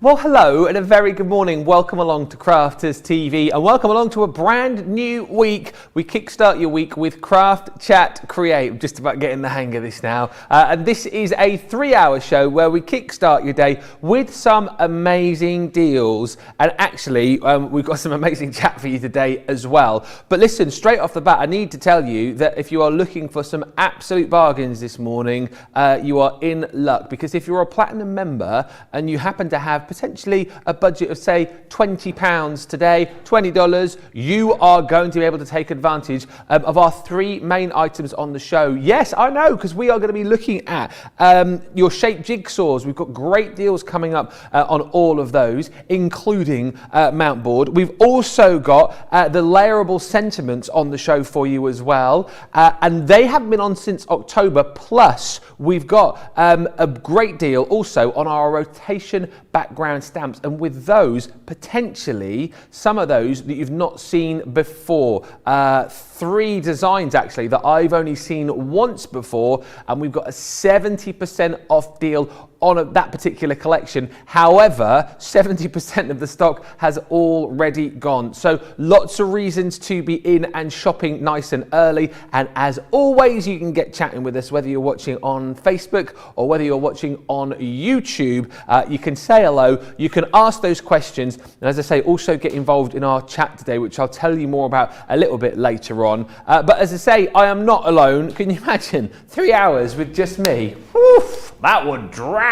Well, hello and a very good morning. Welcome along to Crafters TV and welcome along to a brand new week. We kickstart your week with Craft, Chat, Create. I'm just about getting the hang of this now. And this is a 3-hour show where we kickstart your day with some amazing deals. And actually, we've got some amazing chat for you today as well. But listen, straight off the bat, I need to tell you that if you are looking for some absolute bargains this morning, you are in luck. Because if you're a Platinum member and you happen to have potentially a budget of say £20 today, $20, you are going to be able to take advantage of our 3 main items on the show. Yes, I know, because we are going to be looking at your shape jigsaws. We've got great deals coming up on all of those, including mount board. We've also got the layerable sentiments on the show for you as well, and they have been on since October. Plus, we've got a great deal also on our rotation background stamps, and with those, potentially some of those that you've not seen before. 3 designs actually that I've only seen once before, and we've got a 70% off deal on that particular collection. However, 70% of the stock has already gone. So lots of reasons to be in and shopping nice and early. And as always, you can get chatting with us, whether you're watching on Facebook or whether you're watching on YouTube. You can say hello, you can ask those questions. And as I say, also get involved in our chat today, which I'll tell you more about a little bit later on. But as I say, I am not alone. Can you imagine 3 hours with just me? Oof, that would drag.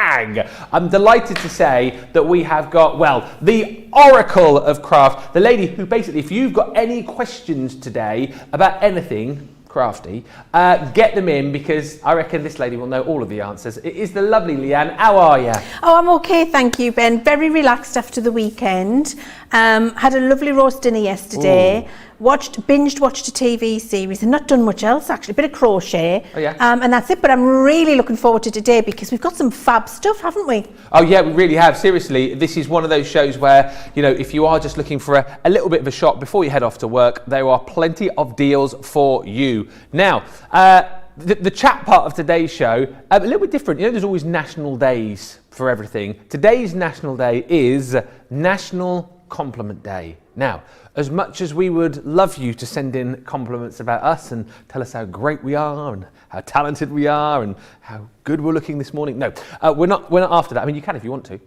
I'm delighted to say that we have got, well, the Oracle of Craft, the lady who basically, if you've got any questions today about anything crafty, get them in, because I reckon this lady will know all of the answers. It is the lovely Leanne. How are you? Oh, I'm okay, thank you, Ben. Very relaxed after the weekend. Had a lovely roast dinner yesterday. Ooh. Binged watched a TV series and not done much else actually, a bit of crochet. Oh, yeah. And that's it, but I'm really looking forward to today because we've got some fab stuff, haven't we? Oh yeah, we really have. Seriously, this is one of those shows where, you know, if you are just looking for a little bit of a shop before you head off to work, there are plenty of deals for you. Now, the chat part of today's show, a little bit different. You know, there's always national days for everything. Today's national day is National Compliment Day. Now, as much as we would love you to send in compliments about us and tell us how great we are and how talented we are and how good we're looking this morning, no, we're not after that. I mean, you can if you want to.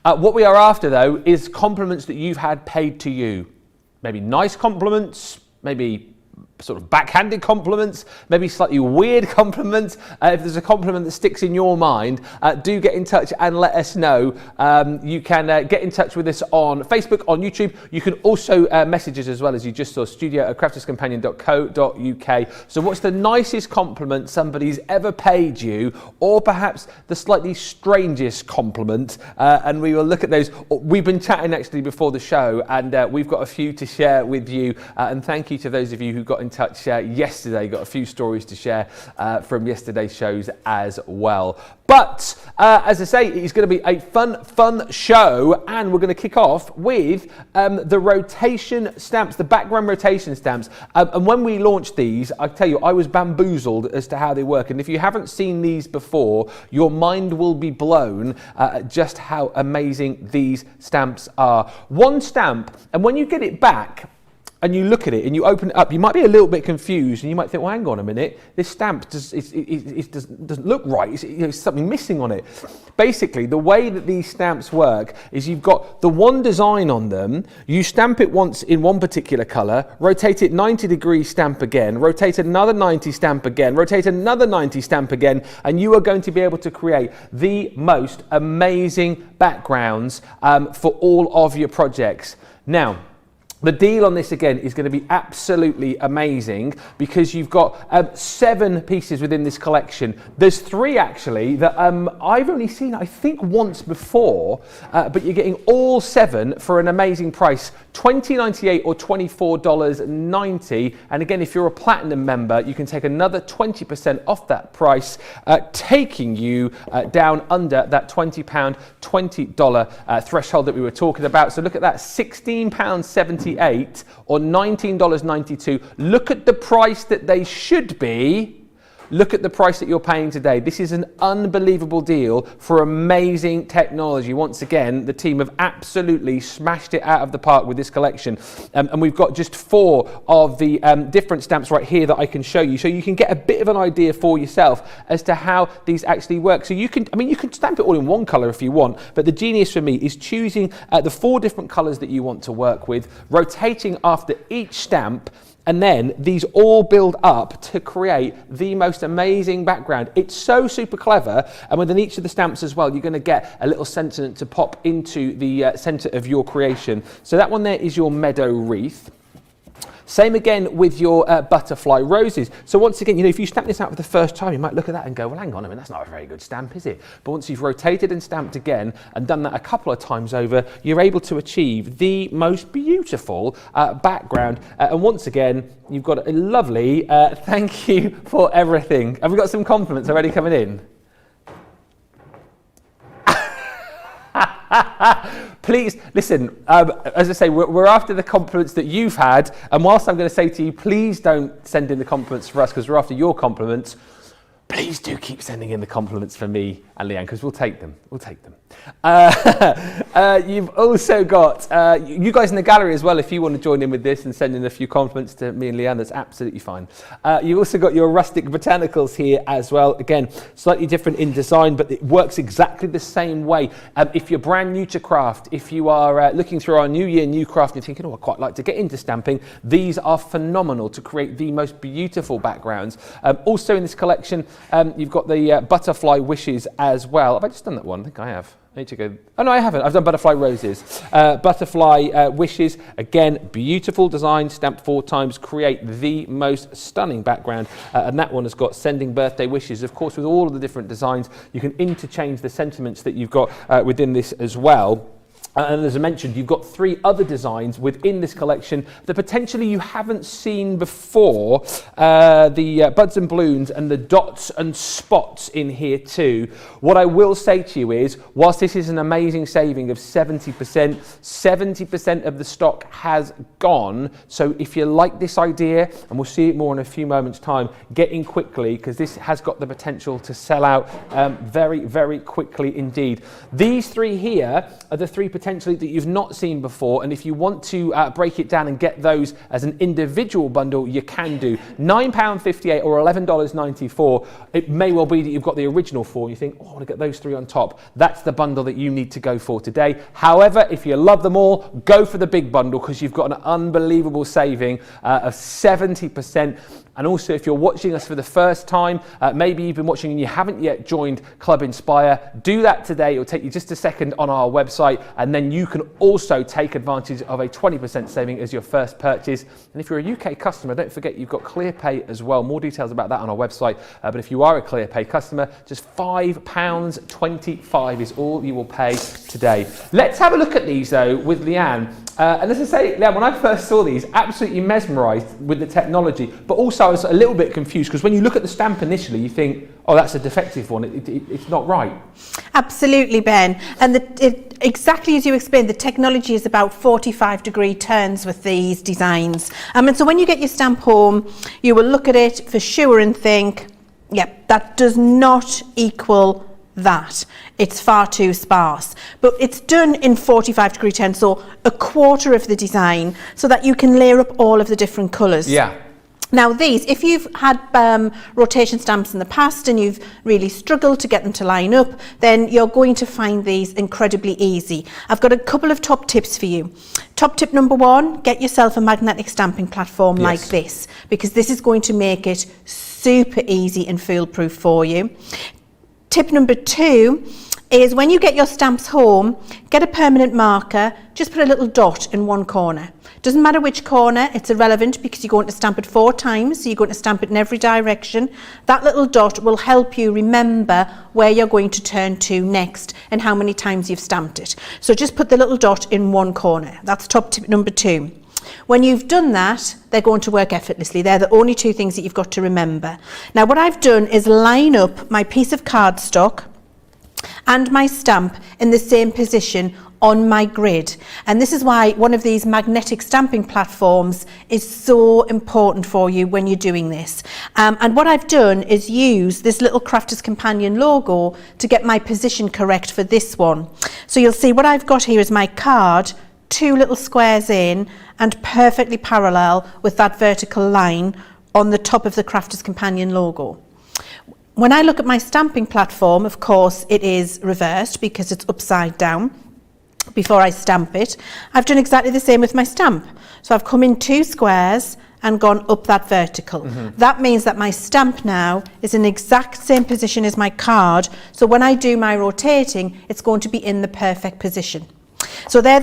What we are after, though, is compliments that you've had paid to you. Maybe nice compliments, maybe sort of backhanded compliments, maybe slightly weird compliments. If there's a compliment that sticks in your mind, do get in touch and let us know. You can get in touch with us on Facebook, on YouTube. You can also message us as well, as you just saw, studio@crafterscompanion.co.uk. So what's the nicest compliment somebody's ever paid you, or perhaps the slightly strangest compliment? And we will look at those. We've been chatting actually before the show, and we've got a few to share with you. And thank you to those of you who got in touch yesterday. Got a few stories to share from yesterday's shows as well. But as I say, it's going to be a fun show, and we're going to kick off with the rotation stamps, the background rotation stamps. And when we launched these, I tell you, I was bamboozled as to how they work. And if you haven't seen these before, your mind will be blown at just how amazing these stamps are. One stamp, and when you get it back, and you look at it and you open it up, you might be a little bit confused, and you might think, well, hang on a minute, this stamp doesn't look right. There's something missing on it. Basically, the way that these stamps work is you've got the one design on them, you stamp it once in one particular colour, rotate it 90 degrees, stamp again, rotate another 90, stamp again, rotate another 90, stamp again, and you are going to be able to create the most amazing backgrounds for all of your projects. Now, the deal on this again is going to be absolutely amazing, because you've got 7 pieces within this collection. There's 3 actually that I've only seen, I think, once before, but you're getting all 7 for an amazing price, $20.98 or $24.90. And again, if you're a Platinum member, you can take another 20% off that price, taking you down under that £20, $20 threshold that we were talking about. So look at that, £16.70 or $19.92. Look at the price that they should be look at the price that you're paying today. This is an unbelievable deal for amazing technology. Once again, the team have absolutely smashed it out of the park with this collection. And we've got just 4 of the different stamps right here that I can show you, so you can get a bit of an idea for yourself as to how these actually work. So you can stamp it all in one color if you want, but the genius for me is choosing the 4 different colors that you want to work with, rotating after each stamp, and then these all build up to create the most amazing background. It's so super clever, and within each of the stamps as well, you're going to get a little sentiment to pop into the center of your creation. So that one there is your meadow wreath. Same again with your butterfly roses. So once again, if you stamp this out for the first time, you might look at that and go, well, hang on a minute, that's not a very good stamp, is it? But once you've rotated and stamped again and done that a couple of times over, you're able to achieve the most beautiful background. And once again, you've got a lovely thank you for everything. Have we got some compliments already coming in? Please, listen, as I say, we're after the compliments that you've had, and whilst I'm going to say to you, please don't send in the compliments for us because we're after your compliments, please do keep sending in the compliments for me and Leann, because we'll take them. You've also got, you guys in the gallery as well, if you want to join in with this and send in a few compliments to me and Leann, that's absolutely fine. You've also got your rustic botanicals here as well. Again, slightly different in design, but it works exactly the same way. If you're brand new to craft, if you are looking through our New Year, New Craft, and you're thinking, oh, I'd quite like to get into stamping, these are phenomenal to create the most beautiful backgrounds. Also in this collection, you've got the butterfly wishes as well. Have I just done that one? I think I have. I need to go. Oh no, I haven't. I've done butterfly roses. Butterfly wishes. Again, beautiful design, stamped 4 times, create the most stunning background. And that one has got sending birthday wishes. Of course, with all of the different designs, you can interchange the sentiments that you've got within this as well. And as I mentioned, you've got 3 other designs within this collection that potentially you haven't seen before. The buds and balloons and the dots and spots in here too. What I will say to you is, whilst this is an amazing saving of 70%, 70% of the stock has gone. So if you like this idea, and we'll see it more in a few moments' time, get in quickly, because this has got the potential to sell out very, very quickly indeed. These 3 here are the 3 potentially that you've not seen before, and if you want to break it down and get those as an individual bundle, you can do. £9.58 or $11.94. It may well be that you've got the original 4 and you think, oh, I want to get those 3 on top. That's the bundle that you need to go for today. However, if you love them all, go for the big bundle, because you've got an unbelievable saving of 70%. And also, if you're watching us for the first time, maybe you've been watching and you haven't yet joined Club Inspire, do that today. It'll take you just a second on our website, and then you can also take advantage of a 20% saving as your first purchase. And if you're a UK customer, don't forget you've got ClearPay as well. More details about that on our website. But if you are a ClearPay customer, just £5.25 is all you will pay today. Let's have a look at these though with Leann. And as I say, Leann, when I first saw these, absolutely mesmerised with the technology, but also I was a little bit confused, because when you look at the stamp initially, you think, oh, that's a defective one. It's not right. Absolutely, Ben. And exactly as you explained, the technology is about 45-degree turns with these designs. And so when you get your stamp home, you will look at it for sure and think, yep, that does not equal that. It's far too sparse. But it's done in 45-degree turns, so a quarter of the design, so that you can layer up all of the different colours. Yeah. Now these, if you've had rotation stamps in the past and you've really struggled to get them to line up, then you're going to find these incredibly easy. I've got a couple of top tips for you. Top tip number 1, get yourself a magnetic stamping platform like this, because this is going to make it super easy and foolproof for you. Tip number 2 is, when you get your stamps home, get a permanent marker, just put a little dot in one corner. Doesn't matter which corner, it's irrelevant, because you're going to stamp it 4 times, so you're going to stamp it in every direction. That little dot will help you remember where you're going to turn to next and how many times you've stamped it. So just put the little dot in one corner. That's top tip number 2. When you've done that, they're going to work effortlessly. They're the only 2 things that you've got to remember. Now what I've done is line up my piece of cardstock and my stamp in the same position on my grid. And this is why one of these magnetic stamping platforms is so important for you when you're doing this. And what I've done is use this little Crafter's Companion logo to get my position correct for this one. So you'll see what I've got here is my card, 2 little squares in and perfectly parallel with that vertical line on the top of the Crafter's Companion logo. When I look at my stamping platform, of course, it is reversed because it's upside down before I stamp it. I've done exactly the same with my stamp. So I've come in 2 squares and gone up that vertical. That means that my stamp now is in the exact same position as my card. So when I do my rotating, it's going to be in the perfect position. So they're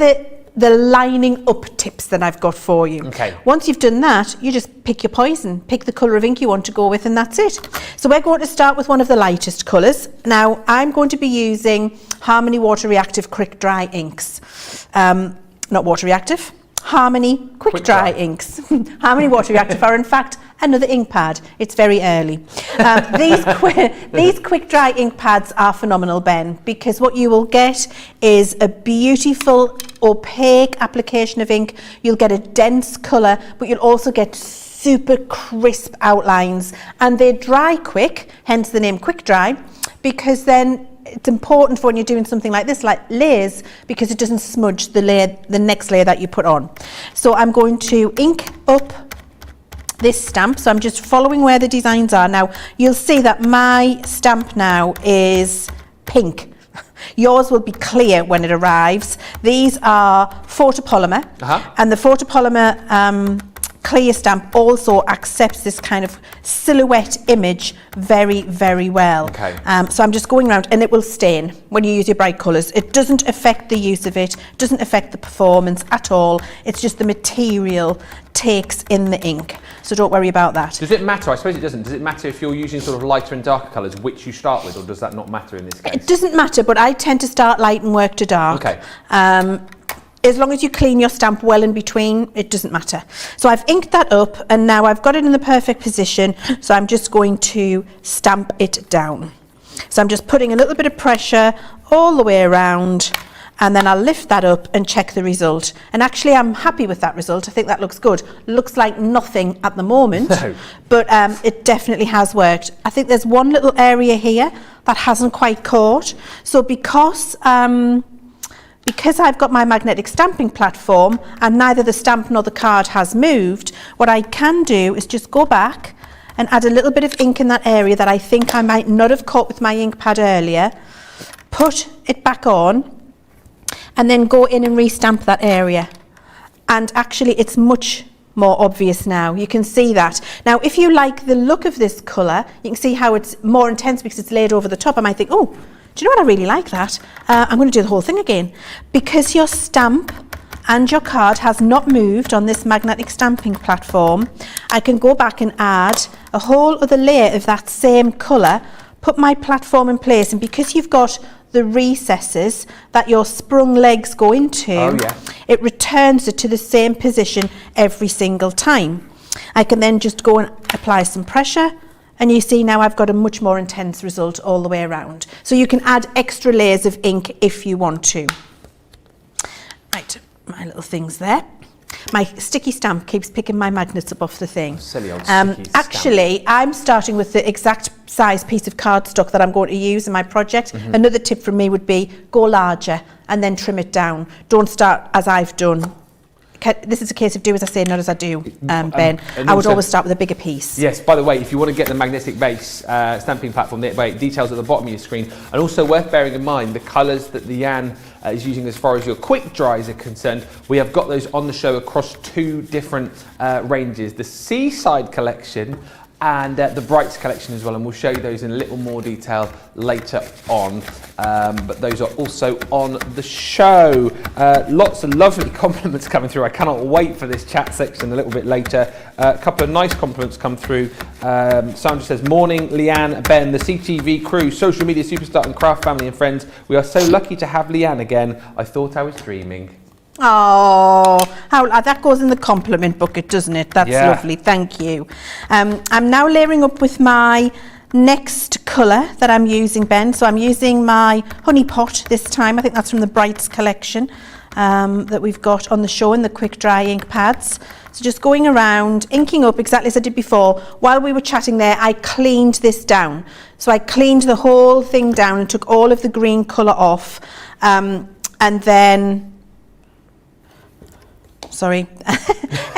the lining up tips that I've got for you. Okay. Once you've done that, you just pick your poison, pick the colour of ink you want to go with, and that's it. So we're going to start with one of the lightest colours. Now, I'm going to be using Harmony Water Reactive Quick Dry inks. Not water reactive, Harmony Quick Dry inks. Harmony Water Reactive are in fact another ink pad. It's very early. These quick dry ink pads are phenomenal, Ben, because what you will get is a beautiful opaque application of ink. You'll get a dense colour, but you'll also get super crisp outlines, and they dry quick, hence the name Quick Dry, because then it's important for when you're doing something like this, like layers, because it doesn't smudge the next layer that you put on. So I'm going to ink up this stamp. So I'm just following where the designs are. Now you'll see that my stamp now is pink. Yours will be clear when it arrives. These are photopolymer, and the photopolymer clear stamp also accepts this kind of silhouette image very, very well. Okay. So I'm just going around, and it will stain when you use your bright colours. It doesn't affect the use of it, doesn't affect the performance at all. It's just the material takes in the ink. So don't worry about that. Does it matter? I suppose it doesn't. Does it matter if you're using sort of lighter and darker colours, which you start with, or does that not matter in this case? It doesn't matter, but I tend to start light and work to dark. Okay. As long as you clean your stamp well in between, it doesn't matter. So I've inked that up, and now I've got it in the perfect position, so I'm just going to stamp it down. So I'm just putting a little bit of pressure all the way around, and then I'll lift that up and check the result. And actually I'm happy with that result. I think that looks good. Looks like nothing at the moment, but it definitely has worked. I think there's one little area here that hasn't quite caught. So because I've got my magnetic stamping platform and neither the stamp nor the card has moved, what I can do is just go back and add a little bit of ink in that area that I think I might not have caught with my ink pad earlier, put it back on, and then go in and restamp that area. And actually it's much more obvious now. You can see that. Now if you like the look of this colour, you can see how it's more intense because it's laid over the top. I might think, oh, do you know what, I really like that. I'm going to do the whole thing again. Because your stamp and your card has not moved on this magnetic stamping platform, I can go back and add a whole other layer of that same colour, put my platform in place, and because you've got the recesses that your sprung legs go into, it returns it to the same position every single time. I can then just go and apply some pressure, and you see now I've got a much more intense result all the way around. So you can add extra layers of ink if you want to. Right, my little things there. My sticky stamp keeps picking my magnets up off the thing. Silly old sticky stamp. Actually, I'm starting with the exact size piece of cardstock that I'm going to use in my project. Another tip from me would be go larger and then trim it down. Don't start as I've done. This is a case of do as I say, not as I do, Ben. I would always start with a bigger piece. Yes, by the way, if you want to get the magnetic base stamping platform, details at the bottom of your screen. And also worth bearing in mind, the colours that Leann is using as far as your quick dries are concerned, we have got those on the show across 2 different ranges. The Seaside collection and the Brights collection as well, and we'll show you those in a little more detail later on, but those are also on the show. Lots of lovely compliments coming through. I cannot wait for this chat section a little bit later. A couple of nice compliments come through. Sandra says, morning Leann, Ben, the CTV crew, social media superstar and craft family and friends. We are so lucky to have Leann again. I thought I was dreaming. Oh, that goes in the compliment bucket, doesn't it? That's lovely, thank you. I'm now layering up with my next colour that I'm using, Ben. So I'm using my honey pot this time. I think that's from the Brights collection that we've got on the show in the quick dry ink pads. So just going around, inking up exactly as I did before. While we were chatting there, I cleaned this down. So I cleaned the whole thing down and took all of the green colour off. And then, sorry,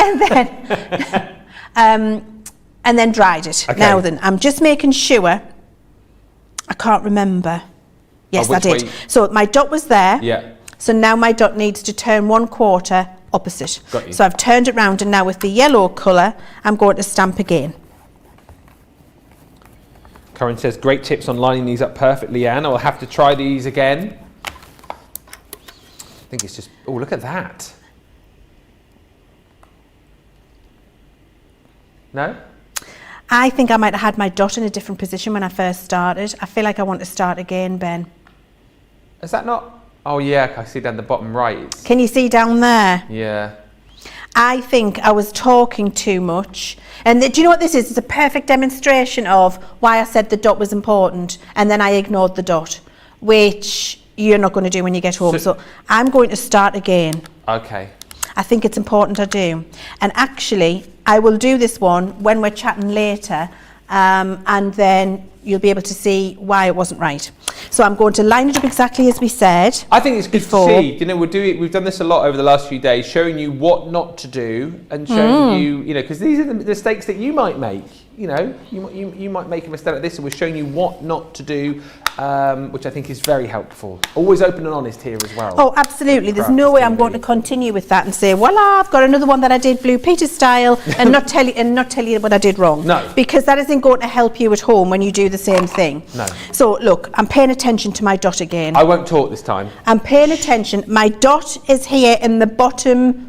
and then dried it. Okay. Now then, I'm just making sure, I can't remember. Yes, I did. So my dot was there. Yeah. So now my dot needs to turn 1/4 opposite. Got you. So I've turned it round, and now with the yellow colour, I'm going to stamp again. Corinne says, great tips on lining these up perfectly, Leann. I'll have to try these again. I think it's just, oh, look at that. No? I think I might have had my dot in a different position when I first started. I feel like I want to start again, Ben. Is that not? Oh yeah, I see down the bottom right. Can you see down there? Yeah. I think I was talking too much. And do you know what this is? It's a perfect demonstration of why I said the dot was important, and then I ignored the dot, which you're not going to do when you get home. So I'm going to start again. Okay. I think it's important I do. And actually, I will do this one when we're chatting later, and then you'll be able to see why it wasn't right. So I'm going to line it up exactly as we said. I think it's good to see. You know, we've done this a lot over the last few days, showing you what not to do and showing you, because these are the mistakes that you might make. You know, you might make a mistake like this, and we're showing you what not to do, which I think is very helpful. Always open and honest here as well. Oh, absolutely. There's no way I'm going to continue with that and say, well, I've got another one that I did Blue Peter style, and not tell you what I did wrong. No. Because that isn't going to help you at home when you do the same thing. No. So look, I'm paying attention to my dot again. I won't talk this time. I'm paying attention. My dot is here in the bottom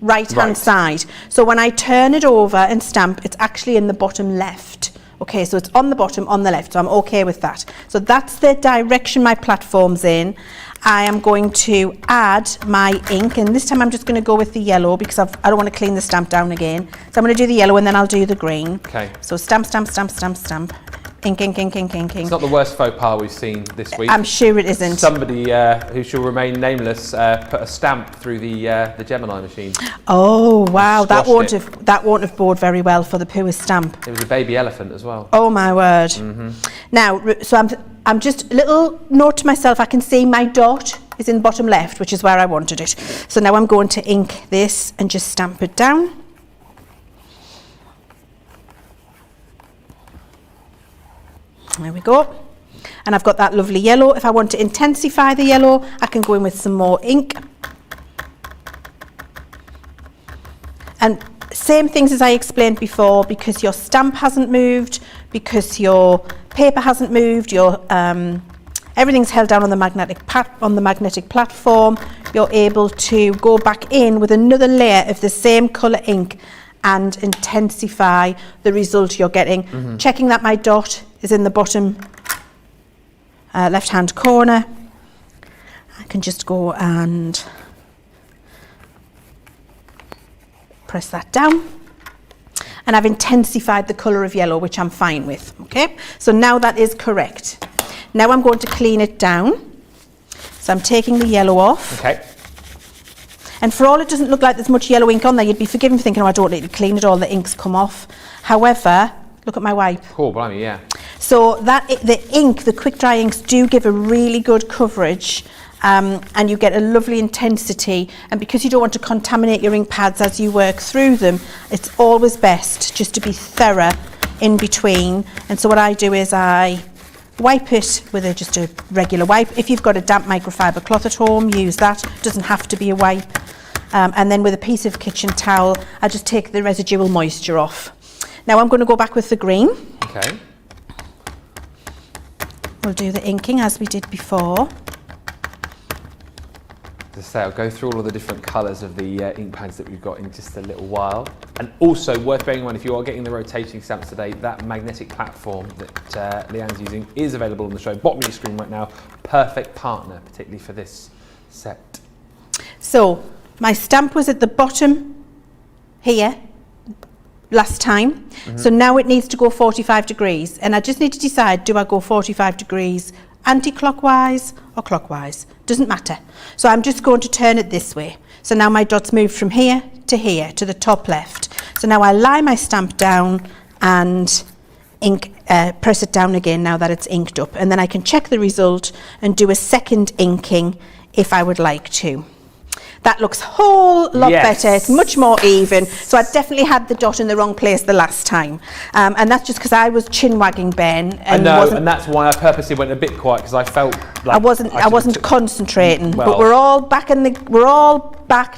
right-hand side. So when I turn it over and stamp, it's actually in the bottom left. Okay, so it's on the bottom, on the left, so I'm okay with that. So that's the direction my platform's in. I am going to add my ink, and this time I'm just going to go with the yellow because I don't want to clean the stamp down again. So I'm going to do the yellow and then I'll do the green. Okay. So stamp, stamp, stamp, stamp, stamp. Ink, ink, ink, ink, ink, ink. It's not the worst faux pas we've seen this week. I'm sure it isn't. Somebody who shall remain nameless put a stamp through the Gemini machine. Oh wow, that won't have bored very well for the poorest stamp. It was a baby elephant as well. Oh my word. Now, so I'm just a little note to myself. I can see my dot is in the bottom left, which is where I wanted it. So now I'm going to ink this and just stamp it down. There we go. And I've got that lovely yellow. If I want to intensify the yellow, I can go in with some more ink. And same things as I explained before, because your stamp hasn't moved, because your paper hasn't moved, your everything's held down on the magnetic platform. You're able to go back in with another layer of the same colour ink and intensify the result you're getting. Checking that my dot is in the bottom left-hand corner. I can just go and press that down. And I've intensified the colour of yellow, which I'm fine with, okay? So now that is correct. Now I'm going to clean it down. So I'm taking the yellow off. Okay. And for all it doesn't look like there's much yellow ink on there, you'd be forgiven for thinking, oh, I don't need to clean it all, the ink's come off. However, look at my wipe. Cool, blimey, yeah. So the ink, the quick dry inks do give a really good coverage, and you get a lovely intensity. And because you don't want to contaminate your ink pads as you work through them, it's always best just to be thorough in between. And so what I do is I wipe it with just a regular wipe. If you've got a damp microfiber cloth at home, use that. It doesn't have to be a wipe. And then with a piece of kitchen towel, I just take the residual moisture off. Now I'm going to go back with the green. Okay. We'll do the inking as we did before. As I say, I'll go through all of the different colours of the ink pads that we've got in just a little while. And also worth bearing in mind, if you are getting the rotating stamps today, that magnetic platform that Leann's using is available on the show, bottom of your screen right now. Perfect partner, particularly for this set. So my stamp was at the bottom here, last time. So now it needs to go 45 degrees. And I just need to decide, do I go 45 degrees anti-clockwise or clockwise? Doesn't matter. So I'm just going to turn it this way. So now my dot's moved from here, to the top left. So now I lie my stamp down and press it down again now that it's inked up. And then I can check the result and do a second inking if I would like to. That looks a whole lot better. It's much more even. So I definitely had the dot in the wrong place the last time. And that's just because I was chin wagging Ben. And I know, and that's why I purposely went a bit quiet, because I felt like I wasn't concentrating. Well, but we're all back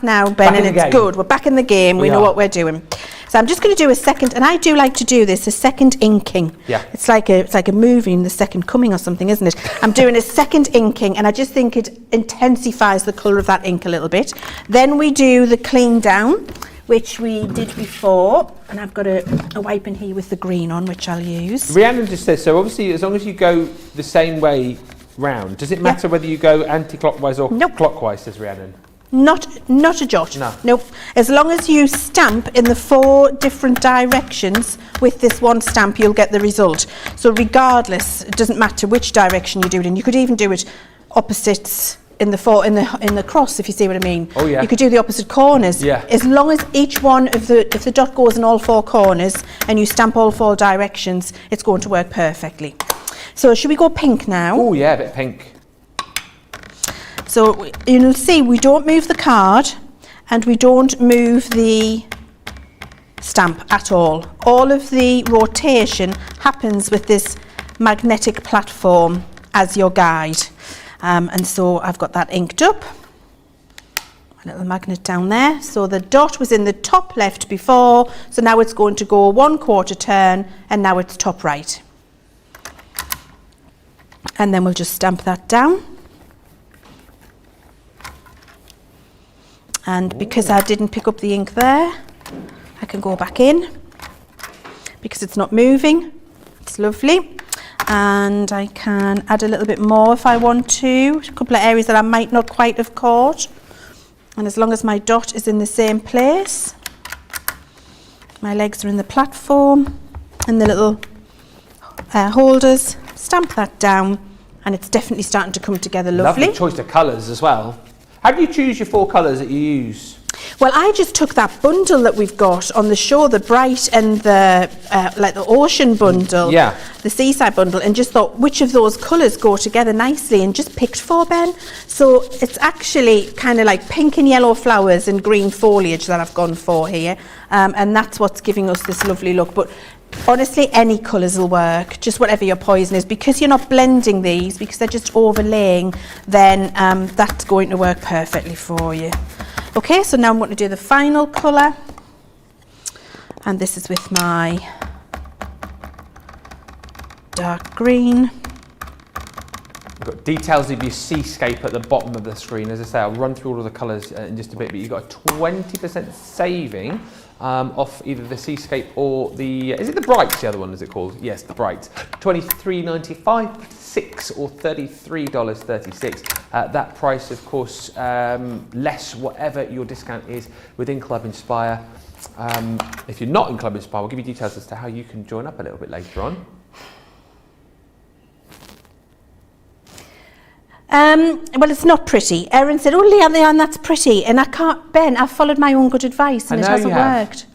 now, Ben, and it's good. We're back in the game. We know what we're doing. So I'm just going to do a second, and I do like to do this, a second inking. Yeah. It's like a movie in The Second Coming or something, isn't it? I'm doing a second inking, and I just think it intensifies the colour of that ink a little bit. Then we do the clean down, which we did before, and I've got a wipe in here with the green on, which I'll use. Rhiannon just says, so obviously as long as you go the same way round, does it matter whether you go anti-clockwise or clockwise, says Rhiannon? Not a jot. No. Nope. As long as you stamp in the 4 different directions with this one stamp, you'll get the result. So regardless, it doesn't matter which direction you do it in. You could even do it opposites in the cross, if you see what I mean. Oh yeah. You could do the opposite corners. Yeah. As long as each one of if the dot goes in all 4 corners and you stamp all 4 directions, it's going to work perfectly. So should we go pink now? Oh yeah, a bit pink. So you'll see we don't move the card and we don't move the stamp at all. All of the rotation happens with this magnetic platform as your guide. And so I've got that inked up. A little magnet down there. So the dot was in the top left before, so now it's going to go 1/4 turn, and now it's top right. And then we'll just stamp that down. And because I didn't pick up the ink there, I can go back in because it's not moving. It's lovely. And I can add a little bit more if I want to, a couple of areas that I might not quite have caught. And as long as my dot is in the same place, my legs are in the platform and the little holders, stamp that down, and it's definitely starting to come together lovely. Lovely choice of colours as well. How do you choose your 4 colours that you use? Well, I just took that bundle that we've got on the show, the bright and the like the ocean bundle, the seaside bundle, and just thought which of those colours go together nicely, and just picked 4, Ben. So it's actually kind of like pink and yellow flowers and green foliage that I've gone for here, and that's what's giving us this lovely look. But honestly, any colours will work, just whatever your poison is, because you're not blending these, because they're just overlaying, then that's going to work perfectly for you. Okay, so now I'm going to do the final colour, and this is with my dark green. You've got details of your seascape at the bottom of the screen. As I say, I'll run through all of the colours in just a bit, but you've got a 20% saving off either the seascape or the, is it the Brights, the other one, is it called? Yes, the Brights. $23.95, 6 or $33.36. That price, of course, less whatever your discount is within Club Inspire. If you're not in Club Inspire, we'll give you details as to how you can join up a little bit later on. Well, it's not pretty. Erin said, "Oh, Leanne, that's pretty," and I can't. Ben, I've followed my own good advice, and it hasn't worked.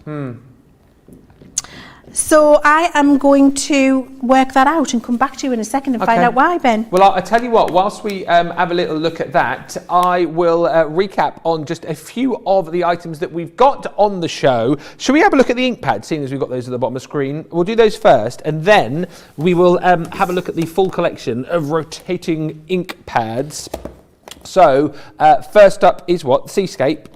So I am going to work that out and come back to you in a second and find out why, Ben. Well, I'll tell you what, whilst we have a little look at that, I will recap on just a few of the items that we've got on the show. Shall we have a look at the ink pads, seeing as we've got those at the bottom of the screen? We'll do those first, and then we will have a look at the full collection of rotating ink pads. So, first up is what? Seascape.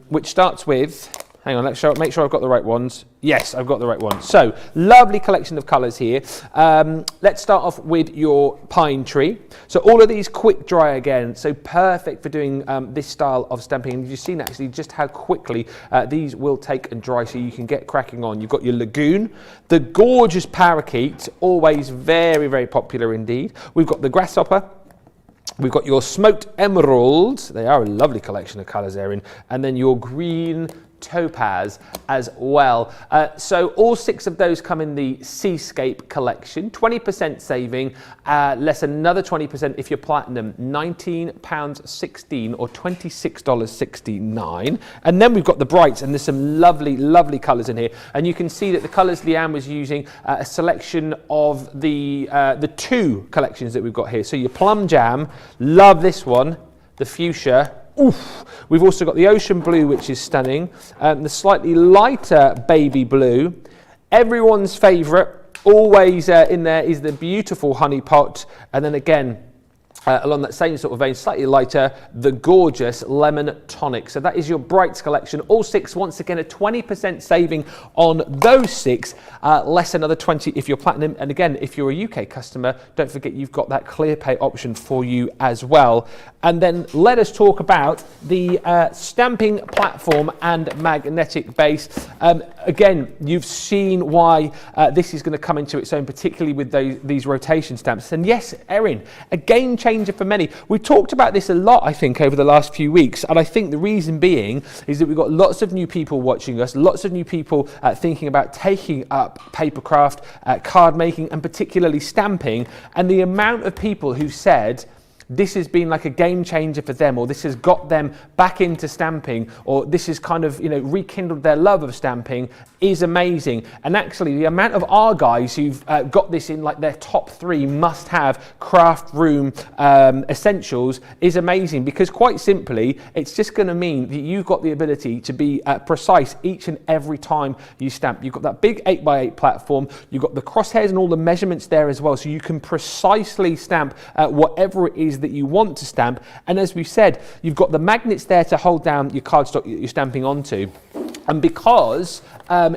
Which starts with... Hang on, let's make sure I've got the right ones. Yes, I've got the right ones. So, lovely collection of colours here. Let's start off with your pine tree. So all of these quick dry again, so perfect for doing this style of stamping. And you've seen actually just how quickly these will take and dry, so you can get cracking on. You've got your lagoon, the gorgeous parakeet, always very, very popular indeed. We've got the grasshopper. We've got your smoked emeralds. They are a lovely collection of colours, Erin. And then your green topaz as well. So all 6 of those come in the Seascape collection. 20% saving, less another 20% if you're platinum. £19.16 or $26.69. And then we've got the brights, and there's some lovely, lovely colours in here. And you can see that the colours Leann was using a selection of the 2 collections that we've got here. So your plum jam, love this one, the fuchsia. Oof. We've also got the ocean blue, which is stunning, the slightly lighter baby blue. Everyone's favourite, always in there, is the beautiful honey pot, and then again, along that same sort of vein, slightly lighter, the gorgeous lemon tonic. So that is your brights collection. All 6, once again, a 20% saving on those 6, less another 20 if you're platinum. And again, if you're a UK customer, don't forget you've got that clear pay option for you as well. And then let us talk about the stamping platform and magnetic base. Again, you've seen why this is going to come into its own, particularly with these rotation stamps. And yes, Erin, a game changer for many. We've talked about this a lot, I think, over the last few weeks, and I think the reason being is that we've got lots of new people watching us, lots of new people thinking about taking up papercraft, card making, and particularly stamping, and the amount of people who said this has been like a game changer for them, or this has got them back into stamping, or this has kind of, rekindled their love of stamping, is amazing. And actually the amount of our guys who've got this in like their top 3 must-have craft room essentials is amazing, because quite simply it's just going to mean that you've got the ability to be precise each and every time you stamp. You've got that big 8x8 platform, you've got the crosshairs and all the measurements there as well, so you can precisely stamp whatever it is that you want to stamp. And as we've said, you've got the magnets there to hold down your cardstock that you're stamping onto. And because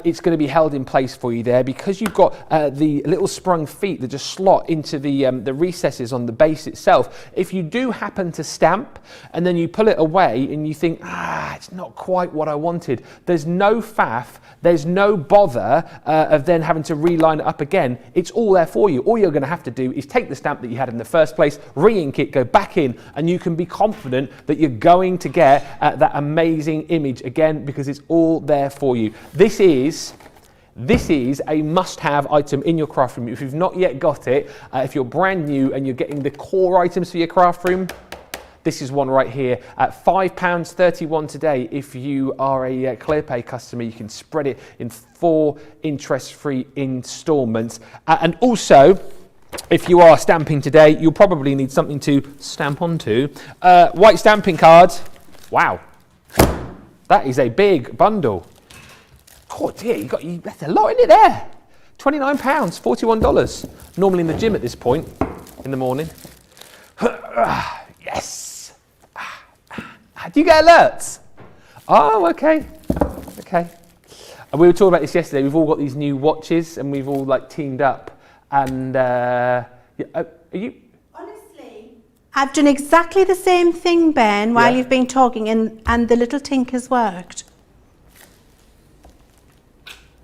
it's going to be held in place for you there, because you've got the little sprung feet that just slot into the recesses on the base itself, if you do happen to stamp and then you pull it away and you think, it's not quite what I wanted, there's no faff, there's no bother of then having to reline it up again. It's all there for you. All you're going to have to do is take the stamp that you had in the first place, re-ink it, go back in, and you can be confident that you're going to get that amazing image again, because it's all there for you. This is a must-have item in your craft room. If you've not yet got it, if you're brand new and you're getting the core items for your craft room, this is one right here at £5.31 today. If you are a ClearPay customer, you can spread it in 4 interest-free instalments. And also, if you are stamping today, you'll probably need something to stamp onto. White stamping cards. Wow, that is a big bundle. Oh dear, that's a lot in it there. £29, $41. Normally in the gym at this point in the morning. Yes. Do you get alerts? Oh, okay. Okay. And we were talking about this yesterday. We've all got these new watches, and we've all like teamed up. And are you? Honestly, I've done exactly the same thing, Ben, while you've been talking, and the little tink has worked.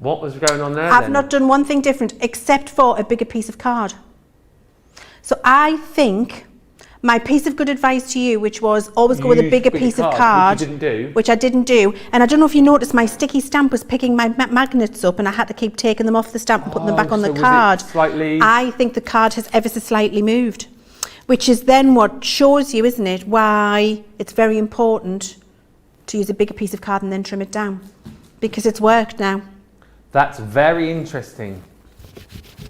What was going on there? I've not done one thing different except for a bigger piece of card. So I think my piece of good advice to you, which was always go with a bigger piece of card, which I didn't do. And I don't know if you noticed, my sticky stamp was picking my magnets up, and I had to keep taking them off the stamp and putting them back on the card. I think the card has ever so slightly moved, which is then what shows you, isn't it, why it's very important to use a bigger piece of card and then trim it down, because it's worked now. That's very interesting.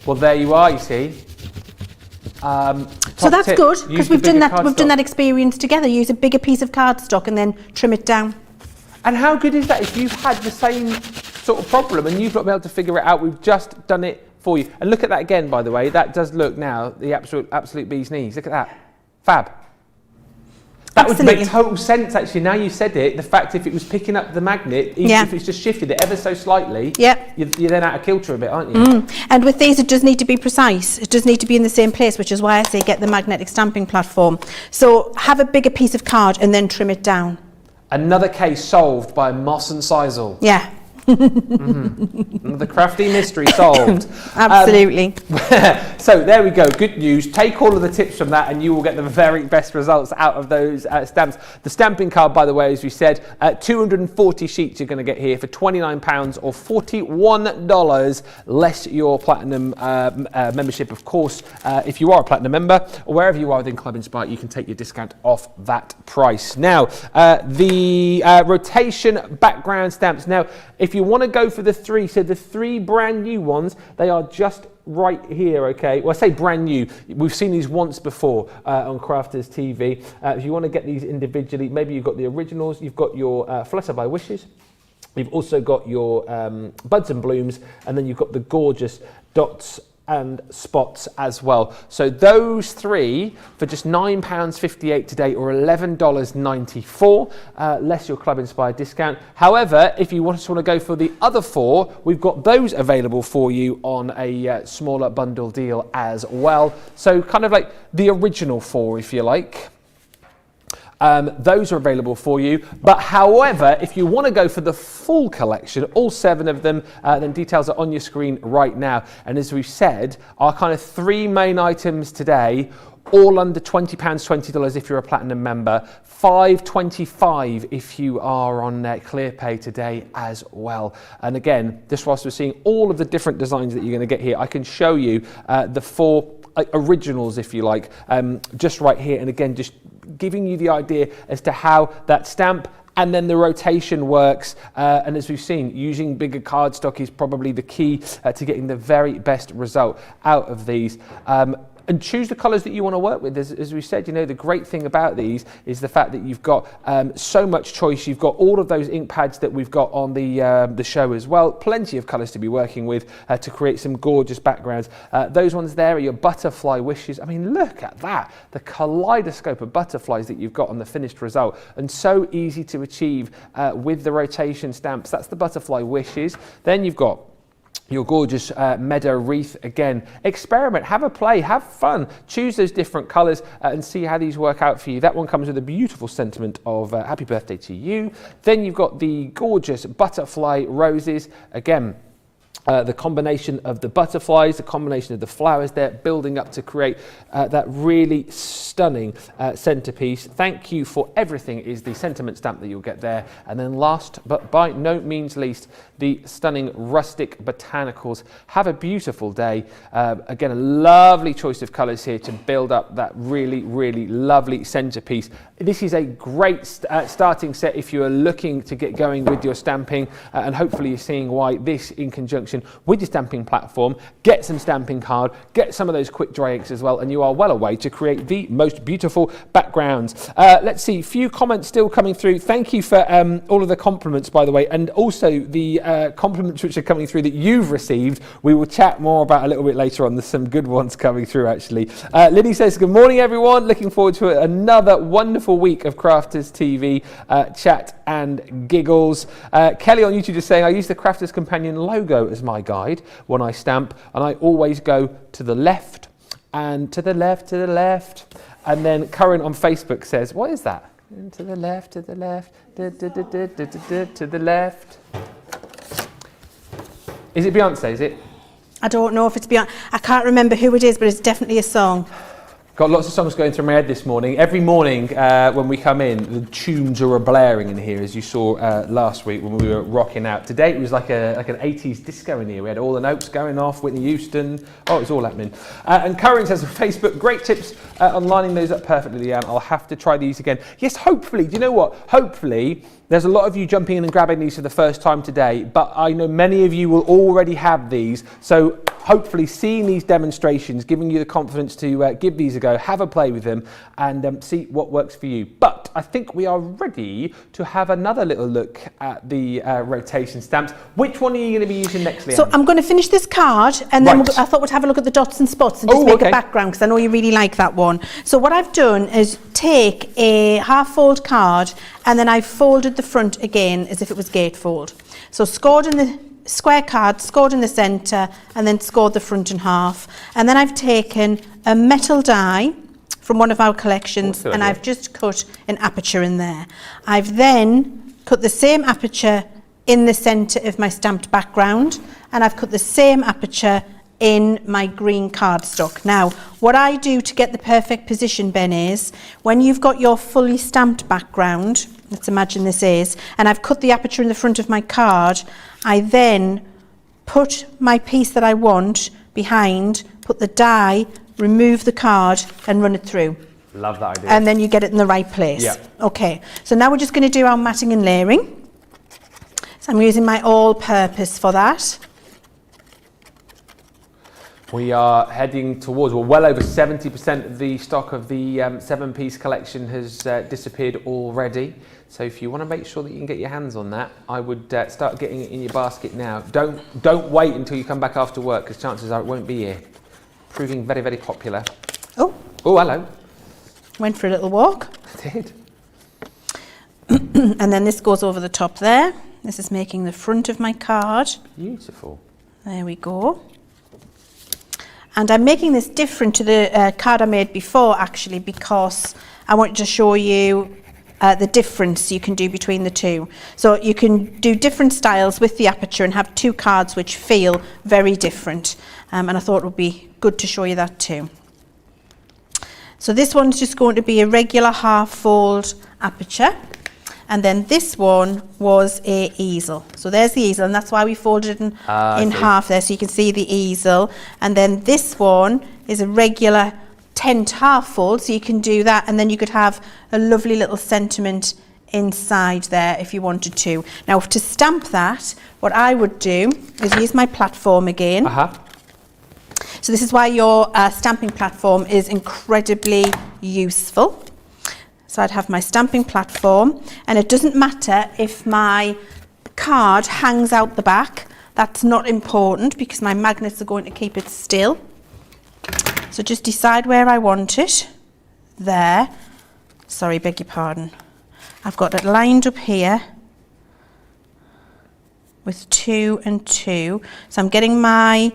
Well, there you are, you see. So that's good, because we've done that experience together. Use a bigger piece of cardstock and then trim it down. And how good is that if you've had the same sort of problem and you've not been able to figure it out? We've just done it for you. And look at that again, by the way. That does look now the absolute bee's knees. Look at that. Fab. That would make total sense, actually. Now you said it, the fact if it was picking up the magnet, even if it's just shifted it ever so slightly, you're then out of kilter a bit, aren't you? And with these, it does need to be precise. It does need to be in the same place, which is why I say get the magnetic stamping platform. So have a bigger piece of card and then trim it down. Another case solved by Moss and Seisel. Yeah. The crafty mystery solved. Absolutely. So there we go. Good news. Take all of the tips from that and you will get the very best results out of those stamps. The stamping card, by the way, as we said, 240 sheets you're going to get here for £29 or $41 less your platinum membership. Of course, if you are a platinum member or wherever you are within Club Inspire, you can take your discount off that price. Now, the rotation background stamps. Now, if you want to go for the three, so the three brand new ones, they are just right here, okay? Well, I say brand new. We've seen these once before on Crafters TV. If you want to get these individually, maybe you've got the originals, you've got your Flutter by Wishes, you've also got your Buds and Blooms, and then you've got the gorgeous dots and spots as well. So those three for just £9.58 today or $11.94 less your Club Inspired discount. However, if you want to go for the other four, we've got those available for you on a smaller bundle deal as well. So kind of like the original four, if you like. Those are available for you. But however, if you want to go for the full collection, all 7 of them, then details are on your screen right now. And as we've said, our kind of 3 main items today, all under £20, $20 if you're a platinum member, $5.25 if you are on ClearPay today as well. And again, just whilst we're seeing all of the different designs that you're going to get here, I can show you the 4 originals, if you like, just right here. And again, just giving you the idea as to how that stamp and then the rotation works. And as we've seen, using bigger cardstock is probably the key to getting the very best result out of these. And choose the colours that you want to work with. As we said, you know, the great thing about these is the fact that you've got so much choice. You've got all of those ink pads that we've got on the show as well. Plenty of colours to be working with to create some gorgeous backgrounds. Those ones there are your butterfly wishes. I mean, look at that. The kaleidoscope of butterflies that you've got on the finished result. And so easy to achieve with the rotation stamps. That's the butterfly wishes. Then you've got your gorgeous meadow wreath. Again, experiment, have a play, have fun, choose those different colours and see how these work out for you. That one comes with a beautiful sentiment of happy birthday to you. Then you've got the gorgeous butterfly roses. Again, the combination of the butterflies, the combination of the flowers there, building up to create that really stunning centerpiece. Thank you for everything is the sentiment stamp that you'll get there. And then last but by no means least, the stunning rustic botanicals. Have a beautiful day. Again, a lovely choice of colors here to build up that really, really lovely centerpiece. This is a great starting set if you are looking to get going with your stamping, and hopefully you're seeing why this, in conjunction with your stamping platform, get some stamping card, get some of those quick dry inks as well, and you are well away to create the most beautiful backgrounds. Let's see, a few comments still coming through. Thank you for all of the compliments, by the way, and also the compliments which are coming through that you've received. We will chat more about a little bit later on. There's some good ones coming through, actually. Liddy says, good morning, everyone. Looking forward to another wonderful week of Crafters TV chat and giggles. Kelly on YouTube is saying, I use the Crafters Companion logo as my guide when I stamp, and I always go to the left and to the left, to the left. And then Curran on Facebook says, what is that? To the left, to the left, to the left. Is it Beyonce, is it? I don't know if it's Beyonce. I can't remember who it is, but it's definitely a song. Got lots of songs going through my head this morning. Every morning when we come in, the tunes are blaring in here, as you saw last week when we were rocking out. Today it was like an 80s disco in here. We had all the notes going off, Whitney Houston. Oh, it was all happening. And Curran says on Facebook, great tips on lining those up perfectly, Leanne. I'll have to try these again. Yes, hopefully. Do you know what? Hopefully there's a lot of you jumping in and grabbing these for the first time today, but I know many of you will already have these. So hopefully seeing these demonstrations, giving you the confidence to give these a go, have a play with them and see what works for you. But I think we are ready to have another little look at the rotation stamps. Which one are you going to be using next, Leanne? So I'm going to finish this card and then I thought we'd have a look at the dots and spots and just make a background, because I know you really like that one. So what I've done is take a half fold card and then I've folded the front again as if it was gatefold. So scored in the square card, scored in the centre and then scored the front in half. And then I've taken a metal die from one of our collections and I've just cut an aperture in there. I've then cut the same aperture in the centre of my stamped background, and I've cut the same aperture in my green cardstock. Now, what I do to get the perfect position, Ben, is when you've got your fully stamped background, let's imagine this is, and I've cut the aperture in the front of my card, I then put my piece that I want behind, put the die, remove the card and run it through. Love that idea. And then you get it in the right place. Yeah. Okay, so now we're just going to do our matting and layering. So I'm using my all-purpose for that. We are heading towards, well over 70% of the stock of the 7-piece collection has disappeared already. So if you want to make sure that you can get your hands on that, I would start getting it in your basket now. Don't wait until you come back after work, because chances are it won't be here. Proving very, very popular. Oh, hello. went for a little walk. I did. And then this goes over the top there. This is making the front of my card. Beautiful. There we go. And I'm making this different to the card I made before, actually, because I want to show you the difference you can do between the two. So you can do different styles with the aperture and have two cards which feel very different. And I thought it would be good to show you that too. So this one's just going to be a regular half fold aperture. And then this one was a easel. So there's the easel, and that's why we folded it in half there, so you can see the easel. And then this one is a regular tent half fold, so you can do that, and then you could have a lovely little sentiment inside there if you wanted to. Now, to stamp that, what I would do is use my platform again. So this is why your stamping platform is incredibly useful. So I'd have my stamping platform, and it doesn't matter if my card hangs out the back. That's not important because my magnets are going to keep it still. So just decide where I want it. There. Sorry, beg your pardon. I've got it lined up here with 2 and 2. So I'm getting my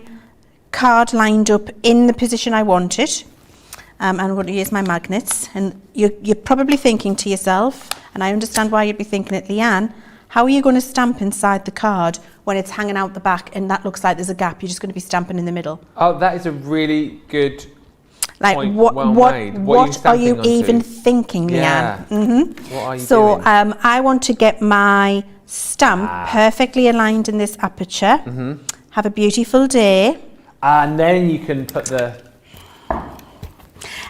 card lined up in the position I want it. And I'm going to use my magnets. And you're probably thinking to yourself, and I understand why you'd be thinking it, Leanne, how are you going to stamp inside the card when it's hanging out the back and that looks like there's a gap? You're just going to be stamping in the middle. Oh, that is a really good point. What are you onto? even thinking, Leanne? Yeah. Mm-hmm. What are you so doing? I want to get my stamp perfectly aligned in this aperture. Have a beautiful day. And then you can put the...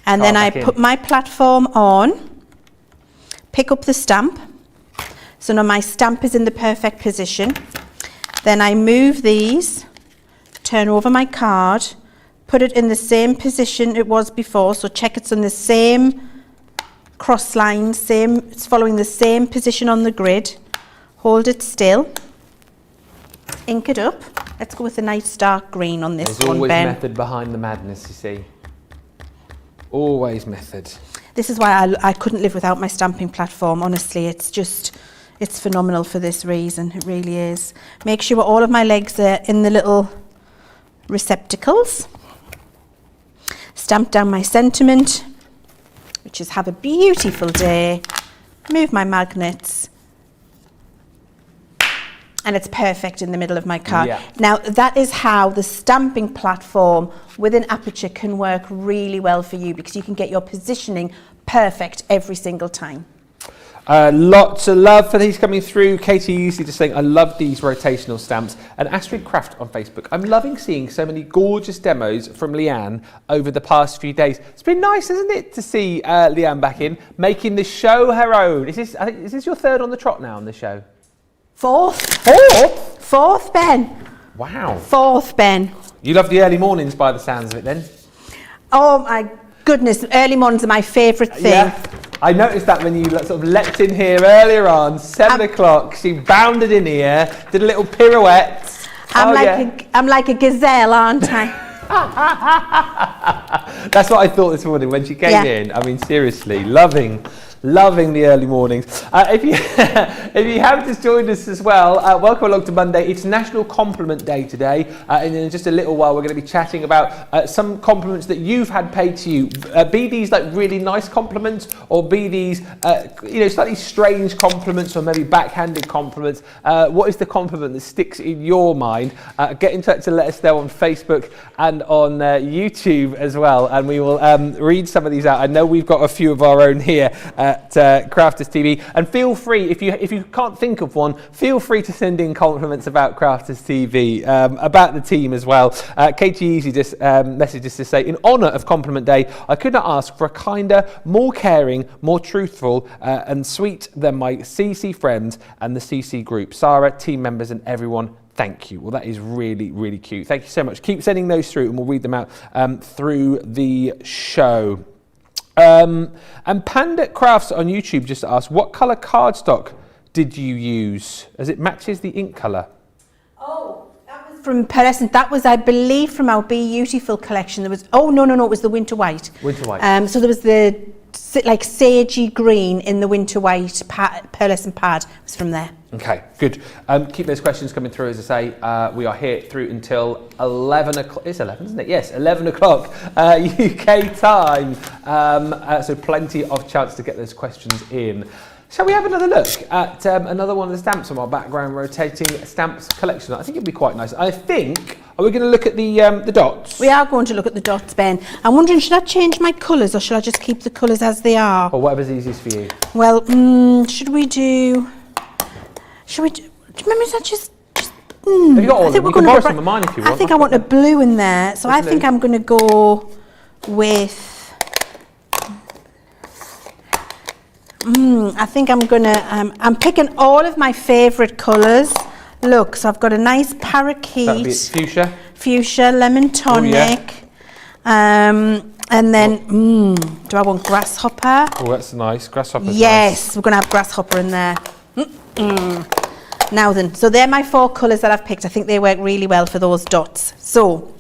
And then I put my platform on, pick up the stamp. So now my stamp is in the perfect position. Then I move these, turn over my card, put it in the same position it was before. So check it's on the same cross line, it's following the same position on the grid. Hold it still, ink it up. Let's go with a nice dark green on this one, Ben. There's always method behind the madness, you see. Always method. This is why I couldn't live without my stamping platform, honestly. It's phenomenal for this reason, it really is. Make sure all of my legs are in the little receptacles. Stamp down my sentiment, which is have a beautiful day. Move my magnets. And it's perfect in the middle of my card. Yeah. Now, that is how the stamping platform with an aperture can work really well for you, because you can get your positioning perfect every single time. Lots of love for these coming through. Katie usually just saying, I love these rotational stamps. And Astrid Craft on Facebook, I'm loving seeing so many gorgeous demos from Leanne over the past few days. It's been nice, isn't it, to see Leanne back in, making the show her own. Is this your third on the trot now on the show? Fourth, Ben. Wow. Fourth, Ben. You love the early mornings by the sounds of it then? Oh my goodness, early mornings are my favourite thing. Yeah. I noticed that when you sort of leapt in here earlier on, 7 o'clock, she bounded in here, did a little pirouette. I'm like a gazelle, aren't I? That's what I thought this morning when she came in. I mean, seriously, loving the early mornings. If you if you have just joined us as well, welcome along to Monday. It's National Compliment Day today, and in just a little while we're going to be chatting about some compliments that you've had paid to you. Be these like really nice compliments, or be these slightly strange compliments, or maybe backhanded compliments. What is the compliment that sticks in your mind? Get in touch and let us know on Facebook and on YouTube as well, and we will read some of these out. I know we've got a few of our own here at Crafters TV, and feel free, if you can't think of one, feel free to send in compliments about Crafters TV, about the team as well. Katie Easy just messaged us to say, in honour of Compliment Day, I could not ask for a kinder, more caring, more truthful and sweet than my CC friends and the CC group. Sarah, team members and everyone, thank you. Well, that is really, really cute. Thank you so much. Keep sending those through and we'll read them out through the show. And Panda Crafts on YouTube just asked, what colour cardstock did you use as it matches the ink colour? Oh, that was from Pearlescent. That was, I believe, from our Be Beautiful collection. There was, it was the Winter White. Winter White. So there was the like sagey green in the Winter White pearlescent pad. It was from there. Okay, good. Keep those questions coming through. As I say, we are here through until 11 o'clock. It's 11, isn't it? Yes, 11 o'clock UK time. So plenty of chance to get those questions in. Shall we have another look at another one of the stamps from our background rotating stamps collection? I think it'd be quite nice. Are we going to look at the dots? We are going to look at the dots, Ben. I'm wondering, should I change my colours or should I just keep the colours as they are? Or whatever's easiest for you. Well, should we do, remember, is that just have you got all of them? You can borrow some of mine if you want. I think I want a blue in there, so I think I'm going to go with, I think I'm going to, I'm picking all of my favourite colours. Look, so I've got a nice parakeet. That would be fuchsia. Fuchsia, lemon tonic. And then, do I want grasshopper? Oh, that's nice. Grasshopper's yes, nice. We're going to have grasshopper in there. Now then, so they're my 4 colours that I've picked. I think they work really well for those dots. So,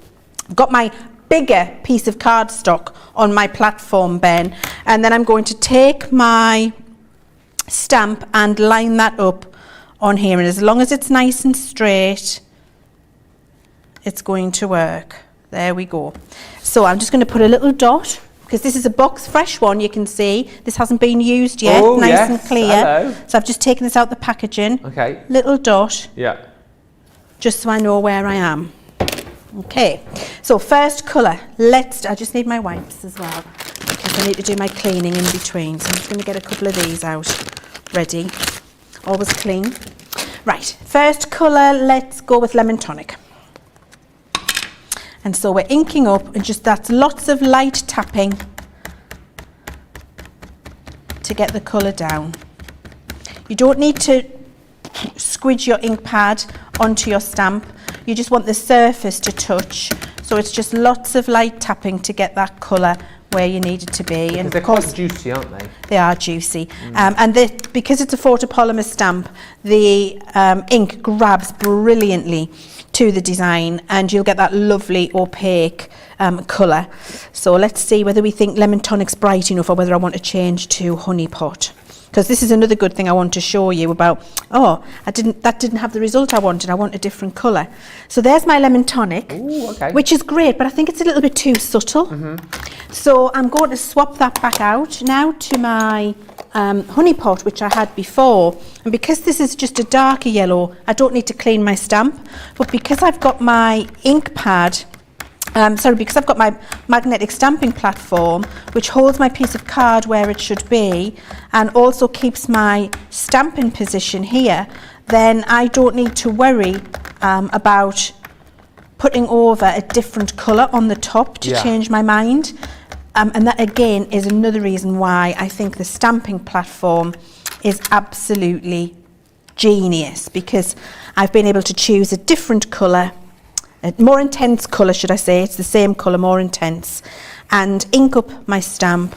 I've got my bigger piece of cardstock on my platform, Ben, and then I'm going to take my stamp and line that up on here, and as long as it's nice and straight, it's going to work. There we go. So I'm just going to put a little dot, because this is a box fresh one, you can see this hasn't been used yet. Oh, nice yes. and clear. Hello. So I've just taken this out the packaging. Okay. Little dot. Yeah. Just so I know where I am. Okay, so first colour, I just need my wipes as well, because I need to do my cleaning in between, so I'm just going to get a couple of these out ready, always clean. Right, first colour, let's go with lemon tonic. And so we're inking up, and that's lots of light tapping to get the colour down. You don't need to squidge your ink pad onto your stamp. You just want the surface to touch, so it's just lots of light tapping to get that colour where you need it to be. Because and they're quite juicy, aren't they? They are juicy. And because it's a photopolymer stamp, the ink grabs brilliantly to the design, and you'll get that lovely opaque colour. So let's see whether we think lemon tonic's bright enough or whether I want to change to honey pot. Because this is another good thing I want to show you about, that didn't have the result I wanted. I want a different colour. So there's my lemon tonic, Ooh, okay. which is great, but I think it's a little bit too subtle. So I'm going to swap that back out now to my honey pot, which I had before. And because this is just a darker yellow, I don't need to clean my stamp. But because I've got my ink pad, because I've got my magnetic stamping platform, which holds my piece of card where it should be and also keeps my stamp in position here, then I don't need to worry about putting over a different colour on the top to change my mind. And that again is another reason why I think the stamping platform is absolutely genius, because I've been able to choose a different colour, a more intense colour should I say, it's the same colour, more intense, and ink up my stamp,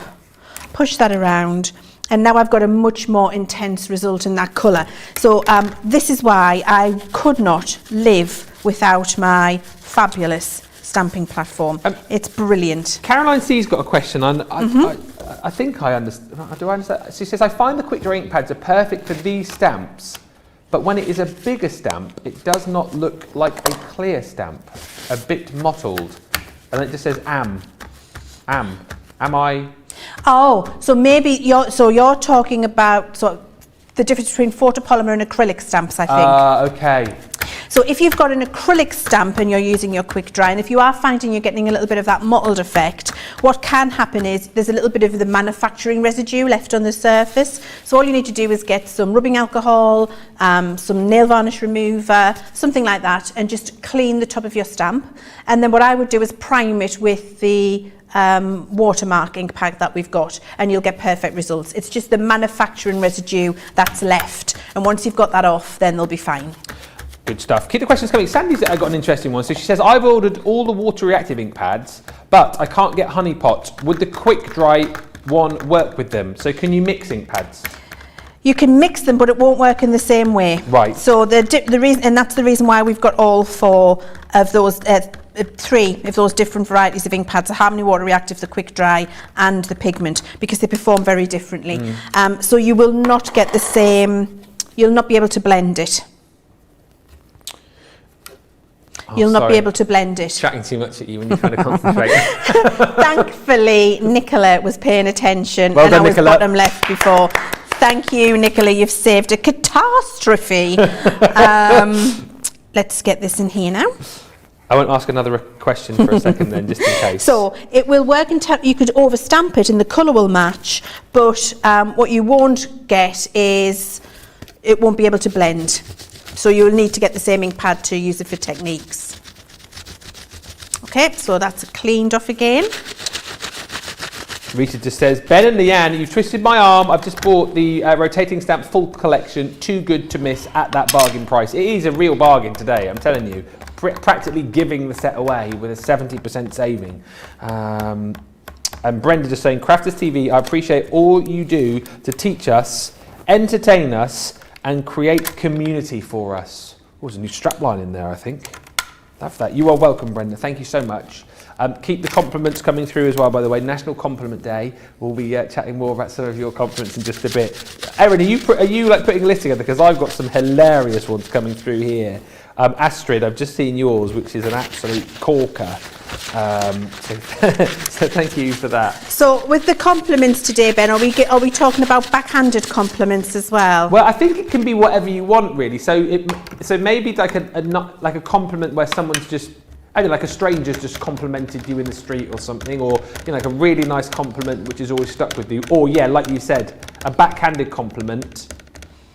push that around, and now I've got a much more intense result in that colour. So this is why I could not live without my fabulous stamping platform. It's brilliant. Caroline C's got a question. I think I understand. Do I understand? She says, I find the quick dry ink pads are perfect for these stamps, but when it is a bigger stamp, it does not look like a clear stamp, a bit mottled. And it just says am I? Oh, so maybe you're talking about the difference between photopolymer and acrylic stamps, I think. Okay. So if you've got an acrylic stamp and you're using your quick dry, and if you are finding you're getting a little bit of that mottled effect, what can happen is there's a little bit of the manufacturing residue left on the surface. So all you need to do is get some rubbing alcohol, some nail varnish remover, something like that, and just clean the top of your stamp. And then what I would do is prime it with the watermark ink pad that we've got, and you'll get perfect results. It's just the manufacturing residue that's left, and once you've got that off, then they'll be fine. Good stuff. Keep the questions coming. Sandy's got an interesting one. So she says, I've ordered all the water reactive ink pads, but I can't get honey pot. Would the quick dry one work with them? So can you mix ink pads? You can mix them, but it won't work in the same way. Right. So the reason, and that's the reason why we've got all four of those, three of those different varieties of ink pads: the Harmony Water Reactive, the Quick Dry, and the Pigment, because they perform very differently. So you will not get the same. You'll not be able to blend it. You'll not be able to blend it. Chatting too much at you when you're trying to concentrate. Thankfully, Nicola was paying attention, well and done, I was Nicola. bottom left before. Thank you, Nicola. You've saved a catastrophe. Let's get this in here now. I won't ask another question for a second then, just in case. So it will work you could overstamp it and the colour will match, but what you won't get is it won't be able to blend. So you'll need to get the same ink pad to use it for techniques. Okay, so that's cleaned off again. Rita just says, Ben and Leanne, you've twisted my arm. I've just bought the rotating stamp full collection. Too good to miss at that bargain price. It is a real bargain today, I'm telling you. Practically giving the set away with a 70% saving. And Brenda just saying, Crafters TV, I appreciate all you do to teach us, entertain us, and create community for us. Oh, there's a new strapline in there, I think. Love that. You are welcome, Brenda. Thank you so much. Keep the compliments coming through as well, by the way. National Compliment Day. We'll be chatting more about some of your compliments in just a bit. Erin, are you like putting a list together? Because I've got some hilarious ones coming through here. Astrid, I've just seen yours, which is an absolute corker. So thank you for that. So with the compliments today, Ben, are we talking about backhanded compliments as well? Well, I think it can be whatever you want, really. So maybe like a compliment where someone's just, I mean, like a stranger's just complimented you in the street or something, or like a really nice compliment which is always stuck with you, or like you said, a backhanded compliment,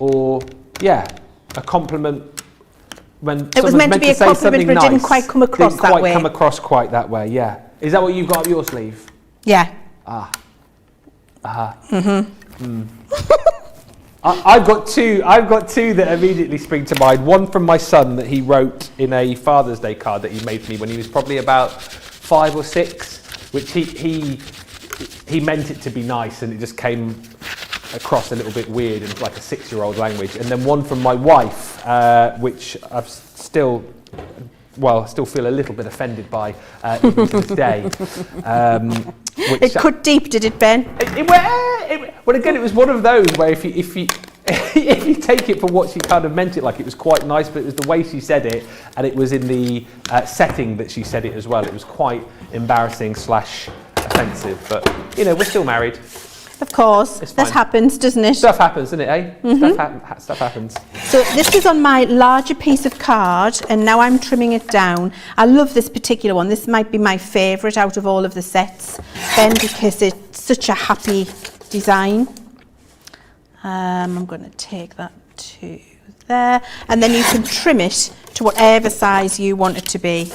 or a compliment when it was meant to be a compliment, but it didn't quite come across that way. Didn't quite come across quite that way. Yeah. Is that what you've got up your sleeve? Yeah. I've got two that immediately spring to mind. One from my son that he wrote in a Father's Day card that he made for me when he was probably about 5 or 6, which he meant it to be nice, and it just came across a little bit weird in like a 6-year-old language. And then one from my wife, which I've still feel a little bit offended by even to this day. It cut deep, did it, Ben? Well, again, it was one of those where if you if you take it for what she kind of meant it, like it was quite nice, but it was the way she said it, and it was in the setting that she said it as well. It was quite embarrassing / offensive, but we're still married. Of course, that happens, doesn't it? Stuff happens, doesn't it, eh? Mm-hmm. Stuff happens. So this is on my larger piece of card, and now I'm trimming it down. I love this particular one. This might be my favourite out of all of the sets, Ben, because it's such a happy design. I'm going to take that to there, and then you can trim it to whatever size you want it to be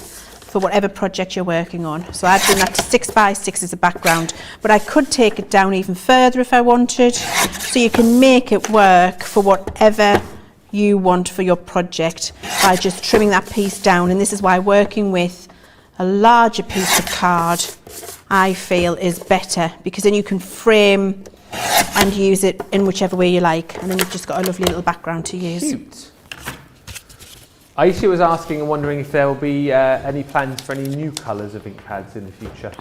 for whatever project you're working on. So I've done that to 6x6 as a background, but I could take it down even further if I wanted. So you can make it work for whatever you want for your project by just trimming that piece down. And this is why working with a larger piece of card, I feel, is better, because then you can frame and use it in whichever way you like. And then you've just got a lovely little background to use. Cute. Aisha was asking and wondering if there will be any plans for any new colours of ink pads in the future.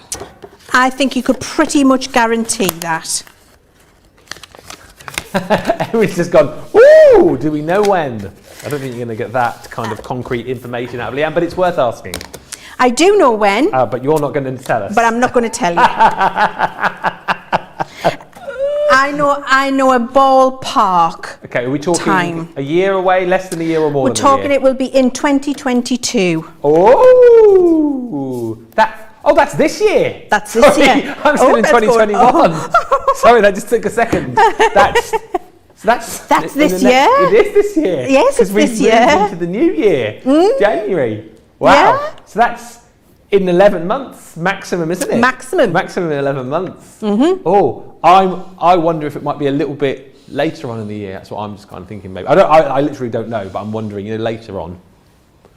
I think you could pretty much guarantee that. Everyone's just gone, ooh, do we know when? I don't think you're going to get that kind of concrete information out of Leanne, but it's worth asking. I do know when. But you're not going to tell us. But I'm not going to tell you. I know a ballpark. Okay, are we talking time. A year away, less than a year or more We're than a year? talking it will be in 2022. Oh, that's this year. That's this year. I'm still in 2021. Sorry, that just took a second. That's this year. It is this year. Yes, it's this year. Because we've moved into the new year, January. Wow. Yeah. So that's in 11 months maximum, isn't it? Maximum. Maximum in 11 months. Mm-hmm. Oh, I wonder if it might be a little bit later on in the year. That's what I'm just kind of thinking. Maybe I literally don't know, but I'm wondering, later on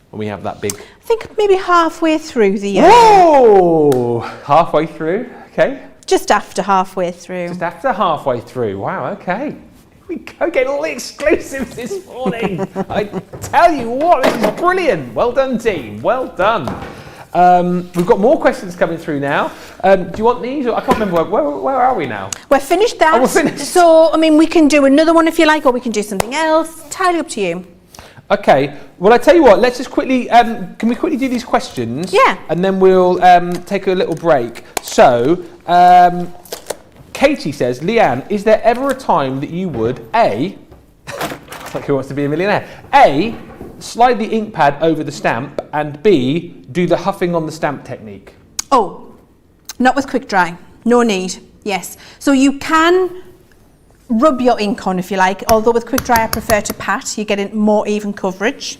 when we have that big. I think maybe halfway through the year. Whoa! Halfway through. Okay. Just after halfway through. Just after halfway through. Wow. Okay. Here we go, getting all the exclusives this morning. I tell you what, this is brilliant. Well done, team. Well done. We've got more questions coming through now. Do you want these? I can't remember. Where are we now? We're finished that. Oh, we're finished. So, I mean, we can do another one if you like, or we can do something else. Entirely up to you. Okay. Well, I tell you what. Let's just quickly. Can we quickly do these questions? Yeah. And then we'll take a little break. So, Katie says, Leanne, is there ever a time that you would A, it's like Who Wants to Be a Millionaire? A, slide the ink pad over the stamp, and B, do the huffing on the stamp technique? Oh, not with quick dry. No need. Yes. So you can rub your ink on if you like, although with quick dry I prefer to pat. You get in more even coverage.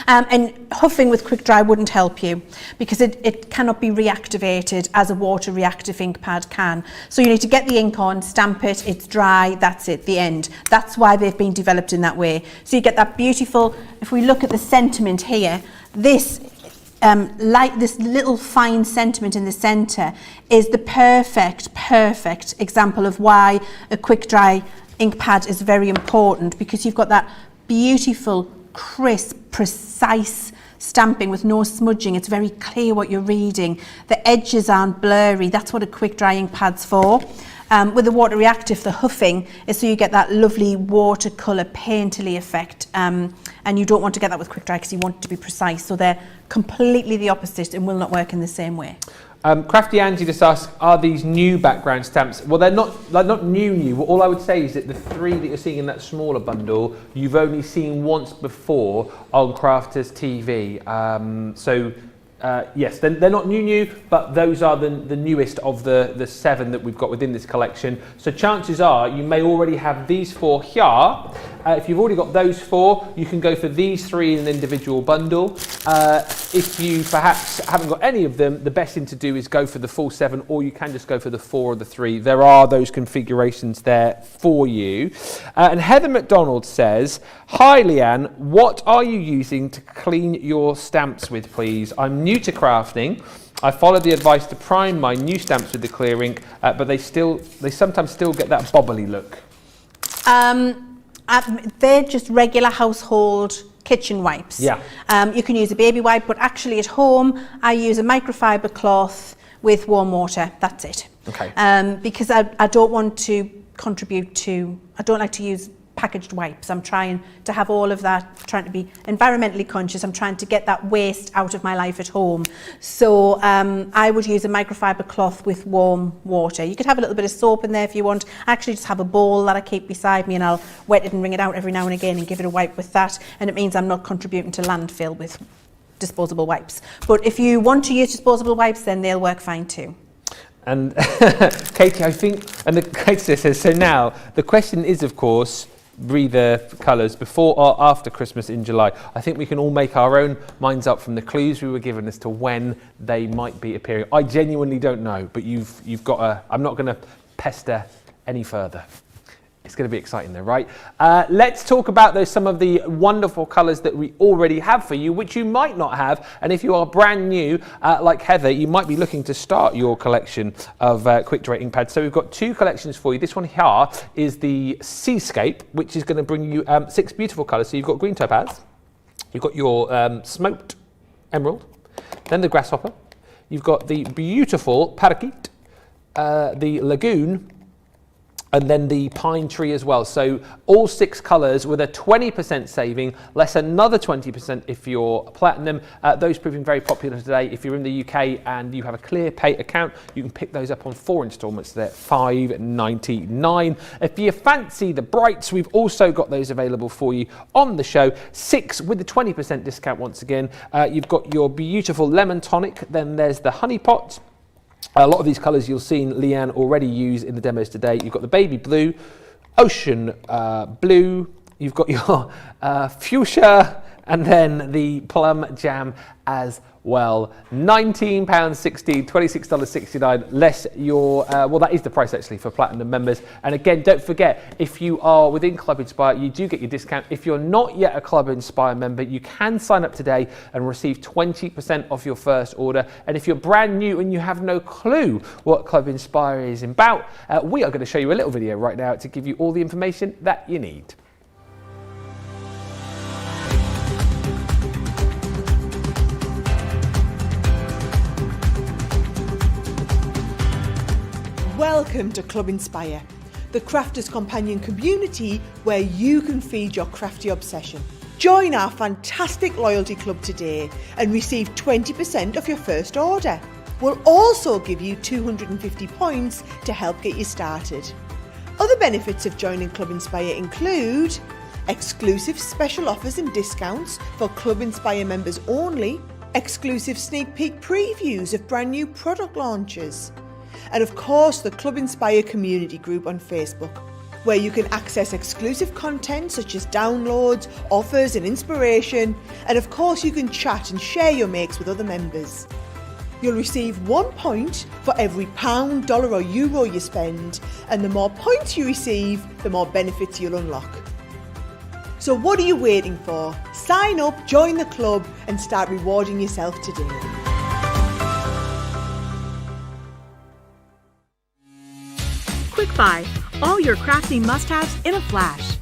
And huffing with quick dry wouldn't help you because it cannot be reactivated as a water reactive ink pad can. So you need to get the ink on, stamp it, it's dry, that's it, the end. That's why they've been developed in that way. So you get that beautiful, if we look at the sentiment here, this this little fine sentiment in the centre is the perfect example of why a quick dry ink pad is very important, because you've got that beautiful, crisp, precise stamping with no smudging. It's very clear what you're reading. The edges aren't blurry. That's what a quick dry ink pad's for. With the water reactive, the huffing is so you get that lovely watercolour painterly effect, and you don't want to get that with quick dry because you want it to be precise. So they're completely the opposite and will not work in the same way. Crafty Angie just asked, are these new background stamps? Well, they're not new. All I would say is that the 3 that you're seeing in that smaller bundle, you've only seen once before on Crafters TV. Yes, they're not new, but those are the newest of the 7 that we've got within this collection. So chances are you may already have these 4 here. If you've already got those 4, you can go for these 3 in an individual bundle. If you perhaps haven't got any of them, the best thing to do is go for the full 7, or you can just go for the 4 or the 3. There are those configurations there for you. And Heather McDonald says, hi Leanne, what are you using to clean your stamps with, please? I'm new to crafting. I followed the advice to prime my new stamps with the clear ink, but they sometimes still get that bobbly look. They're just regular household kitchen wipes. Yeah. You can use a baby wipe, but actually at home I use a microfiber cloth with warm water. That's it. Okay. Because I don't want to contribute to, I don't like to use packaged wipes. I'm trying to have all of that, trying to be environmentally conscious. I'm trying to get that waste out of my life at home. So I would use a microfiber cloth with warm water. You could have a little bit of soap in there if you want. I actually just have a bowl that I keep beside me, and I'll wet it and wring it out every now and again and give it a wipe with that. And it means I'm not contributing to landfill with disposable wipes. But if you want to use disposable wipes, then they'll work fine too. And Katie, I think, and Katie says, so now the question is, of course, breather colours before or after Christmas in July. I think we can all make our own minds up from the clues we were given as to when they might be appearing. I genuinely don't know, but you've got a, I'm not going to pester any further. It's going to be exciting though, right? Let's talk about some of the wonderful colours that we already have for you, which you might not have. And if you are brand new, like Heather, you might be looking to start your collection of quick dry ink pads. So we've got 2 collections for you. This one here is the Seascape, which is going to bring you 6 beautiful colours. So you've got green topaz, You've got your smoked emerald, then the grasshopper. You've got the beautiful parakeet, the lagoon, and then the pine tree as well. So all 6 colours with a 20% saving, less another 20% if you're platinum. Those proving very popular today. If you're in the UK and you have a ClearPay account, you can pick those up on 4 instalments. They're $5.99. If you fancy the brights, we've also got those available for you on the show. 6 with the 20% discount once again. You've got your beautiful lemon tonic, then there's the honey pot. A lot of these colours you'll seen Leann already use in the demos today. You've got the baby blue, ocean blue, you've got your fuchsia, and then the plum jam as well. £19.60, $26.69 less your, well, that is the price actually for platinum members. And again, don't forget, if you are within Club Inspire, you do get your discount. If you're not yet a Club Inspire member, you can sign up today and receive 20% off your first order. And if you're brand new and you have no clue what Club Inspire is about, we are going to show you a little video right now to give you all the information that you need. Welcome to Club Inspire, the crafters companion community where you can feed your crafty obsession. Join our fantastic loyalty club today and receive 20% off your first order. We'll also give you 250 points to help get you started. Other benefits of joining Club Inspire include exclusive special offers and discounts for Club Inspire members only, exclusive sneak peek previews of brand new product launches, and of course the Club Inspire community group on Facebook, where you can access exclusive content such as downloads, offers and inspiration, and of course you can chat and share your makes with other members. You'll receive 1 point for every £1, dollar or euro you spend, and the more points you receive, the more benefits you'll unlock. So what are you waiting for? Sign up, join the club and start rewarding yourself today. Quick Buy, all your crafty must-haves in a flash.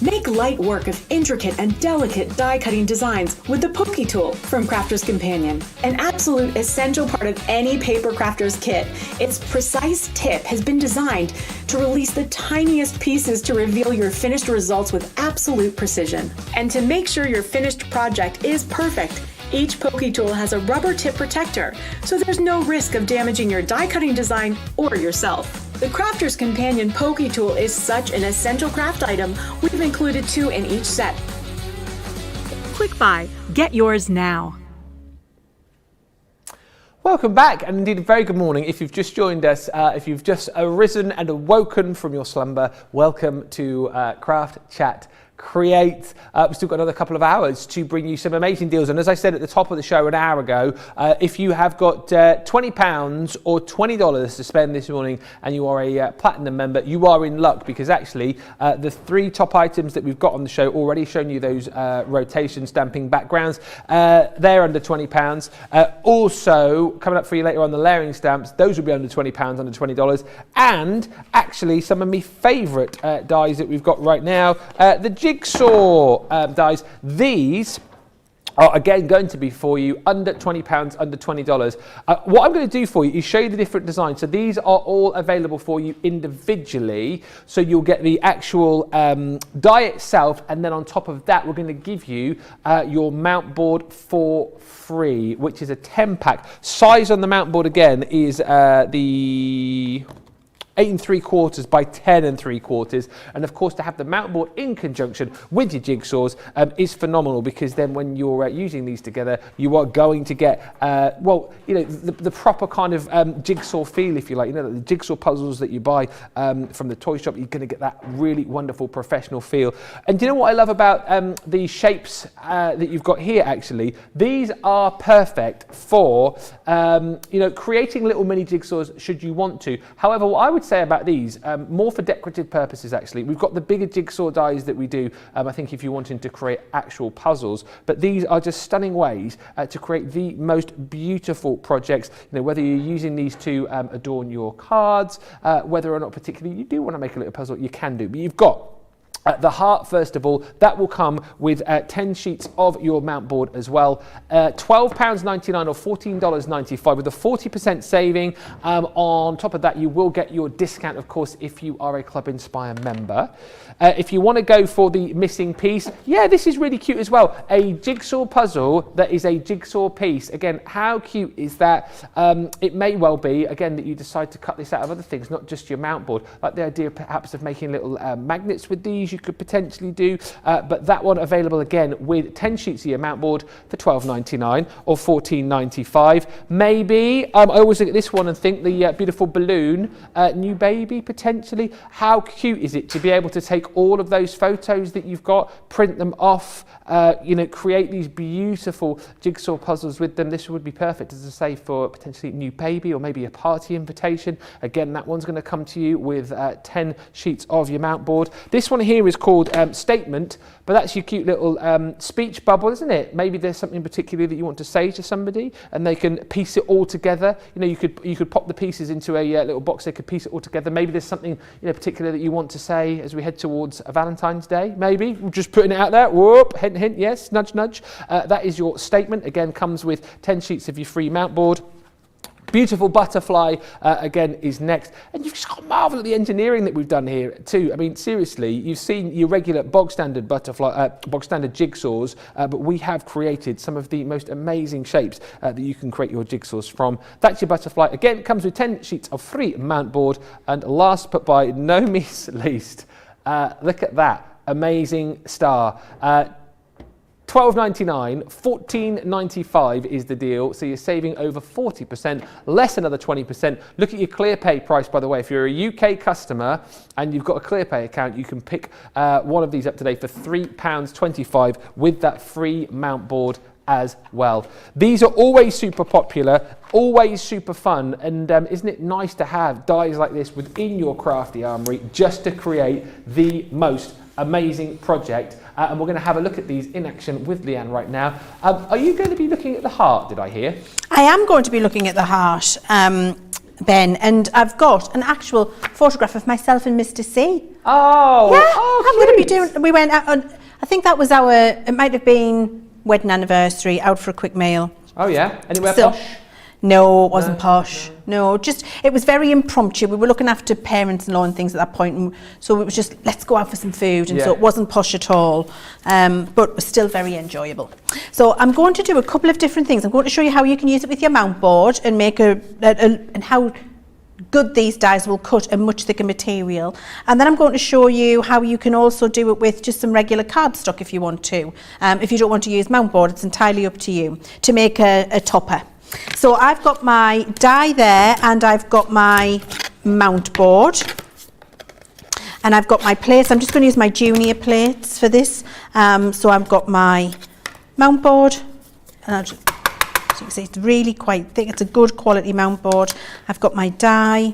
Make light work of intricate and delicate die-cutting designs with the Pokey Tool from Crafter's Companion. An absolute essential part of any paper crafter's kit, its precise tip has been designed to release the tiniest pieces to reveal your finished results with absolute precision. And to make sure your finished project is perfect, each Pokey Tool has a rubber tip protector, so there's no risk of damaging your die-cutting design or yourself. The Crafter's Companion Pokey Tool is such an essential craft item, we've included 2 in each set. Quick Buy, get yours now. Welcome back, and indeed a very good morning. If you've just joined us, if you've just arisen and awoken from your slumber, welcome to Craft Chat Create. We've still got another couple of hours to bring you some amazing deals. And as I said at the top of the show an hour ago, if you have got £20 or $20 to spend this morning and you are a platinum member, you are in luck, because actually the 3 top items that we've got on the show, already shown you those rotation stamping backgrounds, they're under £20. Also coming up for you later on, the layering stamps, those will be under £20, under $20. And actually some of my favourite dies that we've got right now, the Jigsaw dies. These are again going to be for you under £20, under $20. What I'm going to do for you is show you the different designs. So these are all available for you individually. So you'll get the actual die itself, and then on top of that, we're going to give you your mount board for free, which is a 10-pack. Size on the mount board again is the 8 3/4 by 10 3/4, and of course to have the mount board in conjunction with your jigsaws is phenomenal, because then when you're using these together, you are going to get well, you know, the proper kind of jigsaw feel, if you like. You know, the jigsaw puzzles that you buy from the toy shop, you're going to get that really wonderful professional feel. And do you know what I love about the shapes that you've got here? Actually, these are perfect for you know, creating little mini jigsaws should you want to. However, what I would say about these, more for decorative purposes actually. We've got the bigger jigsaw dies that we do, I think if you're wanting to create actual puzzles, but these are just stunning ways to create the most beautiful projects. You know, whether you're using these to adorn your cards, whether or not particularly you do want to make a little puzzle, you can do, but you've got The heart, first of all, that will come with 10 sheets of your mount board as well. £12.99 or $14.95 with a 40% saving. On top of that, you will get your discount, of course, if you are a Club Inspire member. If you want to go for the missing piece, yeah, this is really cute as well. A jigsaw puzzle that is a jigsaw piece. Again, how cute is that? It may well be, again, that you decide to cut this out of other things, not just your mount board. Like the idea perhaps of making little magnets with these, you could potentially do, but that one available again with 10 sheets of your mount board for £12.99 or $14.95. Maybe, I always look at this one and think the beautiful balloon, new baby potentially. How cute is it to be able to take all of those photos that you've got, print them off, create these beautiful jigsaw puzzles with them. This would be perfect, as I say, for potentially new baby or maybe a party invitation. Again, that one's going to come to you with 10 sheets of your mount board. This one here is called Statement, but that's your cute little speech bubble, isn't it? Maybe there's something particularly that you want to say to somebody and they can piece it all together. You could pop the pieces into a little box, they could piece it all together. Maybe there's something particular that you want to say as we head towards Valentine's Day, maybe. We're just putting it out there. Whoop, hint, hint, yes, nudge, nudge. That is your Statement. Again, comes with 10 sheets of your free mount board. Beautiful butterfly, again, is next. And you've just got to marvel at the engineering that we've done here too. I mean, seriously, you've seen your regular bog standard butterfly, bog standard jigsaws, but we have created some of the most amazing shapes that you can create your jigsaws from. That's your butterfly. Again, it comes with 10 sheets of free mount board. And last but by no means least, look at that amazing star. $12.99, $14.95 is the deal, so you're saving over 40%, less another 20%. Look at your ClearPay price, by the way. If you're a UK customer and you've got a ClearPay account, you can pick one of these up today for £3.25 with that free mount board as well. These are always super popular, always super fun, and isn't it nice to have dies like this within your crafty armoury just to create the most amazing project? And we're going to have a look at these in action with Leann right now. Are you going to be looking at the heart, did I hear? I am going to be looking at the heart, Ben, and I've got an actual photograph of myself and Mr. C. Oh, yeah, oh, I'm going to be doing, we went out on, I think that was it might have been wedding anniversary, out for a quick meal. Oh yeah, anywhere posh? No, it wasn't posh. No, just, it was very impromptu. We were looking after parents-in-law and things at that point, and so it was just, let's go out for some food, and so it wasn't posh at all, but it was still very enjoyable. So I'm going to do a couple of different things. I'm going to show you how you can use it with your mount board and make and how good these dies will cut a much thicker material, and then I'm going to show you how you can also do it with just some regular cardstock if you want to. If you don't want to use mount board, it's entirely up to you, to make a topper. So I've got my die there, and I've got my mount board, and I've got my plates. I'm just going to use my junior plates for this. So I've got my mount board, and I'll just, so you can see it's really quite thick. It's a good quality mount board. I've got my die,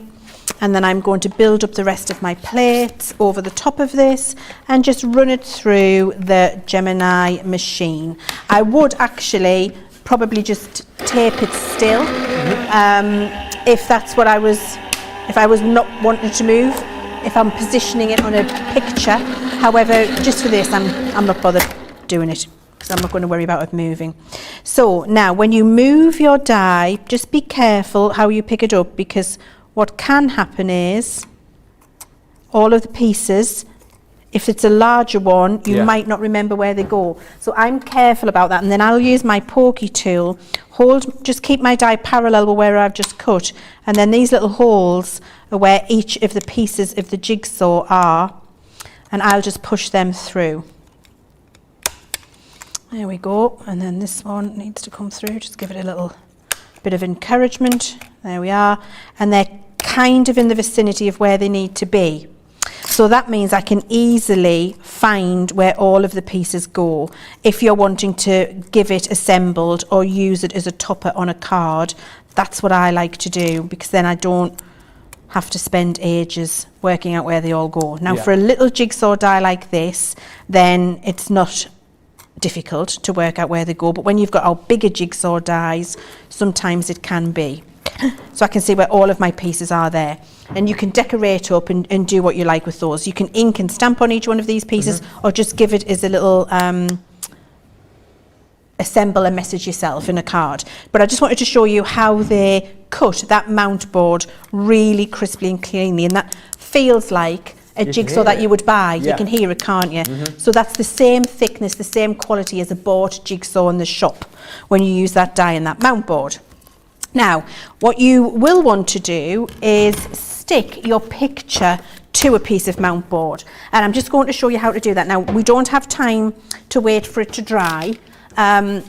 and then I'm going to build up the rest of my plates over the top of this and just run it through the Gemini machine. I would actually probably just tape it still, if that's what if I was not wanting to move, if I'm positioning it on a picture. However, just for this, I'm not bothered doing it, because I'm not going to worry about it moving. So now, when you move your die, just be careful how you pick it up, because what can happen is all of the pieces, if it's a larger one, you might not remember where they go. So I'm careful about that, and then I'll use my pokey tool, just keep my die parallel with where I've just cut, and then these little holes are where each of the pieces of the jigsaw are, and I'll just push them through. There we go, and then this one needs to come through, just give it a little bit of encouragement. There we are, and they're kind of in the vicinity of where they need to be. So that means I can easily find where all of the pieces go. If you're wanting to give it assembled or use it as a topper on a card, that's what I like to do, because then I don't have to spend ages working out where they all go. Now for a little jigsaw die like this, then it's not difficult to work out where they go, but when you've got our bigger jigsaw dies, sometimes it can be. so I can see where all of my pieces are there. And you can decorate up and do what you like with those. You can ink and stamp on each one of these pieces, or just give it as a little assemble a message yourself in a card. But I just wanted to show you how they cut that mount board really crisply and cleanly, and that feels like a jigsaw that you would buy. You can hear it, can't you? So that's the same thickness, the same quality as a bought jigsaw in the shop when you use that die and that mount board. Now, what you will want to do is stick your picture to a piece of mount board, and I'm just going to show you how to do that. Now, we don't have time to wait for it to dry on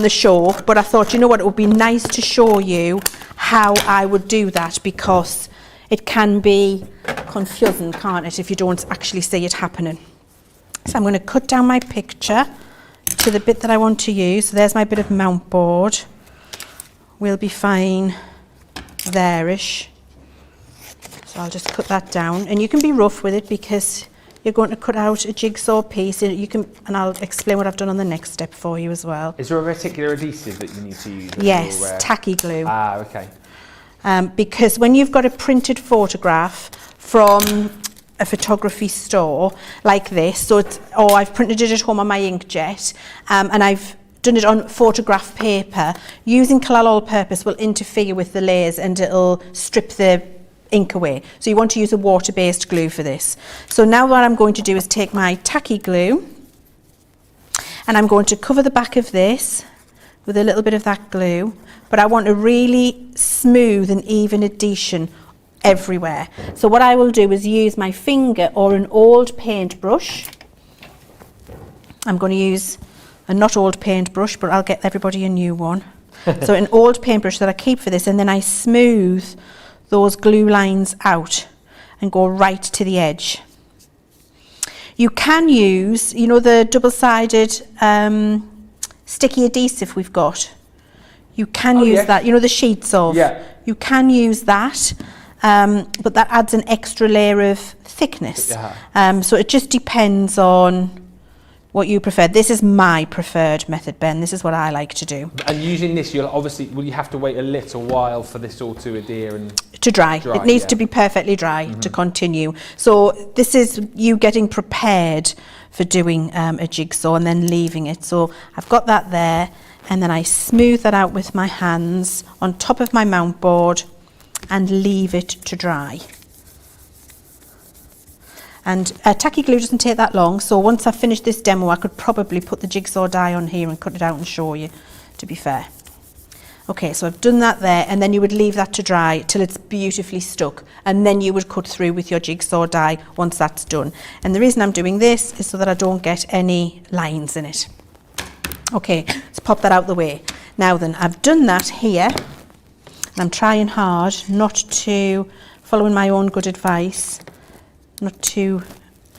the show, but I thought, you know what, it would be nice to show you how I would do that, because it can be confusing, can't it, if you don't actually see it happening. So I'm going to cut down my picture to the bit that I want to use. So there's my bit of mount board. We'll be fine there-ish. So I'll just cut that down, and you can be rough with it because you're going to cut out a jigsaw piece, and you can, and I'll explain what I've done on the next step for you as well. Is there a particular adhesive that you need to use? Yes, tacky glue. Ah, okay. Because when you've got a printed photograph from a photography store like this, so it's, or I've printed it at home on my inkjet, and I've done it on photograph paper, using Cutable all-purpose will interfere with the layers and it'll strip the ink away. So you want to use a water-based glue for this. So now what I'm going to do is take my tacky glue, and I'm going to cover the back of this with a little bit of that glue, but I want a really smooth and even adhesion everywhere. So what I will do is use my finger or an old paintbrush. I'm going to use a not old paintbrush, but I'll get everybody a new one. So an old paintbrush that I keep for this, and then I smooth those glue lines out and go right to the edge. You can use, you know, the double-sided sticky adhesive we've got. You can use that, you know, the sheets of. You can use that, but that adds an extra layer of thickness. So it just depends on what you prefer. This is my preferred method, Ben. This is what I like to do. And using this, you'll obviously, will you have to wait a little while for this all to adhere and to dry? It needs to be perfectly dry to continue. So this is you getting prepared for doing a jigsaw and then leaving it. So I've got that there, and then I smooth that out with my hands on top of my mount board and leave it to dry. And tacky glue doesn't take that long, so once I've finished this demo, I could probably put the jigsaw die on here and cut it out and show you, to be fair. Okay, so I've done that there, and then you would leave that to dry till it's beautifully stuck, and then you would cut through with your jigsaw die once that's done. And the reason I'm doing this is so that I don't get any lines in it. Okay, let's pop that out the way. Now then, I've done that here, and I'm trying hard not to, following my own good advice, not to,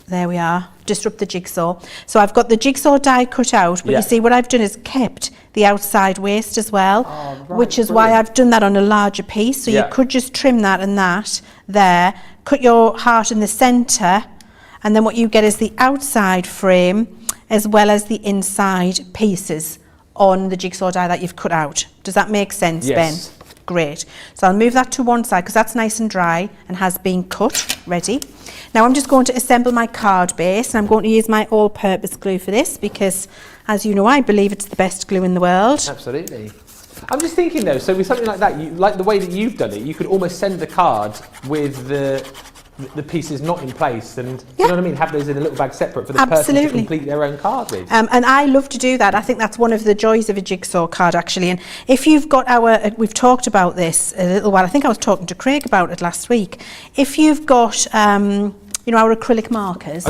there we are, disrupt the jigsaw. So I've got the jigsaw die cut out, but you see what I've done is kept the outside waste as well, which is why I've done that on a larger piece. So you could just trim that and that there, cut your heart in the centre, and then what you get is the outside frame as well as the inside pieces on the jigsaw die that you've cut out. Does that make sense, Ben? Great. So I'll move that to one side because that's nice and dry and has been cut, ready. Now I'm just going to assemble my card base, and I'm going to use my all-purpose glue for this because, as you know, I believe it's the best glue in the world. Absolutely. I'm just thinking though, so with something like that, you, like the way that you've done it, you could almost send the card with the pieces not in place, and you know what I mean, have those in a little bag separate for the person to complete their own card with. And I love to do that. I think that's one of the joys of a jigsaw card, actually. And if you've got our, we've talked about this a little while, I think I was talking to Craig about it last week. If you've got, you know, our acrylic markers.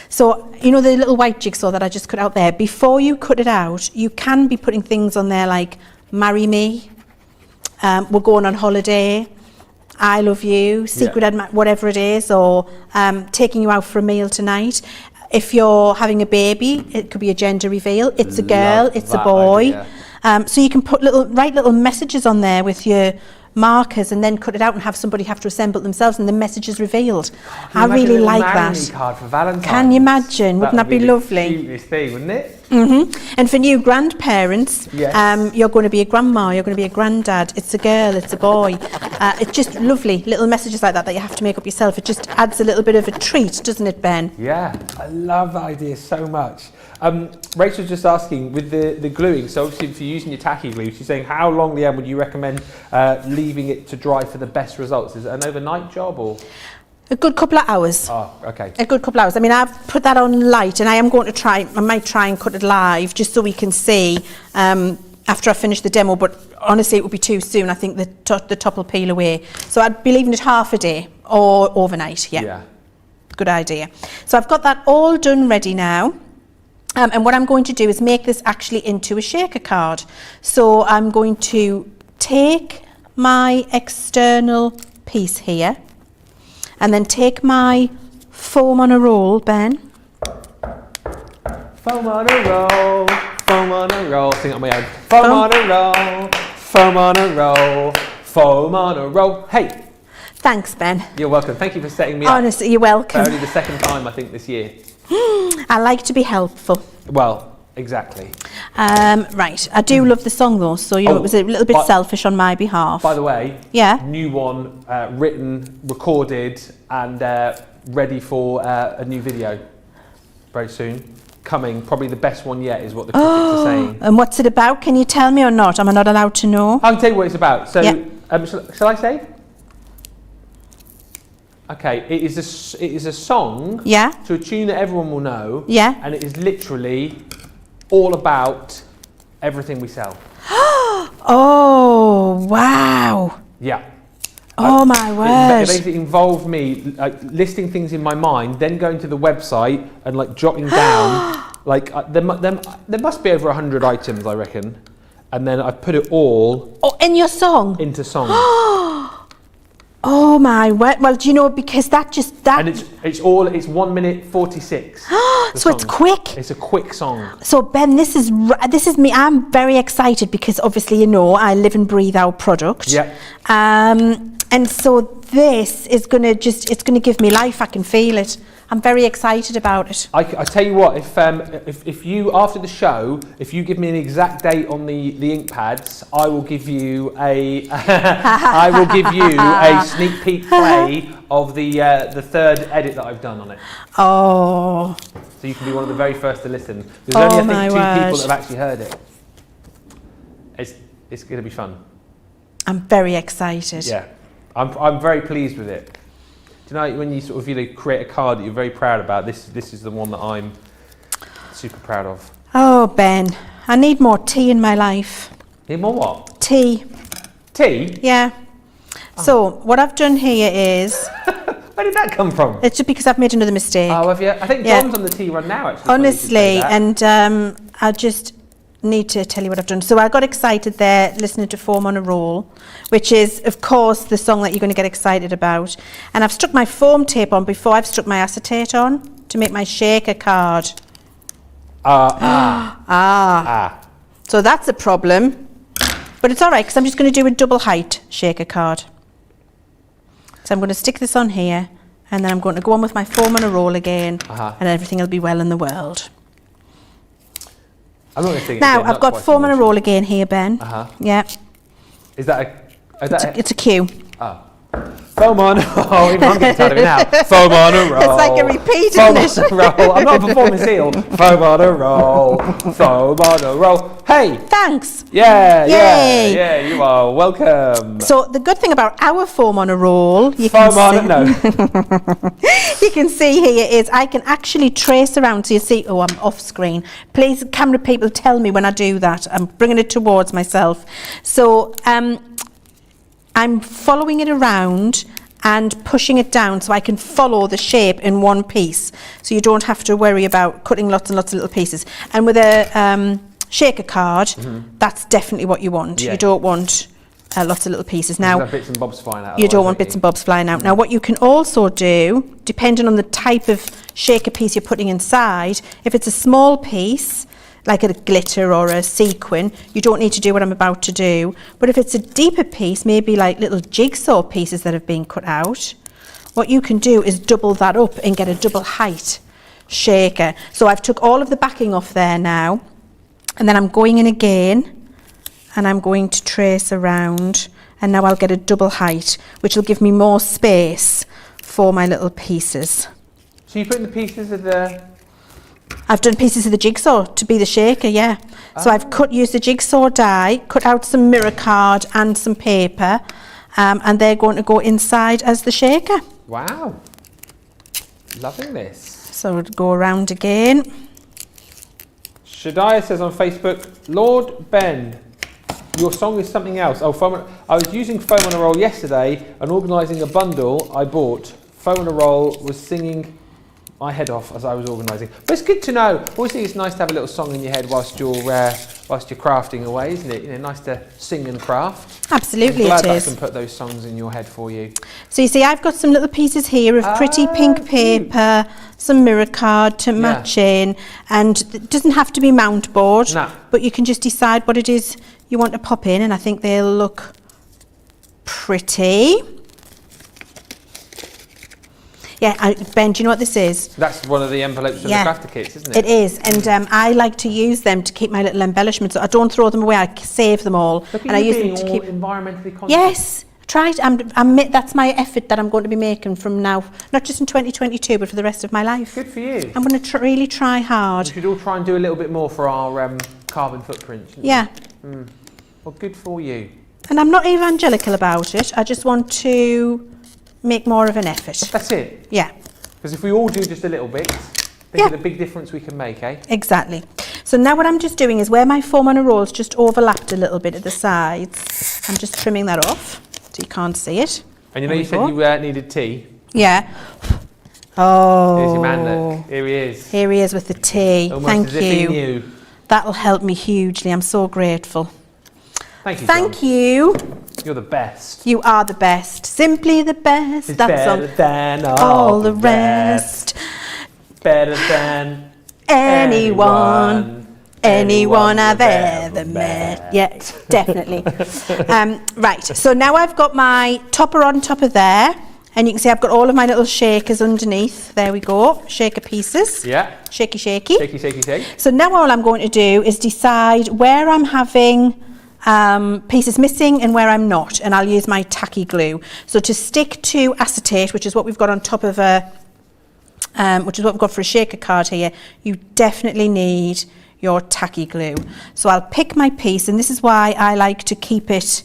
So, you know, the little white jigsaw that I just cut out there, before you cut it out, you can be putting things on there like, marry me, we're going on holiday, I love you, secret whatever it is, or taking you out for a meal tonight. If you're having a baby, it could be a gender reveal. It's a girl, it's a boy. So you can put write little messages on there with your markers and then cut it out and have somebody have to assemble it themselves and the message is revealed. I really like that. Card for Valentine's. Can you imagine? Wouldn't that be lovely? Cutest thing, wouldn't it? And for new grandparents, Yes. you're going to be a grandma, you're going to be a granddad, it's a girl, it's a boy. It's just lovely, little messages like that you have to make up yourself. It just adds a little bit of a treat, doesn't it, Ben? Yeah, I love that idea so much. Rachel's just asking, with the gluing, so obviously if you're using your tacky glue, she's saying how long, Leann, would you recommend leaving it to dry for the best results? Is it an overnight job or? A good couple of hours. Oh, okay. A good couple of hours. I mean, I've put that on light, and I am going to try, I might try and cut it live just so we can see after I finish the demo, but honestly it would be too soon. I think the top will peel away. So I'd be leaving it half a day or overnight, yeah. Good idea. So I've got that all done ready now. And what I'm going to do is make this actually into a shaker card. So I'm going to take my external piece here, and then take my foam on a roll, Ben. Foam on a roll, foam on a roll. Sing it on my own. Foam on a roll, foam on a roll, foam on a roll. Hey! Thanks, Ben. You're welcome. Thank you for setting me up. Honestly, you're welcome. Only the second time, I think, this year. I like to be helpful. Well, exactly. Right, I do love the song though, so it was a little bit selfish on my behalf. By the way, yeah, new one, written, recorded, and ready for a new video very soon. Coming, probably the best one yet, is what the critics are saying. And what's it about? Can you tell me or not? Am I not allowed to know? I can tell you what it's about. So, yeah. Shall I say? Okay, it is a song to a tune that everyone will know. Yeah. And it is literally all about everything we sell. Oh, wow. Yeah. Oh my word. It basically involved me listing things in my mind, then going to the website and like jotting down, like there must be over 100 items, I reckon. And then I put it all in your song? Into song. Oh my word. Well, do you know, because that and it's 1 minute 46. So it's quick. It's a quick song. So Ben, this is me. I'm very excited because obviously, you know, I live and breathe our product. Yeah. And so this is it's gonna give me life. I can feel it. I'm very excited about it. I tell you what, if you, after the show, if you give me an exact date on the ink pads, I will give you a sneak peek play of the third edit that I've done on it. Oh. So you can be one of the very first to listen. There's only I think 2 people that have actually heard it. It's going to be fun. I'm very excited. Yeah, I'm very pleased with it. Do you know when you sort of create a card that you're very proud about? This is the one that I'm super proud of. Oh Ben, I need more tea in my life. Need more what? Tea. Tea? Yeah. Oh. So what I've done here is. Where did that come from? It's just because I've made another mistake. Oh, have you? I think John's on the tea run now, actually. Honestly, and I just need to tell you what I've done. So I got excited there listening to Foam on a Roll, which is, of course, the song that you're going to get excited about. And I've stuck my foam tape on before I've stuck my acetate on to make my shaker card. So that's a problem. But it's all right, because I'm just going to do a double height shaker card. So I'm going to stick this on here, and then I'm going to go on with my Foam on a Roll again, and everything will be well in the world. I'm not going to sing it now, again, I've got Foam on a Roll again here, Ben. Yeah. Is that it's a cue. Oh. Foam on a roll. Even I'm getting tired of it now. Foam on a roll. It's like a repeat, Foam isn't it? on a roll. I'm not a performance heel. Foam on a roll. Foam on a roll. Hey. Thanks. Yeah. Yay. Yeah. You are welcome. So the good thing about our Foam on a Roll, you can see here is I can actually trace around. So you see, I'm off screen. Please, camera people, tell me when I do that. I'm bringing it towards myself. So I'm following it around and pushing it down so I can follow the shape in one piece. So you don't have to worry about cutting lots and lots of little pieces. And with a shaker card, that's definitely what you want. Yeah. You don't want lots of little pieces. Now, bits and bobs flying out. You don't want bits and bobs flying out. Now, what you can also do, depending on the type of shaker piece you're putting inside, if it's a small piece, like a glitter or a sequin, you don't need to do what I'm about to do. But if it's a deeper piece, maybe like little jigsaw pieces that have been cut out, what you can do is double that up and get a double height. shaker. So I've took all of the backing off there now, and then I'm going in again, and I'm going to trace around, and now I'll get a double height, which will give me more space for my little pieces. So you're putting the pieces of the... I've done pieces of the jigsaw to be the shaker, yeah. So I've used the jigsaw die, cut out some mirror card and some paper, and they're going to go inside as the shaker. Wow. Loving this. So we'll go around again. Shadiah says on Facebook, Lord Ben, your song is something else. Oh, I was using foam on a roll yesterday and organising a bundle I bought. Foam on a roll was singing my head off as I was organising. But it's good to know. I always think it's nice to have a little song in your head whilst you're crafting away, isn't it? You know, nice to sing and craft. Absolutely, I'm glad it I is. can put those songs in your head for you. So you see, I've got some little pieces here of pretty pink paper, some mirror card to match in, and it doesn't have to be mount board, but you can just decide what it is you want to pop in, and I think they'll look pretty. Yeah, Ben, do you know what this is? That's one of the envelopes from the crafter kits, isn't it? It is, and I like to use them to keep my little embellishments. I don't throw them away, I save them all. Look at and I use being them to all keep environmentally conscious. Yes, try it. That's my effort that I'm going to be making from now, not just in 2022, but for the rest of my life. Good for you. I'm going to really try hard. We should all try and do a little bit more for our carbon footprint. Yeah. Well, good for you. And I'm not evangelical about it. I just want to make more of an effort. That's it. Yeah. Because if we all do just a little bit, think of the big difference we can make, eh? Exactly. So now what I'm just doing is where my foam on a roll's just overlapped a little bit at the sides, I'm just trimming that off so you can't see it. And you know you said you needed tea? Yeah. Oh. Here's your man, look. Here he is. Here he is with the tea. Almost Thank as if he you. knew. That'll help me hugely. I'm so grateful. Thank you, Thank John. you. You're the best. You are the best. Simply the best. It's That's better than all the rest. Better than anyone I've ever met. Yeah, definitely. Right, so now I've got my topper on top of there, and you can see I've got all of my little shakers underneath. There we go, shaker pieces. Yeah. Shaky, shaky. Shaky, shaky, shake. So now all I'm going to do is decide where I'm having pieces missing and where I'm not, and I'll use my tacky glue. So to stick to acetate, which is what we've got on top of which is what we've got for a shaker card here, you definitely need your tacky glue. So I'll pick my piece, and this is why I like to keep it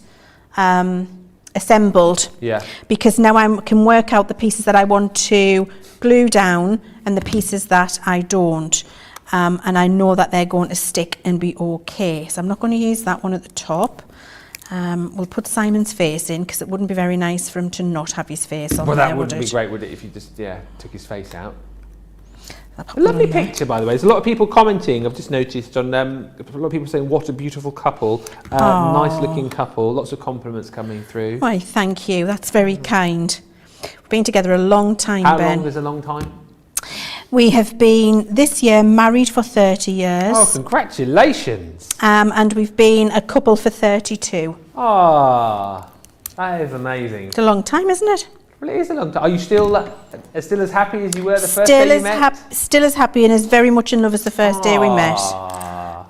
assembled. Yeah. Because now I can work out the pieces that I want to glue down and the pieces that I don't. And I know that they're going to stick and be okay. So I'm not going to use that one at the top. We'll put Simon's face in because it wouldn't be very nice for him to not have his face on. Well, there, that wouldn't be it? great, would it, if you just took his face out? A lovely picture, by the way. There's a lot of people commenting. I've just noticed on a lot of people saying, "What a beautiful couple! Nice looking couple." Lots of compliments coming through. Why, thank you. That's very kind. We've been together a long time, How Ben. long is a long time? We have been this year married for 30 years. Oh, congratulations! And we've been a couple for 32. Ah, that is amazing. It's a long time, isn't it? Well, it is a long time. Are you still as happy as you were the first day you met? Still as happy and as very much in love as the first day we met.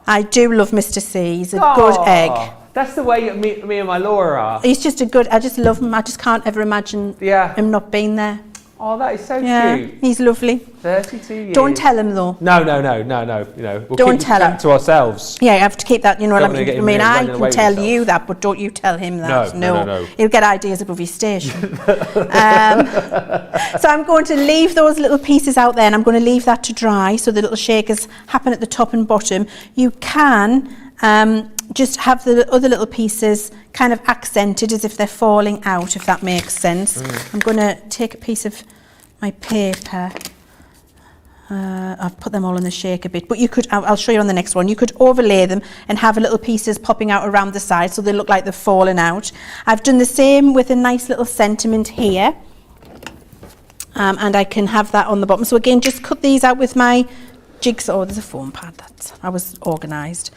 I do love Mr. C. He's a good egg. That's the way me and my Laura are. He's just I just love him. I just can't ever imagine him not being there. Oh, that is so Yeah, cute. he's lovely. 32 years. Don't tell him though. No. You know, we'll Don't keep tell that him to ourselves. Yeah, you have to keep that, you know. Don't wanna get him I running can away tell with you that, but don't you tell him that. No. He'll get ideas above his station. So I'm going to leave those little pieces out there, and I'm going to leave that to dry so the little shakers happen at the top and bottom. You can just have the other little pieces kind of accented as if they're falling out, if that makes sense. I'm going to take a piece of my paper. I've put them all in the shaker bit, but you could, I'll show you on the next one, you could overlay them and have little pieces popping out around the side so they look like they're falling out. I've done the same with a nice little sentiment here, and I can have that on the bottom. So again, just cut these out with my jigsaw. There's a foam pad, I was organised.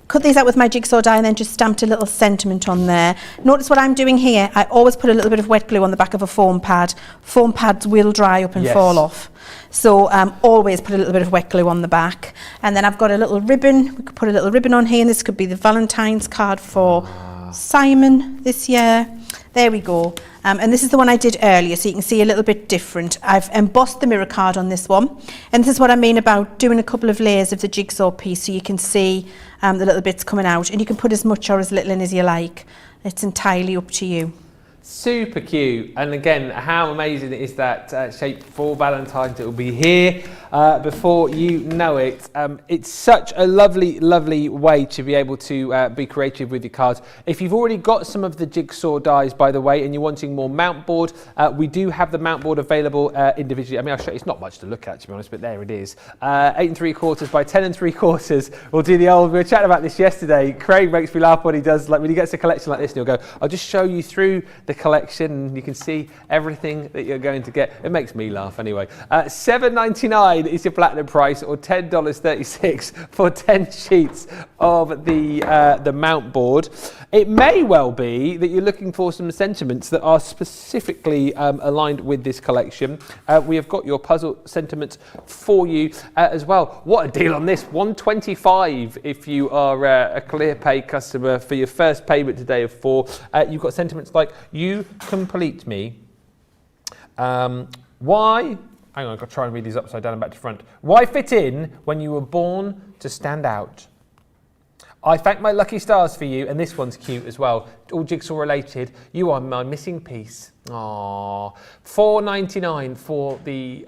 cut these out with my jigsaw die and then just stamped a little sentiment on there. Notice what I'm doing here. I always put a little bit of wet glue on the back of a foam pad. Foam pads will dry up and fall off. So always put a little bit of wet glue on the back. And then I've got a little ribbon. We could put a little ribbon on here, and this could be the Valentine's card for Simon this year. There we go. And this is the one I did earlier, so you can see a little bit different. I've embossed the mirror card on this one. And this is what I mean about doing a couple of layers of the jigsaw piece, so you can see the little bits coming out. And you can put as much or as little in as you like. It's entirely up to you. Super cute, and again, how amazing is that shape for Valentine's? It will be here before you know it. It's such a lovely, lovely way to be able to be creative with your cards. If you've already got some of the jigsaw dies, by the way, and you're wanting more mount board, we do have the mount board available individually. I mean, I'll show you, it's not much to look at, to be honest, but there it is. 8 3/4 by 10 3/4. We'll do the old, we were chatting about this yesterday. Craig makes me laugh when he does, like when he gets a collection like this, and he'll go, I'll just show you through the collection and you can see everything that you're going to get. It makes me laugh anyway. $7.99 is your platinum price, or $10.36 for 10 sheets of the mount board. It may well be that you're looking for some sentiments that are specifically aligned with this collection. We have got your puzzle sentiments for you as well. What a deal on this. $125 if you are a ClearPay customer for your first payment today of $4. You've got sentiments like, you complete me. Why? Hang on, I've got to try and read these upside down and back to front. Why fit in when you were born to stand out? I thank my lucky stars for you, and this one's cute as well. All jigsaw related. You are my missing piece. Aww. $4.99 for the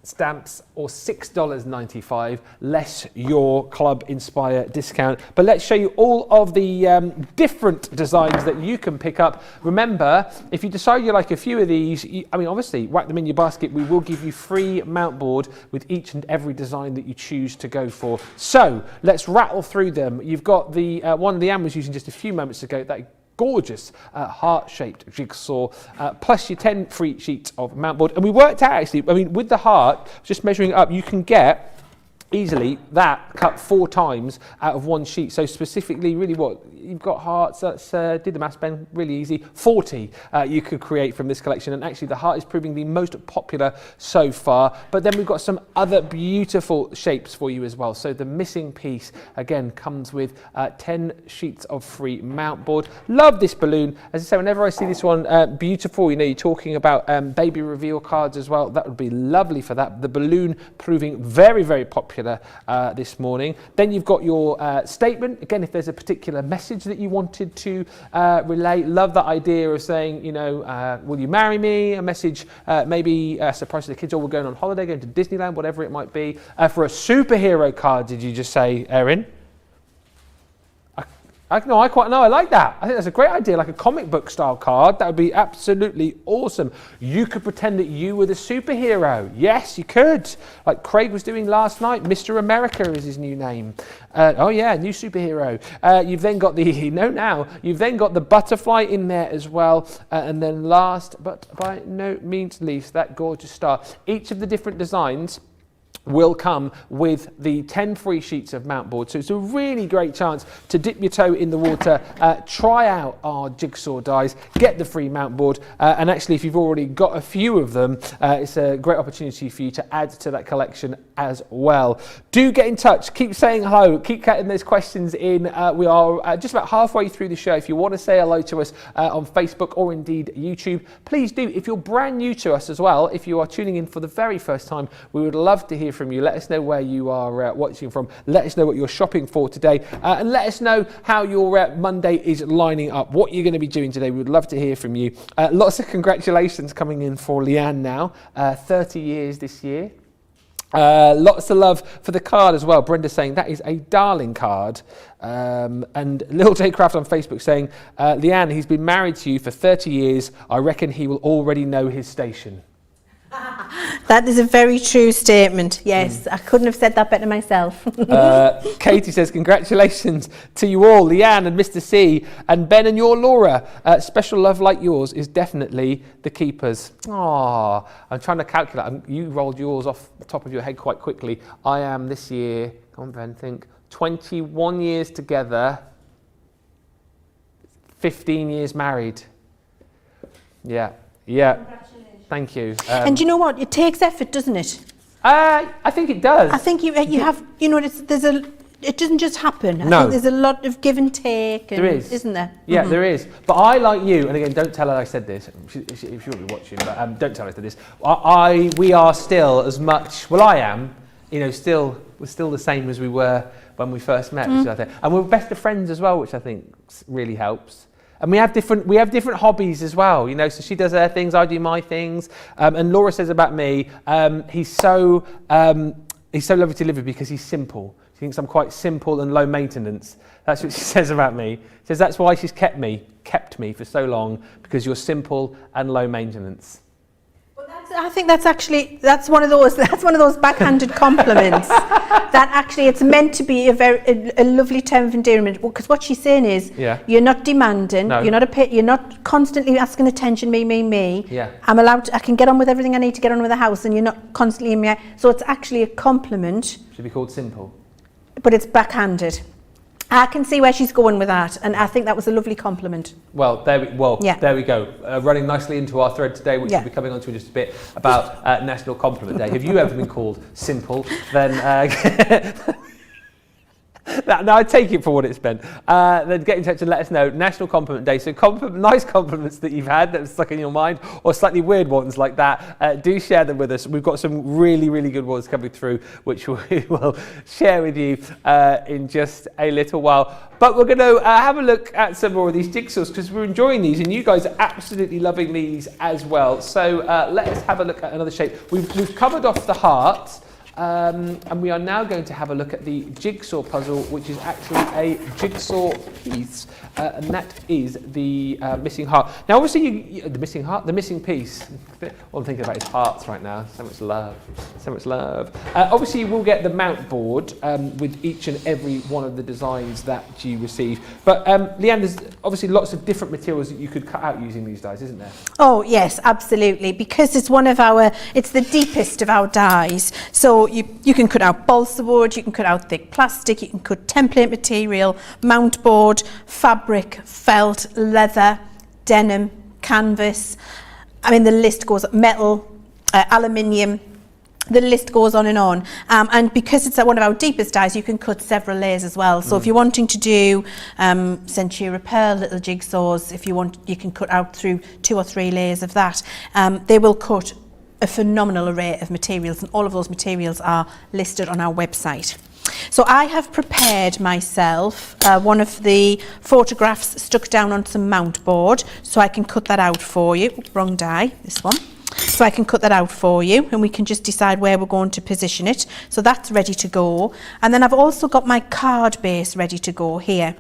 stamps, or $6.95 less your Club Inspire discount. But let's show you all of the different designs that you can pick up. Remember, if you decide you like a few of these, I mean, obviously, whack them in your basket. We will give you free mount board with each and every design that you choose to go for. So let's rattle through them. You've got the one Leann was using just a few moments ago, that gorgeous heart-shaped jigsaw, plus your 10 free sheets of mount board. And we worked out, actually, I mean, with the heart, just measuring it up, you can get easily that cut 4 times out of one sheet. So specifically, really, what you've got hearts, that's did the maths, Ben, really easy. 40 you could create from this collection, and actually the heart is proving the most popular so far. But then we've got some other beautiful shapes for you as well. So the missing piece again comes with 10 sheets of free mount board. Love this balloon. As I say, whenever I see this one, beautiful. You know, you're talking about baby reveal cards as well. That would be lovely for that. The balloon proving very, very popular this morning. Then you've got your statement. Again, if there's a particular message that you wanted to relay, love that idea of saying, you know, will you marry me? A message, maybe a surprise to the kids, or we're going on holiday, going to Disneyland, whatever it might be. For a superhero card, did you just say, Erin? I like that. I think that's a great idea, like a comic book style card. That would be absolutely awesome. You could pretend that you were the superhero. Yes, you could. Like Craig was doing last night. Mr. America is his new name. Oh yeah, new superhero. You've then got the, you've then got the butterfly in there as well. And then last, but by no means least, that gorgeous star. Each of the different designs will come with the 10 free sheets of mount board. So it's a really great chance to dip your toe in the water, try out our jigsaw dies, get the free mount board, and actually if you've already got a few of them, it's a great opportunity for you to add to that collection as well. Do get in touch, keep saying hello, keep getting those questions in. We are just about halfway through the show. If you want to say hello to us on Facebook or indeed YouTube, please do. If you're brand new to us as well, if you are tuning in for the very first time, we would love to hear from you. Let us know where you are watching from. Let us know what you're shopping for today, and let us know how your Monday is lining up, what you're going to be doing today. We would love to hear from you. Lots of congratulations coming in for Leann now, 30 years this year. Lots of love for the card as well. Brenda saying that is a darling card. And Little J Craft on Facebook saying, Leann, he's been married to you for 30 years. I reckon he will already know his station. That is a very true statement. Yes, I couldn't have said that better myself. Katie says, congratulations to you all, Leann and Mr. C, and Ben and your Laura. Special love like yours is definitely the keepers. Aww, I'm trying to calculate. You rolled yours off the top of your head quite quickly. I am this year, come on Ben, think, 21 years together, 15 years married. Yeah. Thank you. And you know what? It takes effort, doesn't it? I think it does. I think you have, you know, it doesn't just happen. I No. think there's a lot of give and take. And, There is. Isn't there? Yeah, there is. But I, like you, and again, don't tell her I said this. She won't be watching, but don't tell her I said this. We are still as much, well, I am, you know, we're still the same as we were when we first met. Which I think, and we're best of friends as well, which I think really helps. And we have different hobbies as well, you know. So she does her things, I do my things. And Laura says about me, he's so lovely to live with because he's simple. She thinks I'm quite simple and low maintenance. That's what she says about me. She says that's why she's kept me for so long, because you're simple and low maintenance. I think that's one of those backhanded compliments. That actually it's meant to be a lovely term of endearment, because what she's saying is you're not demanding, No. you're not constantly asking attention, me. Yeah. I can get on with everything I need to get on with the house, and you're not constantly in me. So it's actually a compliment, Should be called simple. but it's backhanded. I can see where she's going with that, and I think that was a lovely compliment. Well, there we go. Running nicely into our thread today, which we'll be coming on to in just a bit, about National Compliment Day. Have you ever been called simple? Then no, I take it for what it's been. Then get in touch and let us know. National Compliment Day. So nice compliments that you've had that have stuck in your mind, or slightly weird ones like that. Do share them with us. We've got some really, really good ones coming through, which we will share with you in just a little while. But we're going to have a look at some more of these jigsaws, because we're enjoying these and you guys are absolutely loving these as well. So let us have a look at another shape. We've covered off the heart. And we are now going to have a look at the jigsaw puzzle, which is actually a jigsaw piece, and that is the missing heart. Now, obviously, the missing heart, the missing piece. All I'm thinking about is hearts right now. So much love. Obviously, you will get the mount board with each and every one of the designs that you receive. But Leann, there's obviously lots of different materials that you could cut out using these dies, isn't there? Oh yes, absolutely, because it's it's the deepest of our dies. So you can cut out balsa wood, you can cut out thick plastic, you can cut template material, mount board, fabric, felt, leather, denim, canvas. I mean, the list goes, metal, aluminium, the list goes on and on. And because it's one of our deepest dies, you can cut several layers as well. So if you're wanting to do Centura Pearl little jigsaws, if you want, you can cut out through 2 or 3 layers of that. They will cut a phenomenal array of materials, and all of those materials are listed on our website. So I have prepared myself one of the photographs stuck down on some mount board, so I can cut that out for you. Wrong die, this one. So I can cut that out for you, and we can just decide where we're going to position it. So that's ready to go. And then I've also got my card base ready to go here.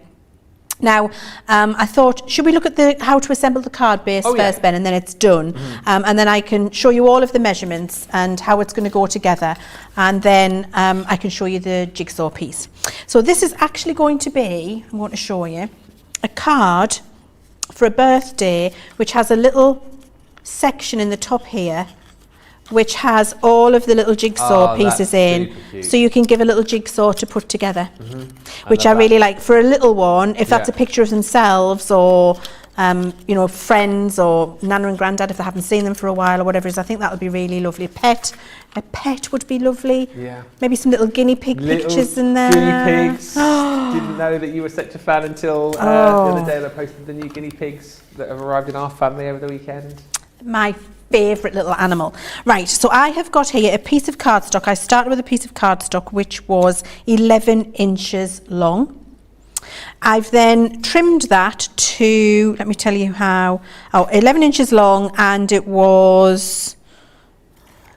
Now, I thought, should we look at how to assemble the card base first, Ben, and then it's done. And then I can show you all of the measurements and how it's going to go together. And then I can show you the jigsaw piece. So this is actually going to be, I'm going to show you, a card for a birthday, which has a little section in the top here, which has all of the little jigsaw pieces in, so you can give a little jigsaw to put together, which I really like for a little one. If that's a picture of themselves, or you know, friends, or Nana and Grandad if they haven't seen them for a while, or whatever it is, I think that would be really lovely. A pet would be lovely. Yeah. Maybe some little guinea pig pictures in there. Guinea pigs. Didn't know that you were such a fan until the other day. I posted the new guinea pigs that have arrived in our family over the weekend. My favourite little animal. Right, so I have got here a piece of cardstock. I started with a piece of cardstock which was 11 inches long. I've then trimmed that to, let me tell you how, 11 inches long, and it was,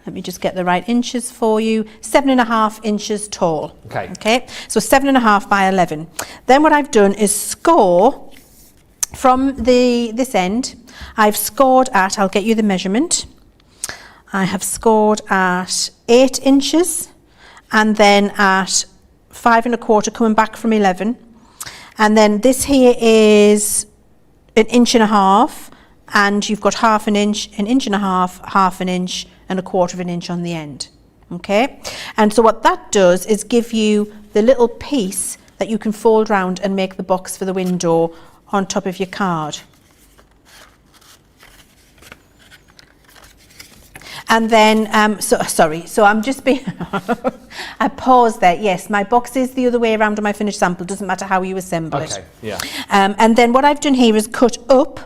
let me just get the right inches for you, 7.5 inches tall. Okay, so 7.5 by 11. Then what I've done is score from this end. I've scored at, I'll get you the measurement, I have scored at 8 inches, and then at 5 1/4 coming back from 11, and then this here is 1.5 inches, and you've got 1/2 inch, 1.5 inches, 1/2 inch, and 1/4 inch on the end. Okay, and so what that does is give you the little piece that you can fold round and make the box for the window on top of your card. And then, so I'm just being, I paused there. Yes, my box is the other way around on my finished sample. Doesn't matter how you assemble it. Okay, yeah. And then what I've done here is cut up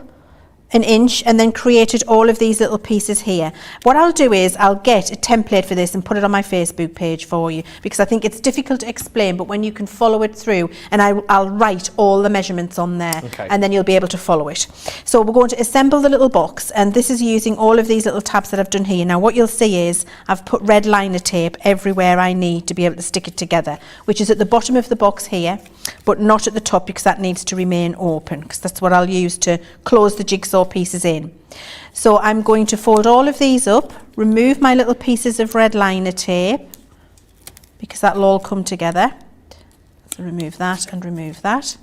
an inch and then created all of these little pieces here. What I'll do is I'll get a template for this and put it on my Facebook page for you, because I think it's difficult to explain, but when you can follow it through, and I'll write all the measurements on there, okay, and then you'll be able to follow it. So we're going to assemble the little box, and this is using all of these little tabs that I've done here. Now what you'll see is I've put red liner tape everywhere I need to be able to stick it together, which is at the bottom of the box here, but not at the top, because that needs to remain open, because that's what I'll use to close the jigsaw pieces in. So I'm going to fold all of these up, remove my little pieces of red liner tape, because that'll all come together. So remove that and remove that.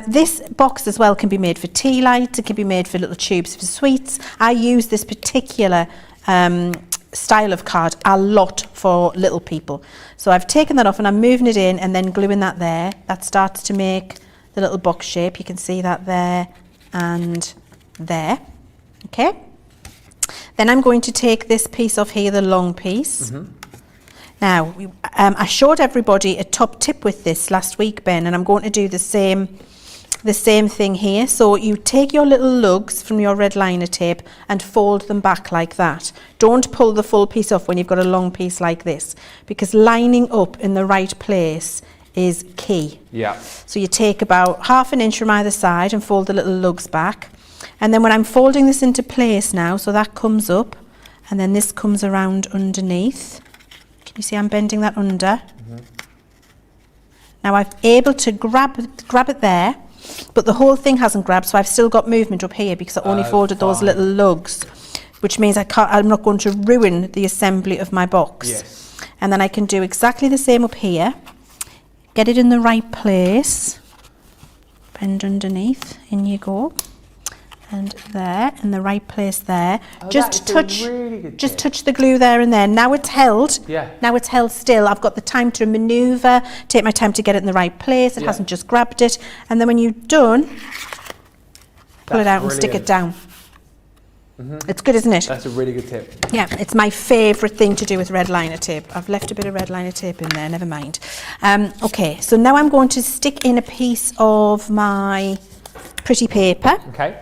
This box as well can be made for tea lights, it can be made for little tubes for sweets. I use this particular style of card a lot for little people. So I've taken that off and I'm moving it in and then gluing that there. That starts to make the little box shape. You can see that there and there. Okay. Then I'm going to take this piece off here, the long piece. Now, I showed everybody a top tip with this last week, Ben, and I'm going to do the same thing here. So you take your little lugs from your red liner tape and fold them back like that. Don't pull the full piece off when you've got a long piece like this, because lining up in the right place is key. Yeah. So you take about 1/2 inch from either side and fold the little lugs back. And then when I'm folding this into place now, so that comes up and then this comes around underneath. Can you see I'm bending that under? Now I'm able to grab it there, but the whole thing hasn't grabbed, so I've still got movement up here because I only folded those little lugs, which means I'm not going to ruin the assembly of my box. Yes. And then I can do exactly the same up here. Get it in the right place. Bend underneath, in you go. And there, in the right place there. Just touch the glue there and there. Now it's held. Yeah. Now it's held still. I've got the time to manoeuvre, take my time to get it in the right place. It hasn't just grabbed it. And then when you're done, pull it out and stick it down. It's good, isn't it? That's a really good tip. Yeah, it's my favourite thing to do with red liner tape. I've left a bit of red liner tape in there, never mind. Okay, so now I'm going to stick in a piece of my pretty paper. Okay.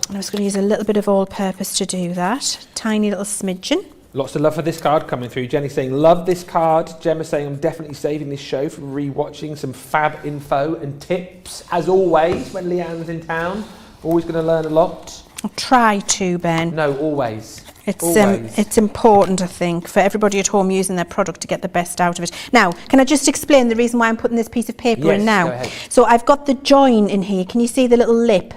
And I'm just going to use a little bit of all-purpose to do that. Tiny little smidgen. Lots of love for this card coming through. Jenny saying, love this card. Gemma saying, I'm definitely saving this show for re-watching. Some fab info and tips, as always, when Leanne's in town. Always going to learn a lot. I'll try to, Ben. No, always. It's important, I think, for everybody at home using their product to get the best out of it. Now, can I just explain the reason why I'm putting this piece of paper in now? Go ahead. So I've got the join in here. Can you see the little lip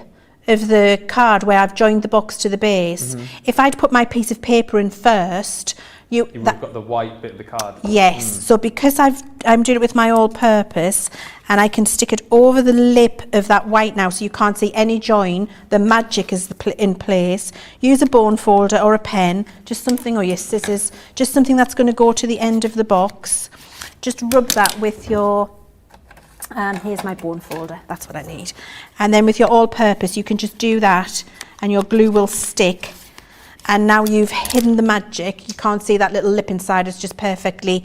of the card where I've joined the box to the base? If I'd put my piece of paper in first, you would have got the white bit of the card. Yes. So because I'm doing it with my all-purpose, and I can stick it over the lip of that white now, so you can't see any join. The magic is in place. Use a bone folder or a pen, just something, or your scissors, just something that's going to go to the end of the box. Just rub that with your. Here's my bone folder, that's what I need. And then with your all-purpose, you can just do that and your glue will stick. And now you've hidden the magic. You can't see that little lip inside, it's just perfectly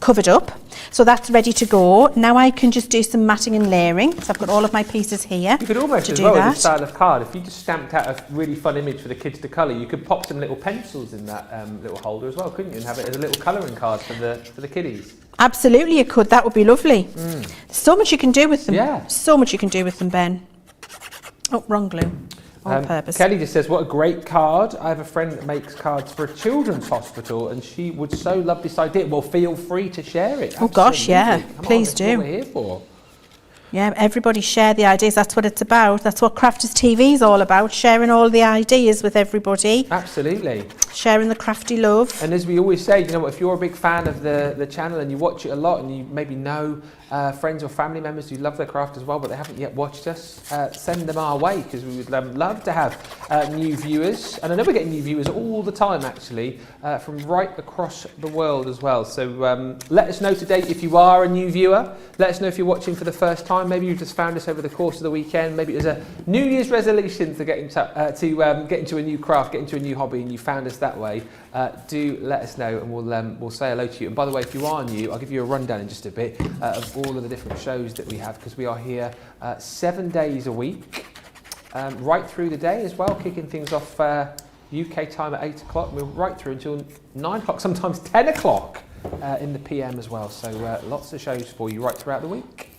covered up. So that's ready to go. Now I can just do some matting and layering. So I've got all of my pieces here. You could almost, as well, with this style of card, if you just stamped out a really fun image for the kids to colour, you could pop some little pencils in that little holder as well, couldn't you? And have it as a little colouring card for the kiddies. Absolutely, you could. That would be lovely. There's so much you can do with them. Yeah. So much you can do with them, Ben. Oh, wrong glue. On purpose. Kelly just says, what a great card. I have a friend that makes cards for a children's hospital and she would so love this idea. Well, feel free to share it. Oh gosh, yeah. Please do. That's what we're here for. Yeah, everybody share the ideas. That's what it's about. That's what Crafters TV is all about, sharing all the ideas with everybody. Absolutely. sharing the crafty love. And as we always say, you know what, if you're a big fan of the channel and you watch it a lot and you maybe know friends or family members who love their craft as well, but they haven't yet watched us, send them our way, because we would love to have new viewers. And I know we're getting new viewers all the time, actually, from right across the world as well. So let us know today if you are a new viewer. Let us know if you're watching for the first time. Maybe you've just found us over the course of the weekend. Maybe it was a New Year's resolution to get into a new craft, get into a new hobby, and you found us that way. Do let us know, and we'll say hello to you. And by the way, if you are new, I'll give you a rundown in just a bit of all of the different shows that we have, because we are here 7 days a week, right through the day as well, kicking things off UK time at 8 o'clock. We're right through until 9 o'clock, sometimes 10 o'clock in the PM as well. So lots of shows for you right throughout the week.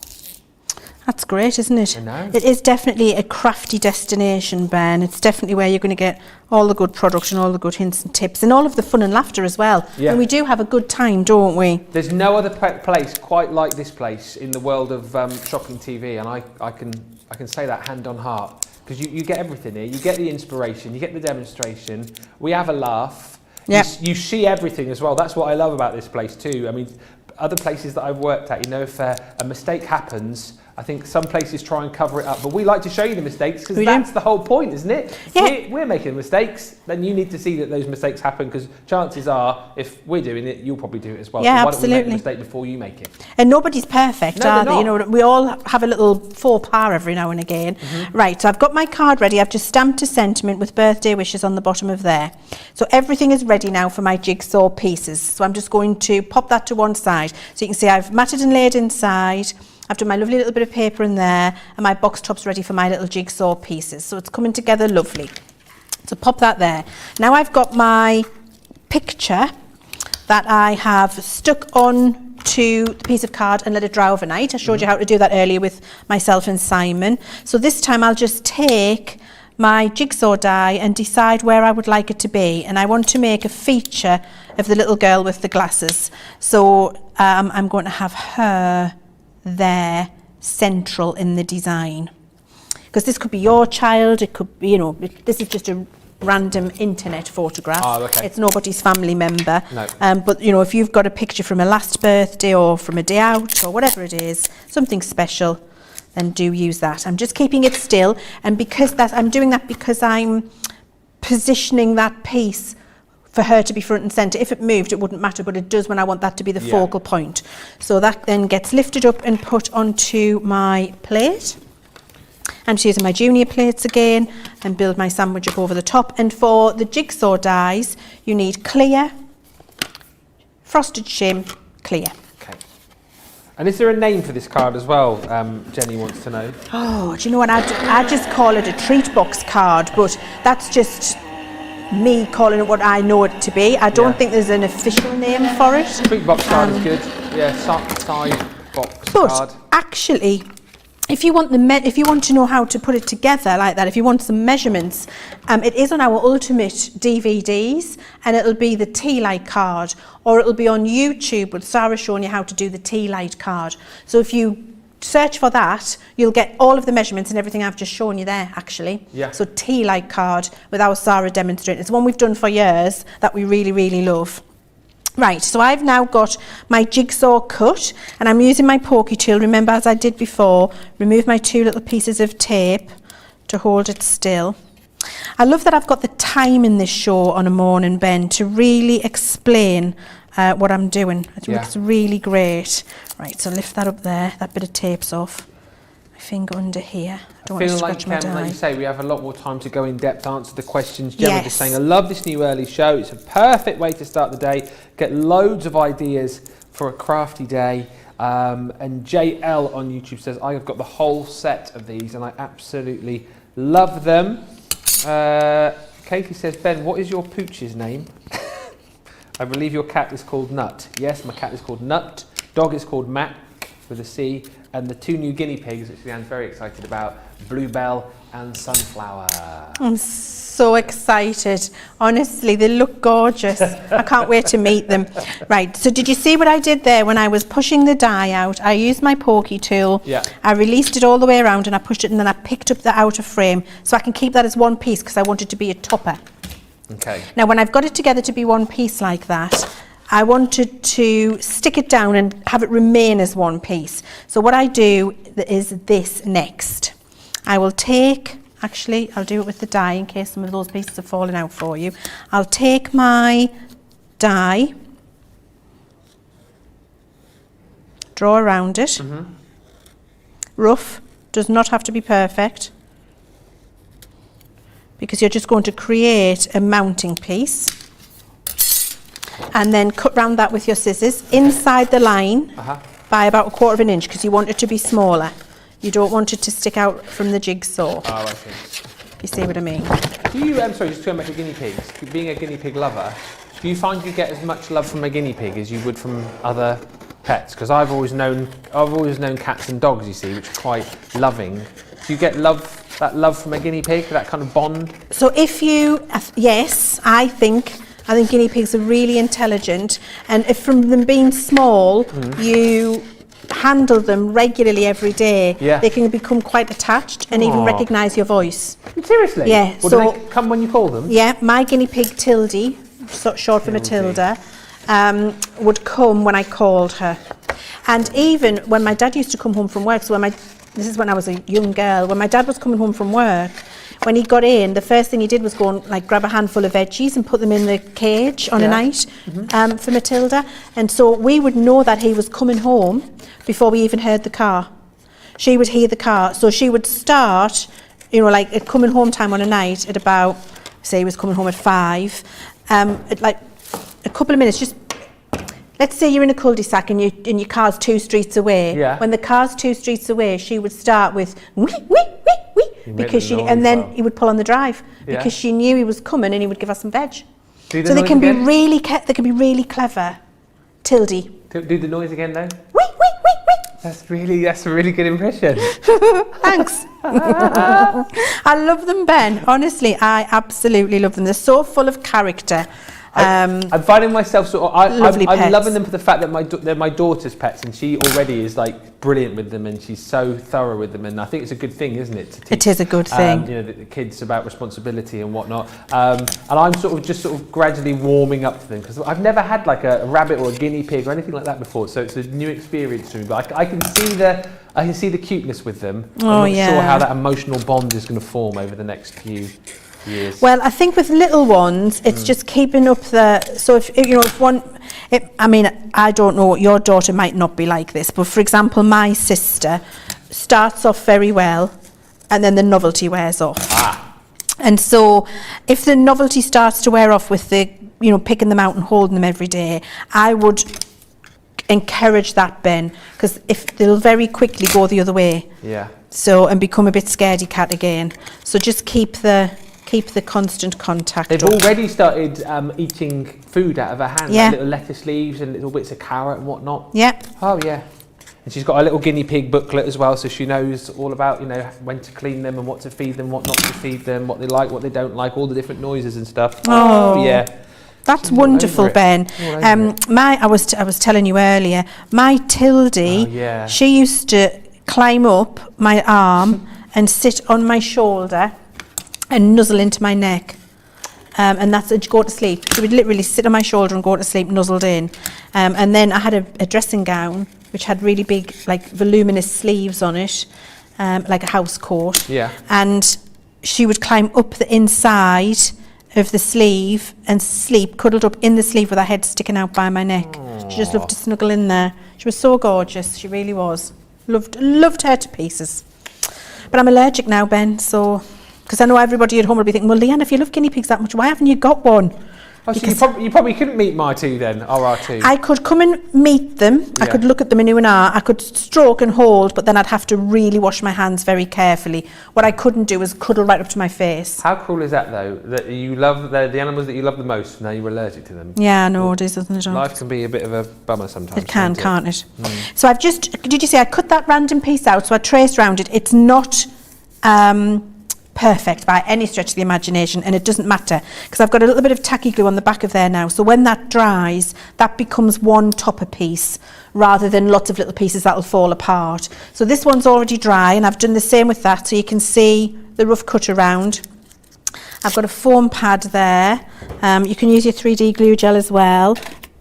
That's great, isn't it? I know. It is definitely a crafty destination, Ben. It's definitely where you're going to get all the good product and all the good hints and tips and all of the fun and laughter as well. Yeah. And we do have a good time, don't we? There's no other place quite like this place in the world of shopping TV, and I can say that hand on heart, because you get everything here. You get the inspiration, you get the demonstration, we have a laugh. Yep. You see everything as well. That's what I love about this place too. I mean, other places that I've worked at, you know, if a mistake happens, I think some places try and cover it up, but we like to show you the mistakes, because that's the whole point, isn't it? Yeah. We're making mistakes, then you need to see that those mistakes happen, because chances are, if we're doing it, you'll probably do it as well. Yeah, so why don't we make a absolutely. mistake before you make it? And nobody's perfect, No, are they're they? You not. know, we all have a little faux pas every now and again. Right, so I've got my card ready. I've just stamped a sentiment with birthday wishes on the bottom of there. So everything is ready now for my jigsaw pieces. So I'm just going to pop that to one side. So you can see I've matted and laid inside. I've done my lovely little bit of paper in there, and my box top's ready for my little jigsaw pieces. So it's coming together lovely. So pop that there. Now I've got my picture that I have stuck on to the piece of card and let it dry overnight. I showed you how to do that earlier with myself and Simon. So this time I'll just take my jigsaw die and decide where I would like it to be. And I want to make a feature of the little girl with the glasses. So I'm going to have her there central in the design, because this could be your child, it could be, you know, this is just a random internet photograph. Oh, okay. It's nobody's family member. No. But you know, if you've got a picture from a last birthday or from a day out or whatever it is, something special, then do use that. I'm just keeping it still, and because I'm doing that because I'm positioning that piece for her to be front and centre. If it moved, it wouldn't matter, but it does when I want that to be the focal point. So that then gets lifted up and put onto my plate. I'm just using my junior plates again and build my sandwich up over the top. And for the jigsaw dies, you need clear, frosted shim, clear. Okay. And is there a name for this card as well? Jenny wants to know. Oh, do you know what? I just call it a treat box card, but that's just me calling it what I know it to be. I don't think there's an official name for it. Treat box card is good. Yeah, side box But card. actually, if you want if you want to know how to put it together like that, if you want some measurements, it is on our ultimate DVDs, and it'll be the tea light card, or it'll be on YouTube with Sarah showing you how to do the tea light card. So if you search for that, you'll get all of the measurements and everything I've just shown you there, actually. Yeah. So tea light card with our Sarah demonstrating. It's one we've done for years that we really, really love. Right, so I've now got my jigsaw cut, and I'm using my pokey tool. Remember, as I did before, remove my two little pieces of tape to hold it still. I love that I've got the time in this show on a morning, Ben, to really explain what I'm doing. I think it's really great. Right, so lift that up there. That bit of tape's off. My finger under here. I don't want to scratch my die. Like you say, we have a lot more time to go in depth, answer the questions. Gemma just saying, I love this new early show. It's a perfect way to start the day. Get loads of ideas for a crafty day. And JL on YouTube says, I have got the whole set of these and I absolutely love them. Katie says, Ben, what is your pooch's name? I believe your cat is called Nut. Yes, my cat is called Nut. Dog is called Mac with a C. And the two new guinea pigs, which Leanne's very excited about, Bluebell and Sunflower. I'm so excited. Honestly, they look gorgeous. I can't wait to meet them. Right, so did you see what I did there when I was pushing the die out? I used my pokey tool. Yeah. I released it all the way around and I pushed it, and then I picked up the outer frame so I can keep that as one piece because I want it to be a topper. Okay. Now, when I've got it together to be one piece like that, I wanted to stick it down and have it remain as one piece. So what I do is this next. I will take, actually, I'll do it with the die in case some of those pieces are falling out for you. I'll take my die, draw around it. Rough, does not have to be perfect, because you're just going to create a mounting piece. And then cut round that with your scissors inside the line by about 1/4 of an inch, because you want it to be smaller. You don't want it to stick out from the jigsaw. Oh, I see. You see what I mean? Do you, sorry, just going back to guinea pigs, being a guinea pig lover, do you find you get as much love from a guinea pig as you would from other pets? Because I've always known cats and dogs, you see, which are quite loving. Do you get that love from a guinea pig, that kind of bond? So if you, yes, I think guinea pigs are really intelligent, and if from them being small, you handle them regularly every day, they can become quite attached and even recognise your voice. Seriously? Yeah. Well, so do they come when you call them? Yeah, my guinea pig Tildy, short for Matilda, would come when I called her. And even when my dad used to come home from work, so this is when I was a young girl, when my dad was coming home from work, when he got in, the first thing he did was go and grab a handful of veggies and put them in the cage on a night for Matilda. And so we would know that he was coming home before we even heard the car. She would hear the car, so she would start, at coming home time on a night at about, say he was coming home at 5, at a couple of minutes, let's say you're in a cul-de-sac and your car's 2 streets away. Yeah. When the car's 2 streets away, she would start with wee, wee, wee, wee, because and then he would pull on the drive because she knew he was coming and he would give her some veg. So they can be really clever. Tildy. Do the noise again though. Wee, wee, wee, wee. That's a really good impression. Thanks. I love them, Ben. Honestly, I absolutely love them. They're so full of character. I'm finding myself I'm pets. loving them for the fact that they're my daughter's pets, and she already is brilliant with them, and she's so thorough with them, and I think it's a good thing, isn't it? To teach, it is a good thing. The kids about responsibility and whatnot. And I'm just gradually warming up to them, because I've never had a rabbit or a guinea pig or anything like that before, so it's a new experience to me. But I can see the cuteness with them. I'm not sure how that emotional bond is going to form over the next few years. Well, I think with little ones, it's just keeping up I don't know, your daughter might not be like this, but for example, my sister starts off very well and then the novelty wears off. And so if the novelty starts to wear off with the, picking them out and holding them every day, I would encourage that, Ben, because if they'll very quickly go the other way. Yeah. So, and become a bit scaredy cat again. So just keep the constant contact. They've already started eating food out of her hand, Yeah. little lettuce leaves and little bits of carrot and whatnot. Yeah. Oh yeah. And she's got a little guinea pig booklet as well, so she knows all about, when to clean them and what to feed them, what not to feed them, what they like, what they don't like, all the different noises and stuff. Oh, yeah. That's wonderful, Ben. I was telling you earlier, my Tildy, she used to climb up my arm and sit on my shoulder and nuzzle into my neck, and that's go to sleep. She would literally sit on my shoulder and go to sleep, nuzzled in. And then I had a dressing gown which had really big, voluminous sleeves on it, like a house coat. Yeah. And she would climb up the inside of the sleeve and sleep cuddled up in the sleeve with her head sticking out by my neck. Aww. She just loved to snuggle in there. She was so gorgeous. She really was. Loved her to pieces. But I'm allergic now, Ben, so. Because I know everybody at home will be thinking, well, Leanne, if you love guinea pigs that much, why haven't you got one? Oh, so you probably couldn't meet my two then, RR2. I could come and meet them. Yeah. I could look at them in U&R. I could stroke and hold, but then I'd have to really wash my hands very carefully. What I couldn't do was cuddle right up to my face. How cruel is that, though? That you love the animals that you love the most, now you're allergic to them. Yeah, I know it is, isn't it? Life can be a bit of a bummer sometimes. It can, can't it? So I've did you see I cut that random piece out, so I traced around it. It's not perfect by any stretch of the imagination, and it doesn't matter because I've got a little bit of tacky glue on the back of there now, so when that dries that becomes one topper piece rather than lots of little pieces that'll fall apart. So this one's already dry and I've done the same with that, so you can see the rough cut around. I've got a foam pad there. You can use your 3D glue gel as well.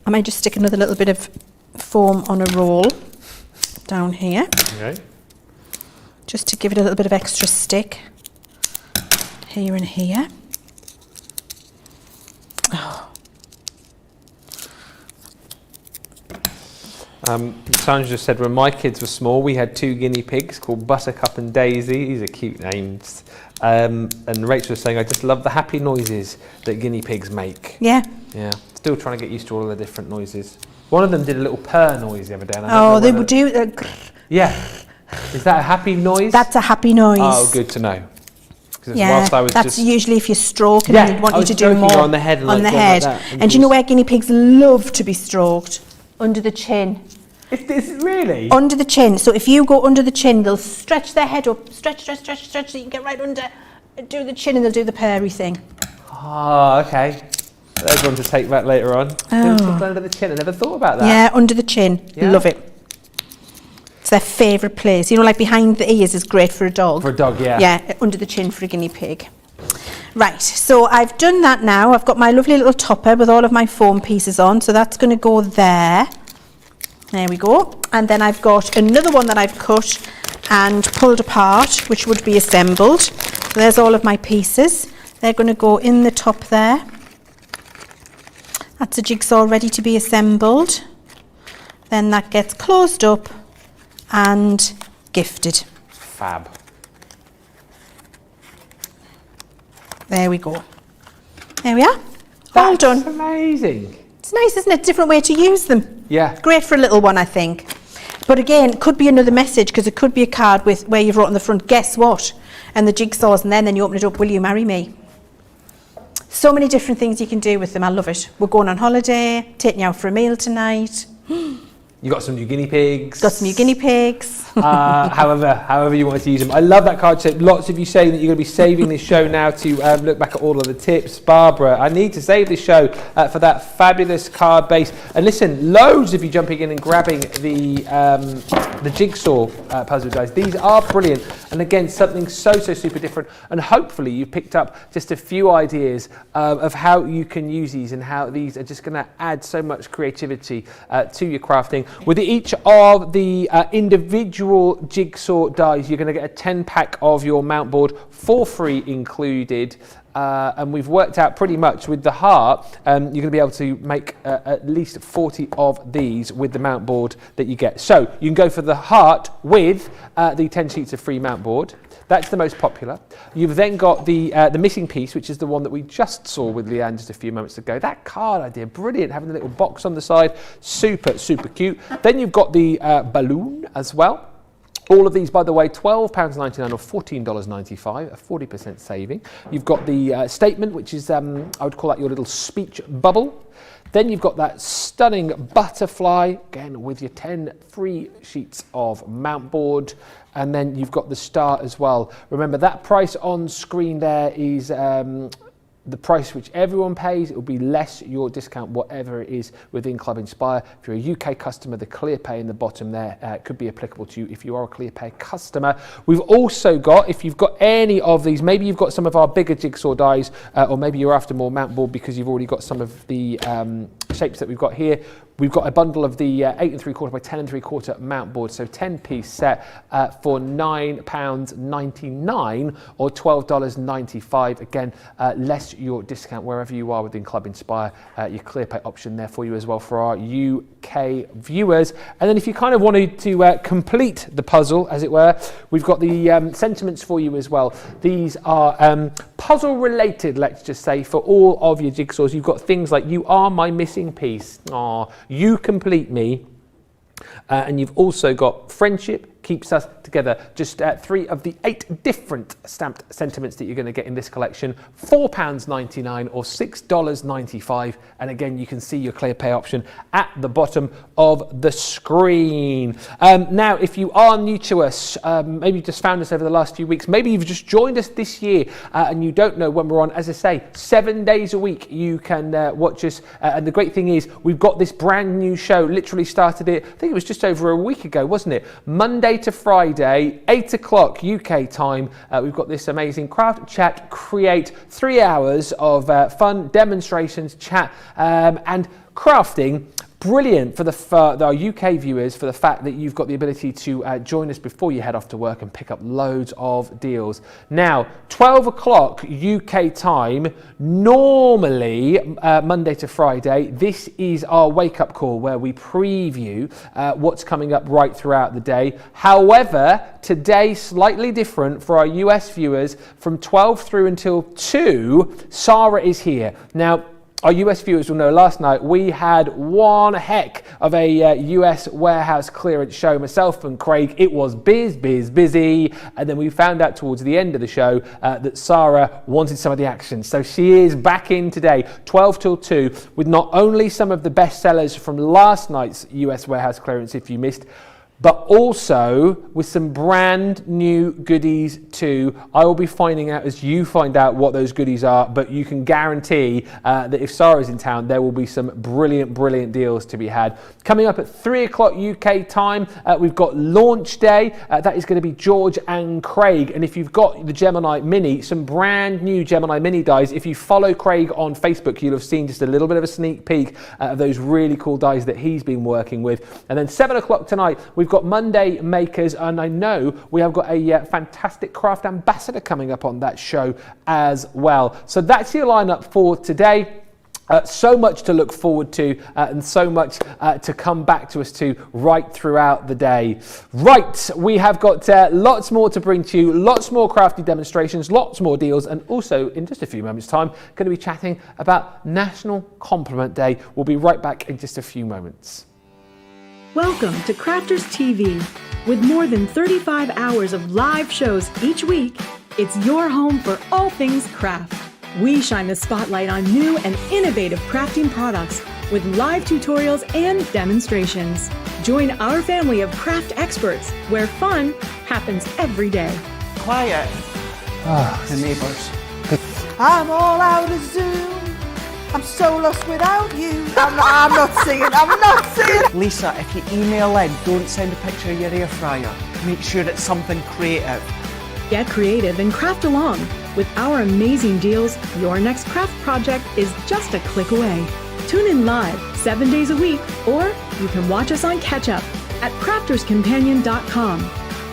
I might just stick another little bit of foam on a roll down here. Okay. Just to give it a little bit of extra stick. Here and here. Oh. Sandra just said, when my kids were small, we had 2 guinea pigs called Buttercup and Daisy. These are cute names. And Rachel was saying, I just love the happy noises that guinea pigs make. Yeah. Yeah. Still trying to get used to all the different noises. One of them did a little purr noise the other day. Oh, they would do. Yeah. Is that a happy noise? That's a happy noise. Oh, good to know. Yeah, that's usually if you stroke and they want you to do more on the head. On the head. And do you know where guinea pigs love to be stroked? Under the chin. Is it really? Under the chin. So if you go under the chin, they'll stretch their head up, stretch, so you can get right under, do the chin, and they'll do the purry thing. Ah, okay. There's one to take back later on. Under the chin. I never thought about that. Yeah, under the chin. Yeah. Love it. It's their favourite place. You know, like behind the ears is great for a dog. For a dog, yeah. Yeah, under the chin for a guinea pig. Right, so I've done that now. I've got my lovely little topper with all of my foam pieces on, so that's going to go there. There we go. And then I've got another one that I've cut and pulled apart, which would be assembled. So there's all of my pieces. They're going to go in the top there. That's a jigsaw ready to be assembled. Then that gets closed up and gifted. Fab. There we go. There we are. All done. That's amazing. It's nice, isn't it? Different way to use them. Yeah. Great for a little one, I think. But again, it could be another message, because it could be a card with where you've wrote on the front, guess what? And the jigsaws, and then you open it up, will you marry me? So many different things you can do with them. I love it. We're going on holiday, taking you out for a meal tonight. You got some new guinea pigs. Got some new guinea pigs. However you want to use them. I love that card shape. Lots of you saying that you're going to be saving this show now to look back at all of the tips. Barbara, I need to save this show for that fabulous card base. And listen, loads of you jumping in and grabbing the jigsaw puzzle dice. These are brilliant. And again, something so super different. And hopefully you picked up just a few ideas of how you can use these and how these are just going to add so much creativity to your crafting. With each of the individual jigsaw dies, you're going to get a 10-pack of your mount board for free included. And we've worked out pretty much with the heart, you're going to be able to make at least 40 of these with the mount board that you get. So you can go for the heart with the 10 sheets of free mount board. That's the most popular. You've then got the missing piece, which is the one that we just saw with Leann just a few moments ago. That card idea, brilliant, having the little box on the side, super cute. Then you've got the balloon as well. All of these, by the way, £12.99 or $14.95, a 40% saving. You've got the statement, which is, I would call that your little speech bubble. Then you've got that stunning butterfly, again, with your 10 free sheets of mount board. And then you've got the star as well. Remember, that price on screen there is the price which everyone pays. It will be less your discount, whatever it is within Club Inspire. If you're a UK customer, the ClearPay in the bottom there could be applicable to you if you are a ClearPay customer. We've also got, if you've got any of these, maybe you've got some of our bigger jigsaw dies, or maybe you're after more mount board because you've already got some of the shapes that we've got here. We've got a bundle of the 8 3/4 by 10 3/4 mount board, so 10-piece set for £9.99 or $12.95. Again, less your discount wherever you are within Club Inspire. Your ClearPay option there for you as well for our UK viewers. And then if you kind of wanted to complete the puzzle, as it were, we've got the sentiments for you as well. These are puzzle related, let's just say, for all of your jigsaws. You've got things like, you are my missing piece. Aww. You complete me. And you've also got friendship keeps us together. Just 3 of the 8 different stamped sentiments that you're going to get in this collection. £4.99 or $6.95. And again, you can see your ClearPay option at the bottom of the screen. Now, if you are new to us, maybe you just found us over the last few weeks, maybe you've just joined us this year and you don't know when we're on, as I say, 7 days a week you can watch us. And the great thing is we've got this brand new show, literally started it, I think it was just over a week ago, wasn't it? Monday Monday to Friday, 8 o'clock UK time. We've got this amazing Craft Chat Create 3 hours of fun demonstrations, chat and crafting. Brilliant for our UK viewers, for the fact that you've got the ability to join us before you head off to work and pick up loads of deals. Now, 12 o'clock UK time, normally Monday to Friday, this is our wake-up call where we preview what's coming up right throughout the day. However, today, slightly different for our US viewers, from 12 through until 2, Sarah is here. Now, our US viewers will know last night we had one heck of a US warehouse clearance show, myself and Craig. It was busy. And then we found out towards the end of the show that Sarah wanted some of the action. So she is back in today, 12 till 2, with not only some of the best sellers from last night's US warehouse clearance, if you missed, but also with some brand new goodies too. I will be finding out as you find out what those goodies are, but you can guarantee that if Sarah's in town, there will be some brilliant deals to be had. Coming up at 3 o'clock UK time, we've got launch day. That is going to be George and Craig. And if you've got the Gemini Mini, some brand new Gemini Mini dies. If you follow Craig on Facebook, you'll have seen just a little bit of a sneak peek of those really cool dies that he's been working with. And then 7 o'clock tonight, we've got Monday Makers, and I know we have got a fantastic craft ambassador coming up on that show as well. So that's your lineup for today. So much to look forward to and so much to come back to us to right throughout the day. Right, we have got lots more to bring to you, lots more crafty demonstrations, lots more deals, and also in just a few moments time going to be chatting about National Compliment Day. We'll be right back in just a few moments. Welcome to Crafters TV. With more than 35 hours of live shows each week, it's your home for all things craft. We shine the spotlight on new and innovative crafting products with live tutorials and demonstrations. Join our family of craft experts where fun happens every day. Quiet. The neighbours. I'm all out of Zoom. I'm so lost without you. I'm not singing. Lisa, if you email in, don't send a picture of your air fryer. Make sure it's something creative. Get creative and craft along. With our amazing deals, your next craft project is just a click away. Tune in live 7 days a week, or you can watch us on Catch-Up at crafterscompanion.com,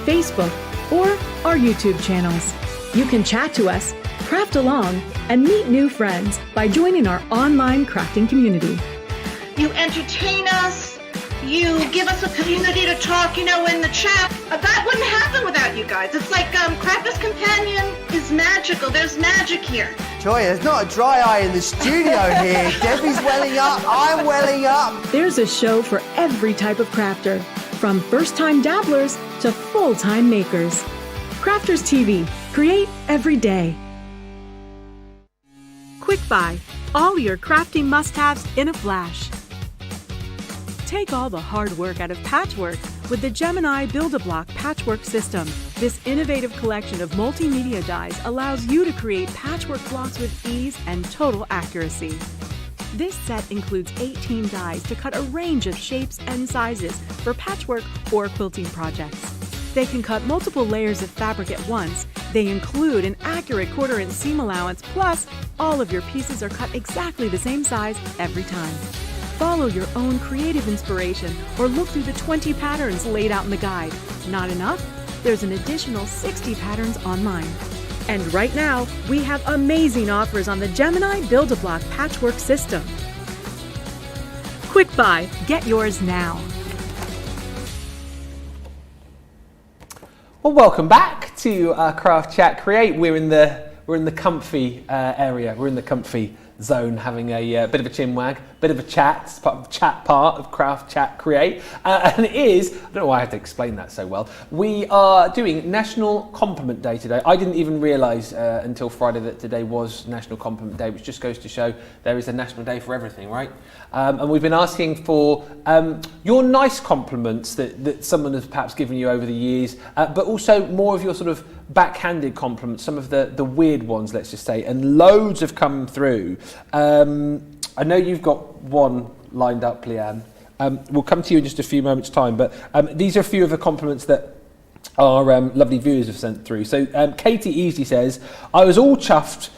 Facebook, or our YouTube channels. You can chat to us, craft along, and meet new friends by joining our online crafting community. You entertain us, you give us a community to talk, in the chat. That wouldn't happen without you guys. It's like Crafters Companion is magical. There's magic here. Joy, there's not a dry eye in the studio here. Debbie's welling up, I'm welling up. There's a show for every type of crafter, from first-time dabblers to full-time makers. Crafters TV, create every day. Quick Buy, all your crafting must-haves in a flash. Take all the hard work out of patchwork with the Gemini Build-A-Block patchwork system. This innovative collection of multimedia dies allows you to create patchwork blocks with ease and total accuracy. This set includes 18 dies to cut a range of shapes and sizes for patchwork or quilting projects. They can cut multiple layers of fabric at once. They include an accurate 1/4 inch seam allowance, plus all of your pieces are cut exactly the same size every time. Follow your own creative inspiration or look through the 20 patterns laid out in the guide. Not enough? There's an additional 60 patterns online. And right now, we have amazing offers on the Gemini Build-A-Block patchwork system. Quick Buy, get yours now. Well, welcome back to Craft Chat Create. We're in the comfy area. We're in the comfy zone, having a bit of a chinwag, bit of a chat. It's part of the chat part of Craft Chat Create, and it is, I don't know why I have to explain that so well, we are doing National Compliment Day today. I didn't even realise until Friday that today was National Compliment Day, which just goes to show there is a national day for everything, right? And we've been asking for your nice compliments that someone has perhaps given you over the years, but also more of your sort of backhanded compliments, some of the weird ones, let's just say, and loads have come through. I know you've got one lined up, Leann. We'll come to you in just a few moments' time, but these are a few of the compliments that our lovely viewers have sent through. So Katie Easy says, I was all chuffed,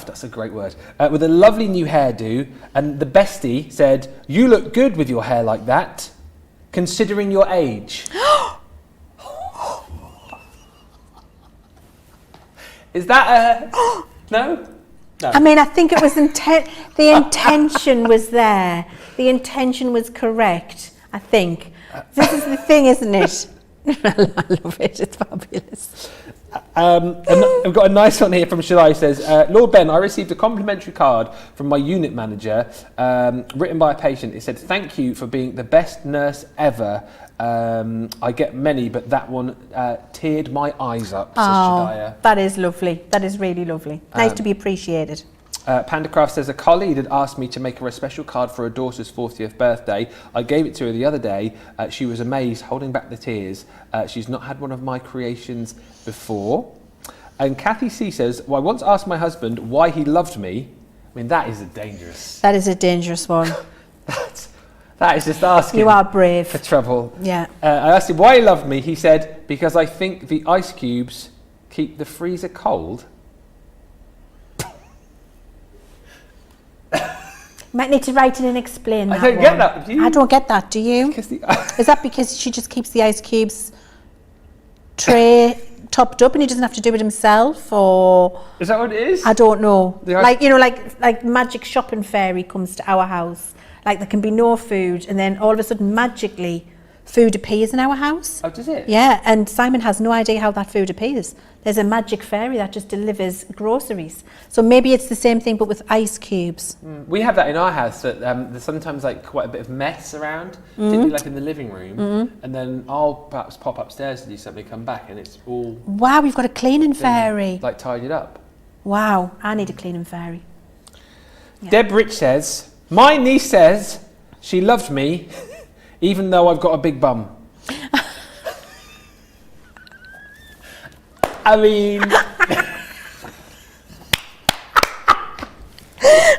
that's a great word, with a lovely new hairdo, and the bestie said, you look good with your hair like that, considering your age. Is that a... No? No. I mean, I think it was the intention was there. The intention was correct, I think. This is the thing, isn't it? I love it, it's fabulous. I've got a nice one here from Shilai. Says, Lord Ben, I received a complimentary card from my unit manager, written by a patient. It said, thank you for being the best nurse ever. I get many, but that one teared my eyes up, says Shadaya. That is lovely. That is really lovely. Nice to be appreciated. Pandacraft says, a colleague had asked me to make her a special card for her daughter's 40th birthday. I gave it to her the other day. She was amazed, holding back the tears. She's not had one of my creations before. And Kathy C says, well, I once asked my husband why he loved me. I mean, that is a dangerous... That is a dangerous one. That is just asking. You are brave. For trouble. Yeah. I asked him why he loved me. He said, because I think the ice cubes keep the freezer cold. Might need to write in and explain that. I don't get that, do you? I don't get that, do you? Is that because she just keeps the ice cubes tray topped up and he doesn't have to do it himself, or... Is that what it is? I don't know. Like, you know, like magic shopping fairy comes to our house. Like there can be no food and then all of a sudden magically food appears in our house. Oh, does it? Yeah, and Simon has no idea how that food appears. There's a magic fairy that just delivers groceries. So maybe it's the same thing but with ice cubes. We have that in our house, that there's sometimes like quite a bit of mess around, particularly like in the living room, and then I'll perhaps pop upstairs to do something, come back and it's all... Wow, we've got a cleaning fairy. Like tidied up. Wow, I need a cleaning fairy. Yeah. Deb Rich says, my niece says she loved me even though I've got a big bum. I mean...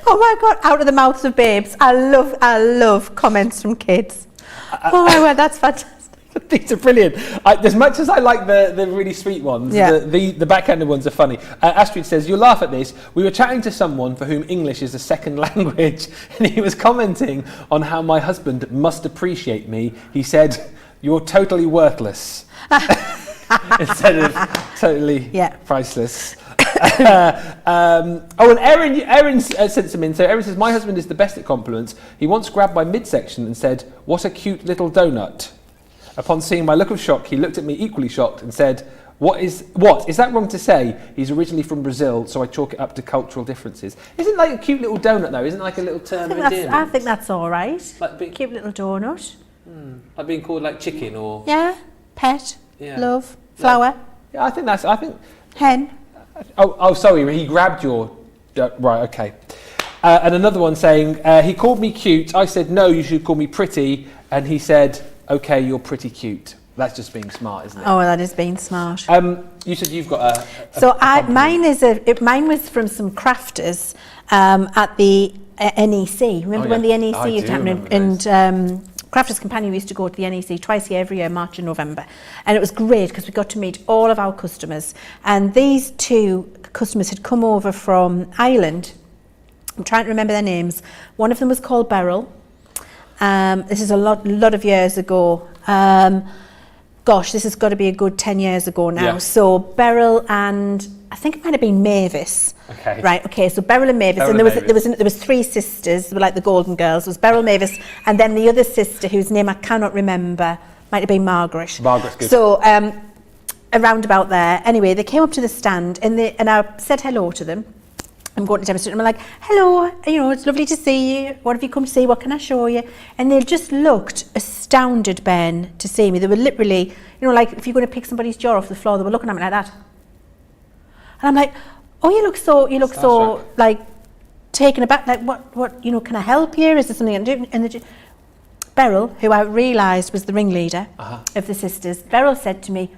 Oh my God, out of the mouths of babes. I love comments from kids. Oh my word, that's fantastic. These are brilliant. As much as I like the really sweet ones, the backhanded ones are funny. Astrid says, you'll laugh at this. We were chatting to someone for whom English is a second language, and he was commenting on how my husband must appreciate me. He said, you're totally worthless. Instead of totally priceless. And Erin sent some in. So Erin says, my husband is the best at compliments. He once grabbed my midsection and said, what a cute little donut. Upon seeing my look of shock, he looked at me equally shocked and said, what is that wrong to say? He's originally from Brazil, so I chalk it up to cultural differences. Isn't like a cute little donut though? Isn't it like a little term of endearment? I think that's all right. Like cute little donut. Like being called like chicken or... Yeah, pet, love, flower. Yeah, I think... Hen. Oh, sorry, he grabbed your... right, okay. And another one saying, he called me cute. I said, no, you should call me pretty. And he said, okay, you're pretty cute. That's just being smart, isn't it? Oh, that is being smart. You said you've got a so mine was from some crafters at the NEC. Remember when the NEC used to happen? And Crafters Companion used to go to the NEC twice a year, every year, March and November. And it was great because we got to meet all of our customers. And these two customers had come over from Ireland. I'm trying to remember their names. One of them was called Beryl. This is a lot of years ago. Gosh, this has got to be a good 10 years ago now. Yeah. So Beryl and I think it might have been Mavis. Okay. Right. Okay. So Beryl and Mavis, and there was three sisters. They were like the Golden Girls. It was Beryl, Mavis, and then the other sister whose name I cannot remember. Might have been Margaret. Margaret's good. So around about there. Anyway, they came up to the stand and I said hello to them. I'm going to demonstrate. And I'm like, hello, it's lovely to see you. What have you come to see? What can I show you? And they just looked astounded, Ben, to see me. They were literally, like if you're going to pick somebody's jaw off the floor, they were looking at me like that. And I'm like, oh, you look so like taken aback. Like, what? Can I help you? Is there something I can do? And Beryl, who I realised was the ringleader of the sisters, Beryl said to me,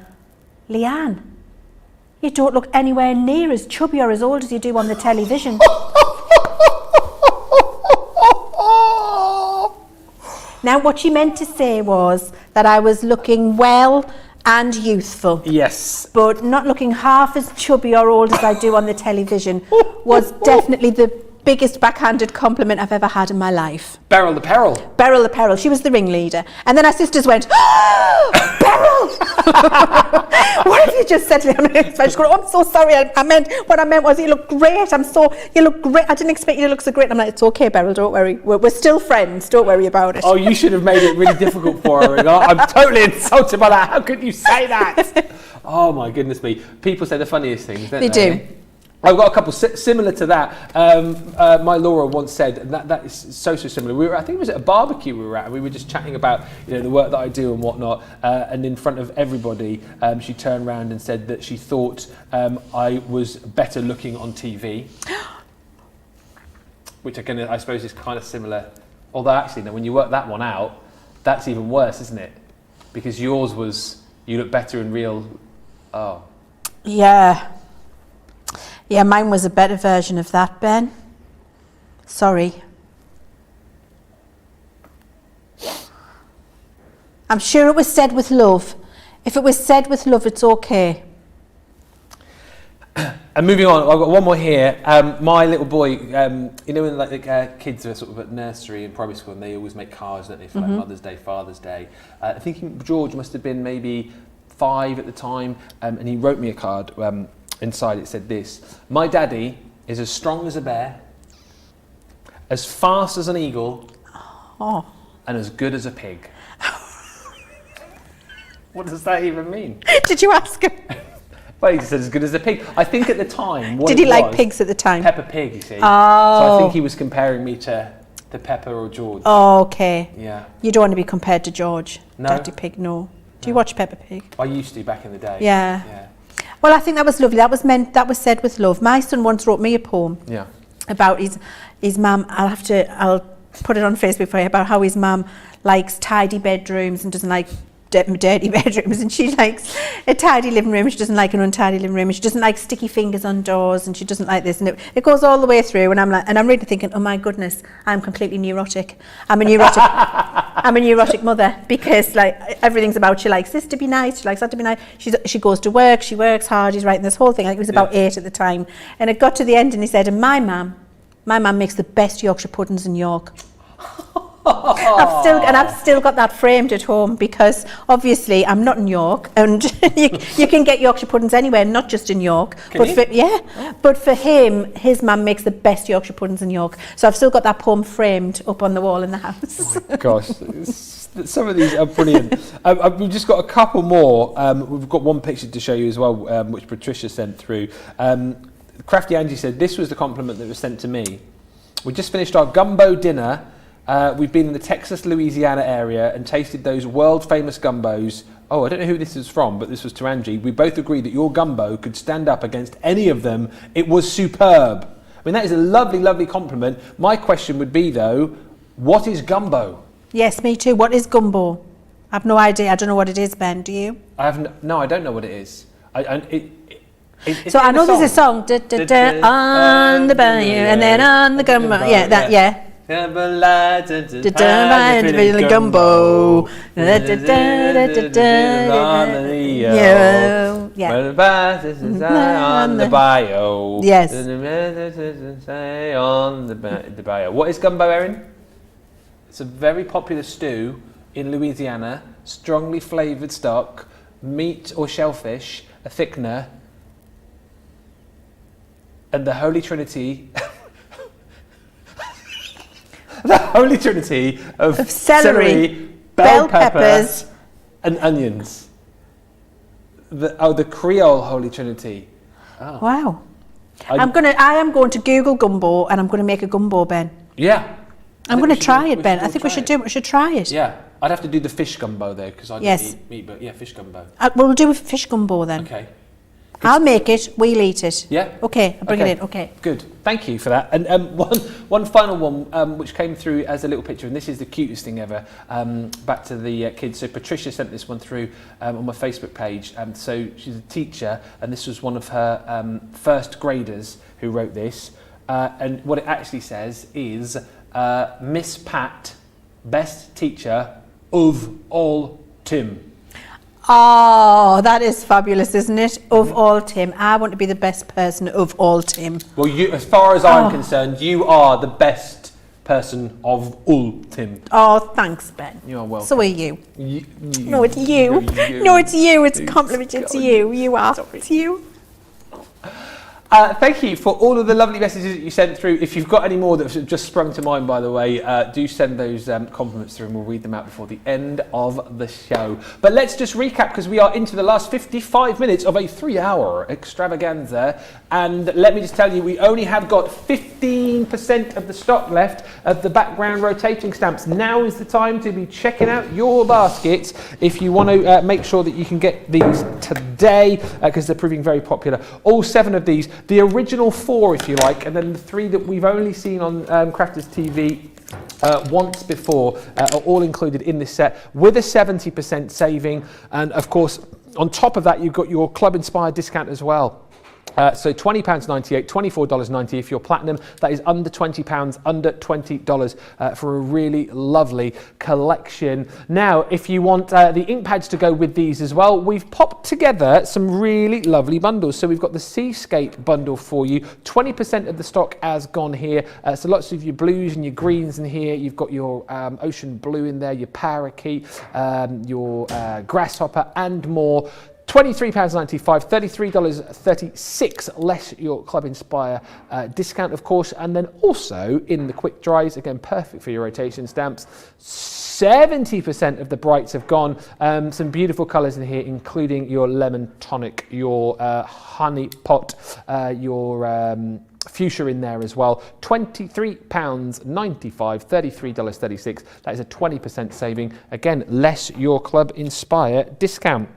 Leanne, you don't look anywhere near as chubby or as old as you do on the television. Now, what she meant to say was that I was looking well and youthful. Yes. But not looking half as chubby or old as I do on the television was definitely the biggest backhanded compliment I've ever had in my life. Beryl the Peril. Beryl the Peril, she was the ringleader. And then our sisters went, oh, Beryl! What have you just said to me? I just go, oh, I'm so sorry. What I meant was you look great. You look great. I didn't expect you to look so great. I'm like, it's okay, Beryl, don't worry. We're still friends. Don't worry about it. Oh, you should have made it really difficult for her. I'm totally insulted by that. How could you say that? Oh my goodness me. People say the funniest things, don't they? They do. I've got a couple similar to that. My Laura once said, and that is so similar. I think it was at a barbecue we were at, and we were just chatting about the work that I do and whatnot. And in front of everybody, she turned around and said that she thought I was better looking on TV, which I suppose is kind of similar. Although actually, when you work that one out, that's even worse, isn't it? Because yours was you look better in real. Oh. Yeah. Yeah, mine was a better version of that, Ben. Sorry. I'm sure it was said with love. If it was said with love, it's okay. And moving on, I've got one more here. My little boy, when the kids are sort of at nursery and primary school, and they always make cards, don't they, for like Mother's Day, Father's Day. I think George must have been maybe 5 at the time, and he wrote me a card. Inside it said this: my daddy is as strong as a bear, as fast as an eagle, and as good as a pig. What does that even mean? Did you ask him? Well, he said as good as a pig. I think at the time... Did he like pigs at the time? Peppa Pig, you see. Oh. So I think he was comparing me to Peppa or George. Oh, okay. Yeah. You don't want to be compared to George. No. Daddy Pig, no. Do you watch Peppa Pig? I used to back in the day. Yeah. Well, I think that was lovely. That was said with love. My son once wrote me a poem about his mum. I'll put it on Facebook for you, about how his mum likes tidy bedrooms and doesn't like dirty bedrooms, and she likes a tidy living room. She doesn't like an untidy living room. She doesn't like sticky fingers on doors, and she doesn't like this. And it goes all the way through. And I'm really thinking, oh my goodness, I'm completely neurotic. I'm a neurotic mother, because like everything's about, she likes this to be nice, she likes that to be nice. She goes to work, she works hard. He's writing this whole thing. I think he was about 8 at the time, and it got to the end, and he said, and my mum makes the best Yorkshire puddings in York. I've still got that framed at home, because obviously I'm not in York, and you can get Yorkshire puddings anywhere, not just in York. But for him, his mum makes the best Yorkshire puddings in York. So I've still got that poem framed up on the wall in the house. Oh my gosh, some of these are brilliant. We've just got a couple more. We've got one picture to show you as well, which Patricia sent through. Crafty Angie said, this was the compliment that was sent to me. We just finished our gumbo dinner. We've been in the Texas, Louisiana area and tasted those world-famous gumbos. Oh, I don't know who this is from, but this was to Angie. We both agreed that your gumbo could stand up against any of them. It was superb. I mean, that is a lovely, lovely compliment. My question would be, though, what is gumbo? Yes, me too. What is gumbo? I have no idea. I don't know what it is, Ben. Do you? I don't know what it is. So I know there's a song, on the bayou, and then on the gumbo. Yeah. Gumbo. On the bio. Yes. On the bio. What is gumbo, Erin? It's a very popular stew in Louisiana. Strongly flavoured stock, meat or shellfish, a thickener, and the Holy Trinity. The Holy Trinity of celery, bell peppers, and onions. The Creole Holy Trinity. Oh. Wow. I am going to Google gumbo, and I'm going to make a gumbo, Ben. Yeah. I'm going to try it, Ben. I think we should try it. Yeah. I'd have to do the fish gumbo though, because I don't eat meat, but yeah, fish gumbo. We'll do a fish gumbo then. Okay. I'll make it, we'll eat it. Yeah. Okay, I'll bring it in, okay. Good, thank you for that. And one final one, which came through as a little picture, and this is the cutest thing ever, back to the kids. So Patricia sent this one through on my Facebook page. So she's a teacher, and this was one of her first graders who wrote this. And what it actually says is, Miss Pat, best teacher of all Tim. Oh, that is fabulous, isn't it? Of all, Tim. I want to be the best person of all, Tim. Well, you, as far as I'm concerned, you are the best person of all, Tim. Oh, thanks, Ben. You are welcome. So are you. No, it's you. No, it's you. It's a compliment. It's you. You are. It's you. Thank you for all of the lovely messages that you sent through. If you've got any more that have just sprung to mind, by the way, do send those compliments through and we'll read them out before the end of the show. But let's just recap, because we are into the last 55 minutes of a 3-hour extravaganza. And let me just tell you, we only have got 15% of the stock left of the background rotating stamps. Now is the time to be checking out your baskets if you want to make sure that you can get these today, because they're proving very popular. All 7 of these. The original 4, if you like, and then the 3 that we've only seen on Crafters TV once before are all included in this set with a 70% saving. And of course, on top of that, you've got your Club Inspired discount as well. So £20.98, $24.90 if you're platinum. That is under £20, under $20 for a really lovely collection. Now, if you want the ink pads to go with these as well, we've popped together some really lovely bundles. So we've got the Seascape bundle for you. 20% of the stock has gone here. So lots of your blues and your greens in here. You've got your ocean blue in there, your parakeet, your grasshopper and more. £23.95, $33.36 less your Club Inspire discount, of course, and then also in the quick dries, again, perfect for your rotation stamps. 70% of the brights have gone. Some beautiful colours in here, including your lemon tonic, your honey pot, your fuchsia in there as well. £23.95, $33.36. That is a 20% saving. Again, less your Club Inspire discount.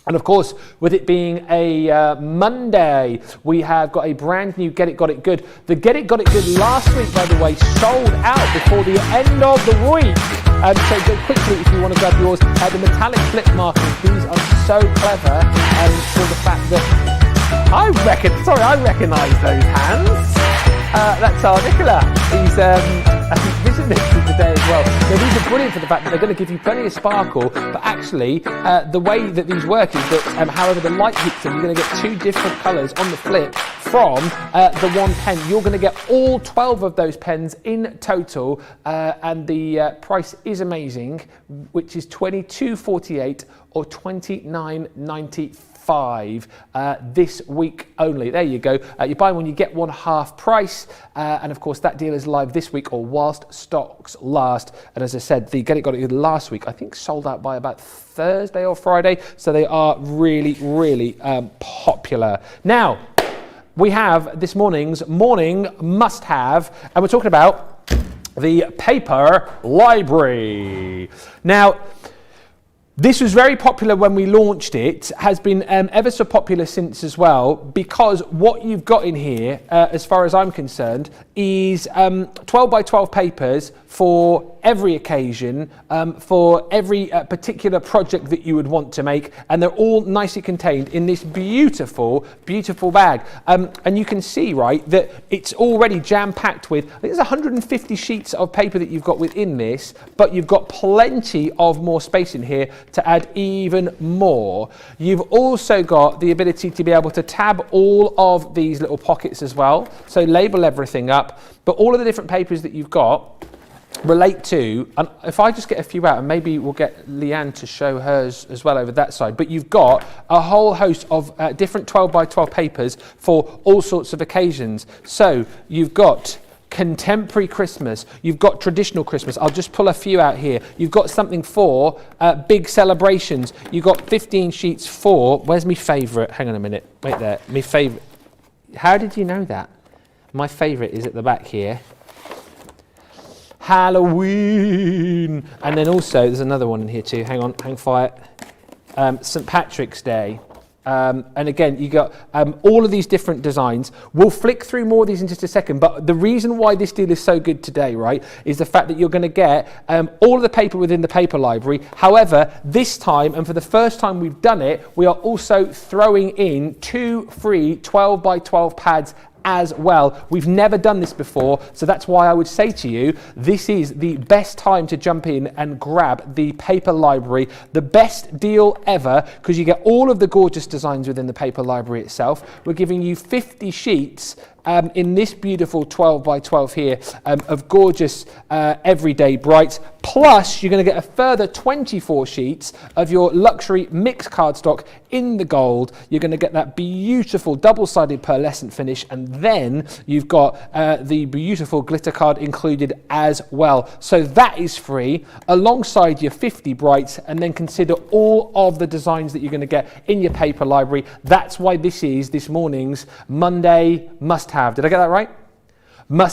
And of course, with it being a Monday, we have got a brand new Get It Got It Good. The Get It Got It Good last week, by the way, sold out before the end of the week. So go quickly if you want to grab yours. The metallic flip markers, these are so clever for the fact that I recognise those hands. That's our Nicola. He's visiting us today as well. Now, these are brilliant for the fact that they're going to give you plenty of sparkle, but actually the way that these work is that however the light hits them, you're going to get 2 different colours on the flip from the one pen. You're going to get all 12 of those pens in total, and the price is amazing, which is $22.48 or $29.95 this week only. There you go. You buy one, you get one half price, and of course that deal is live this week or whilst stocks last. And as I said, the Get It Got It last week I think sold out by about Thursday or Friday, so they are really, really popular. Now, we have this morning's morning must-have, and we're talking about the paper library. Now, this was very popular when we launched it, has been ever so popular since as well, because what you've got in here, as far as I'm concerned, is 12 by 12 papers for every occasion, for every particular project that you would want to make, and they're all nicely contained in this beautiful, beautiful bag. And you can see, right, that it's already jam-packed with, I think there's 150 sheets of paper that you've got within this, but you've got plenty of more space in here to add even more. You've also got the ability to be able to tab all of these little pockets as well, so label everything up, but all of the different papers that you've got relate to, and if I just get a few out, and maybe we'll get Leanne to show hers as well over that side, but you've got a whole host of different 12 by 12 papers for all sorts of occasions. So you've got contemporary Christmas, you've got traditional Christmas. I'll just pull a few out here. You've got something for big celebrations. You've got 15 sheets for, where's my favourite? Hang on a minute, wait there, my favourite. How did you know that? My favourite is at the back here. Halloween. And then also, there's another one in here too. Hang on, hang fire. St. Patrick's Day. And again, you got all of these different designs. We'll flick through more of these in just a second, but the reason why this deal is so good today, right, is the fact that you're going to get all of the paper within the paper library. However, this time, and for the first time we've done it, we are also throwing in 2 free 12 by 12 pads as well. We've never done this before, so that's why I would say to you, this is the best time to jump in and grab the paper library. The best deal ever, because you get all of the gorgeous designs within the paper library itself. We're giving you 50 sheets in this beautiful 12 by 12 here of gorgeous everyday brights. Plus, you're going to get a further 24 sheets of your luxury mixed cardstock in the gold. You're going to get that beautiful double-sided pearlescent finish, and then you've got the beautiful glitter card included as well. So that is free alongside your 50 brights, and then consider all of the designs that you're going to get in your paper library. That's why this is this morning's Monday must-have. Did I get that right?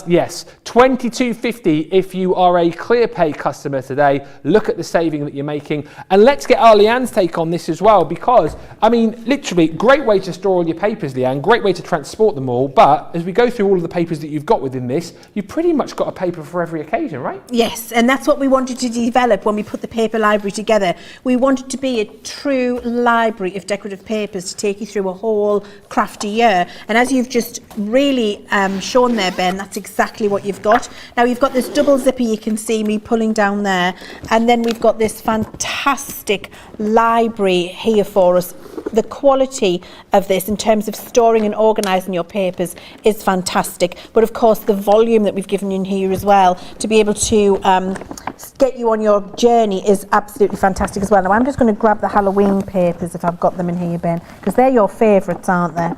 Yes, $22.50 if you are a ClearPay customer today. Look at the saving that you're making. And let's get our Leann's take on this as well, because, I mean, literally, great way to store all your papers, Leann, great way to transport them all. But as we go through all of the papers that you've got within this, you've pretty much got a paper for every occasion, right? Yes, and that's what we wanted to develop when we put the paper library together. We wanted to be a true library of decorative papers to take you through a whole crafty year. And as you've just really shown there, Ben, that's exactly what you've got. Now you've got this double zipper, you can see me pulling down there, and then we've got this fantastic library here for us. The quality of this in terms of storing and organising your papers is fantastic, but of course the volume that we've given you in here as well to be able to get you on your journey is absolutely fantastic as well. Now I'm just going to grab the Halloween papers if I've got them in here, Ben, because they're your favourites, aren't they?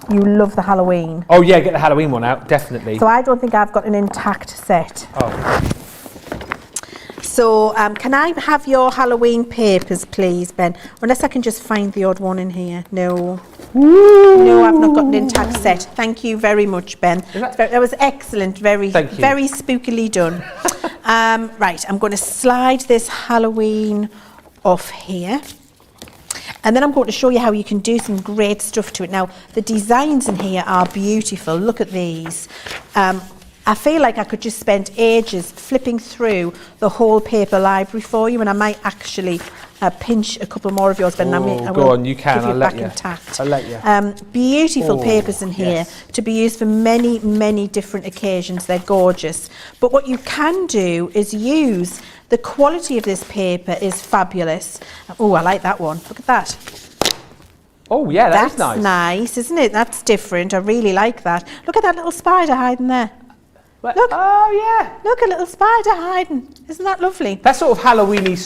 You love the Halloween. Oh yeah, get the Halloween one out, definitely. So I don't think I've got an intact set. Oh. So can I have your Halloween papers, please, Ben? Unless I can just find the odd one in here. No. Ooh. No, I've not got an intact set. Thank you very much, Ben. That was excellent. Very spookily done. Right, I'm going to slide this Halloween off here. And then I'm going to show you how you can do some great stuff to it. Now, the designs in here are beautiful. Look at these. I feel like I could just spend ages flipping through the whole paper library for you, and I might actually pinch a couple more of yours, but go on, you can. I'll let you. Intact. I'll let you. Beautiful papers in here to be used for many, many different occasions. They're gorgeous. But what you can do is use the quality of this paper is fabulous. Oh, I like that one. Look at that. Oh yeah, that's nice. That's nice, isn't it? That's different. I really like that. Look at that little spider hiding there. What? Look. Oh yeah. Look, a little spider hiding. Isn't that lovely? That's sort of Halloween-y /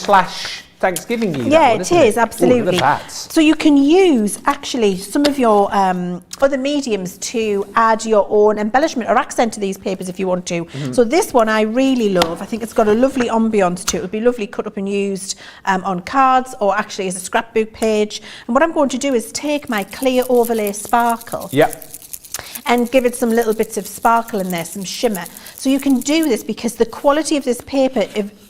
Thanksgiving. Yeah, it is, absolutely. Ooh, look at the bats. So you can use actually some of your other mediums to add your own embellishment or accent to these papers if you want to. Mm-hmm. So this one I really love. I think it's got a lovely ambience to it. It would be lovely cut up and used on cards or actually as a scrapbook page. And what I'm going to do is take my clear overlay sparkle. Yep. And give it some little bits of sparkle in there, some shimmer. So you can do this because the quality of this paper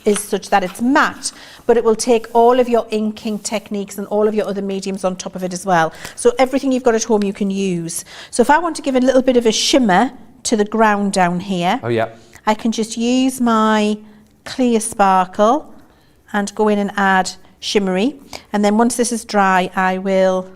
is such that it's matte, but it will take all of your inking techniques and all of your other mediums on top of it as well. So everything you've got at home you can use. So if I want to give a little bit of a shimmer to the ground down here, I can just use my clear sparkle and go in and add shimmery. And then once this is dry, I will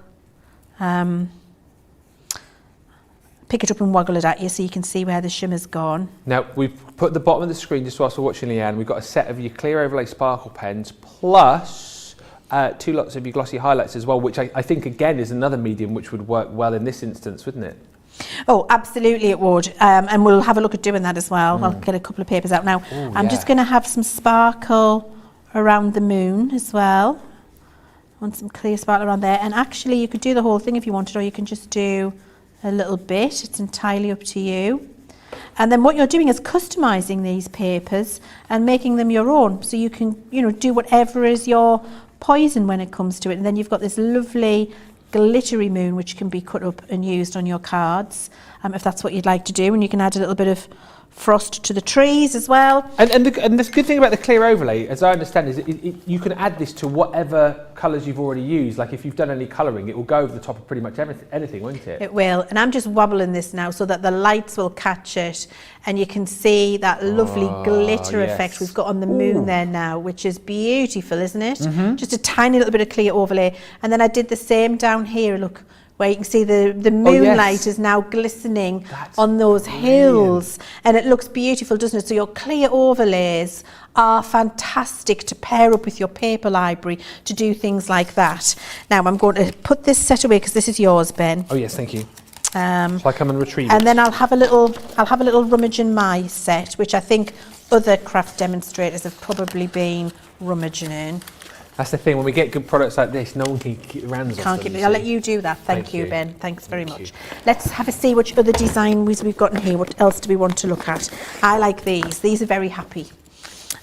pick it up and waggle it at you so you can see where the shimmer's gone. Now, we've put at the bottom of the screen, just whilst we're watching Leann, we've got a set of your clear overlay sparkle pens, plus 2 lots of your glossy highlights as well, which I think, again, is another medium which would work well in this instance, wouldn't it? Oh, absolutely it would. And we'll have a look at doing that as well. I'll get a couple of papers out now. Ooh, I'm just going to have some sparkle around the moon as well. I want some clear sparkle around there. And actually, you could do the whole thing if you wanted, or you can just do a little bit. It's entirely up to you. And then what you're doing is customizing these papers and making them your own, so you can, do whatever is your poison when it comes to it. And then you've got this lovely glittery moon which can be cut up and used on your cards, if that's what you'd like to do. And you can add a little bit of frost to the trees as well. And the good thing about the clear overlay, as I understand, is you can add this to whatever colours you've already used. Like if you've done any colouring, it will go over the top of pretty much anything, won't it? It will. And I'm just wobbling this now so that the lights will catch it, and you can see that lovely glitter effect we've got on the moon there now, which is beautiful, isn't it? Mm-hmm. Just a tiny little bit of clear overlay. And then I did the same down here. Look, where you can see the moonlight is now glistening on those hills, and it looks beautiful, doesn't it? So your clear overlays are fantastic to pair up with your paper library to do things like that. Now I'm going to put this set away because this is yours, Ben. Oh yes, thank you. Shall I come and retrieve it? And then I'll have a little rummage in my set, which I think other craft demonstrators have probably been rummaging in. That's the thing, when we get good products like this, no one can keep their hands off them. I'll let you do that. Thank you, Ben. Thanks very much. Let's have a see which other designs we've got in here. What else do we want to look at? I like these. These are very happy.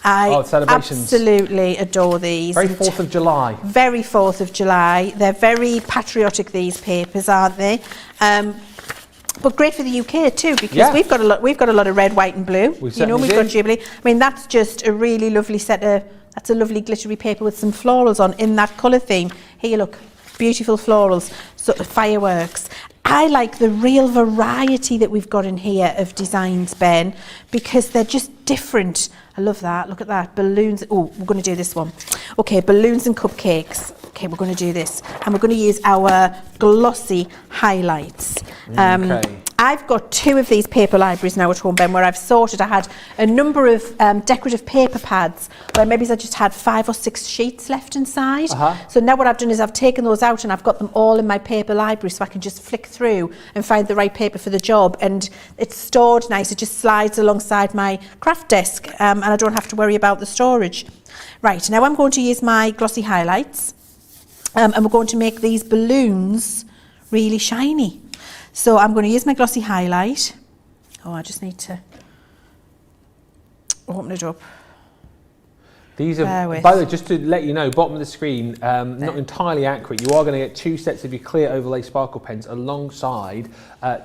I absolutely adore these. Very 4th of July. Very 4th of July. They're very patriotic, these papers, aren't they? But great for the UK too, because we've got a lot of red, white and blue. We've got Jubilee. I mean, that's just a really lovely set of, that's a lovely glittery paper with some florals on in that colour theme. Here, look, beautiful florals, so fireworks. I like the real variety that we've got in here of designs, Ben, because they're just different. I love that. Look at that. Balloons. Oh, we're going to do this one. Okay, balloons and cupcakes. Okay, we're going to do this. And we're going to use our glossy highlights. I've got 2 of these paper libraries now at home, Ben, where I've sorted. I had a number of decorative paper pads where maybe I just had 5 or 6 sheets left inside. So now what I've done is I've taken those out and I've got them all in my paper library, so I can just flick through and find the right paper for the job. And it's stored nice. It just slides alongside my craft desk, and I don't have to worry about the storage. Right, now I'm going to use my glossy highlights, and we're going to make these balloons really shiny. So I'm going to use my glossy highlight. Oh, I just need to open it up. These are, by the way, just to let you know, bottom of the screen, not entirely accurate. You are going to get 2 sets of your clear overlay sparkle pens alongside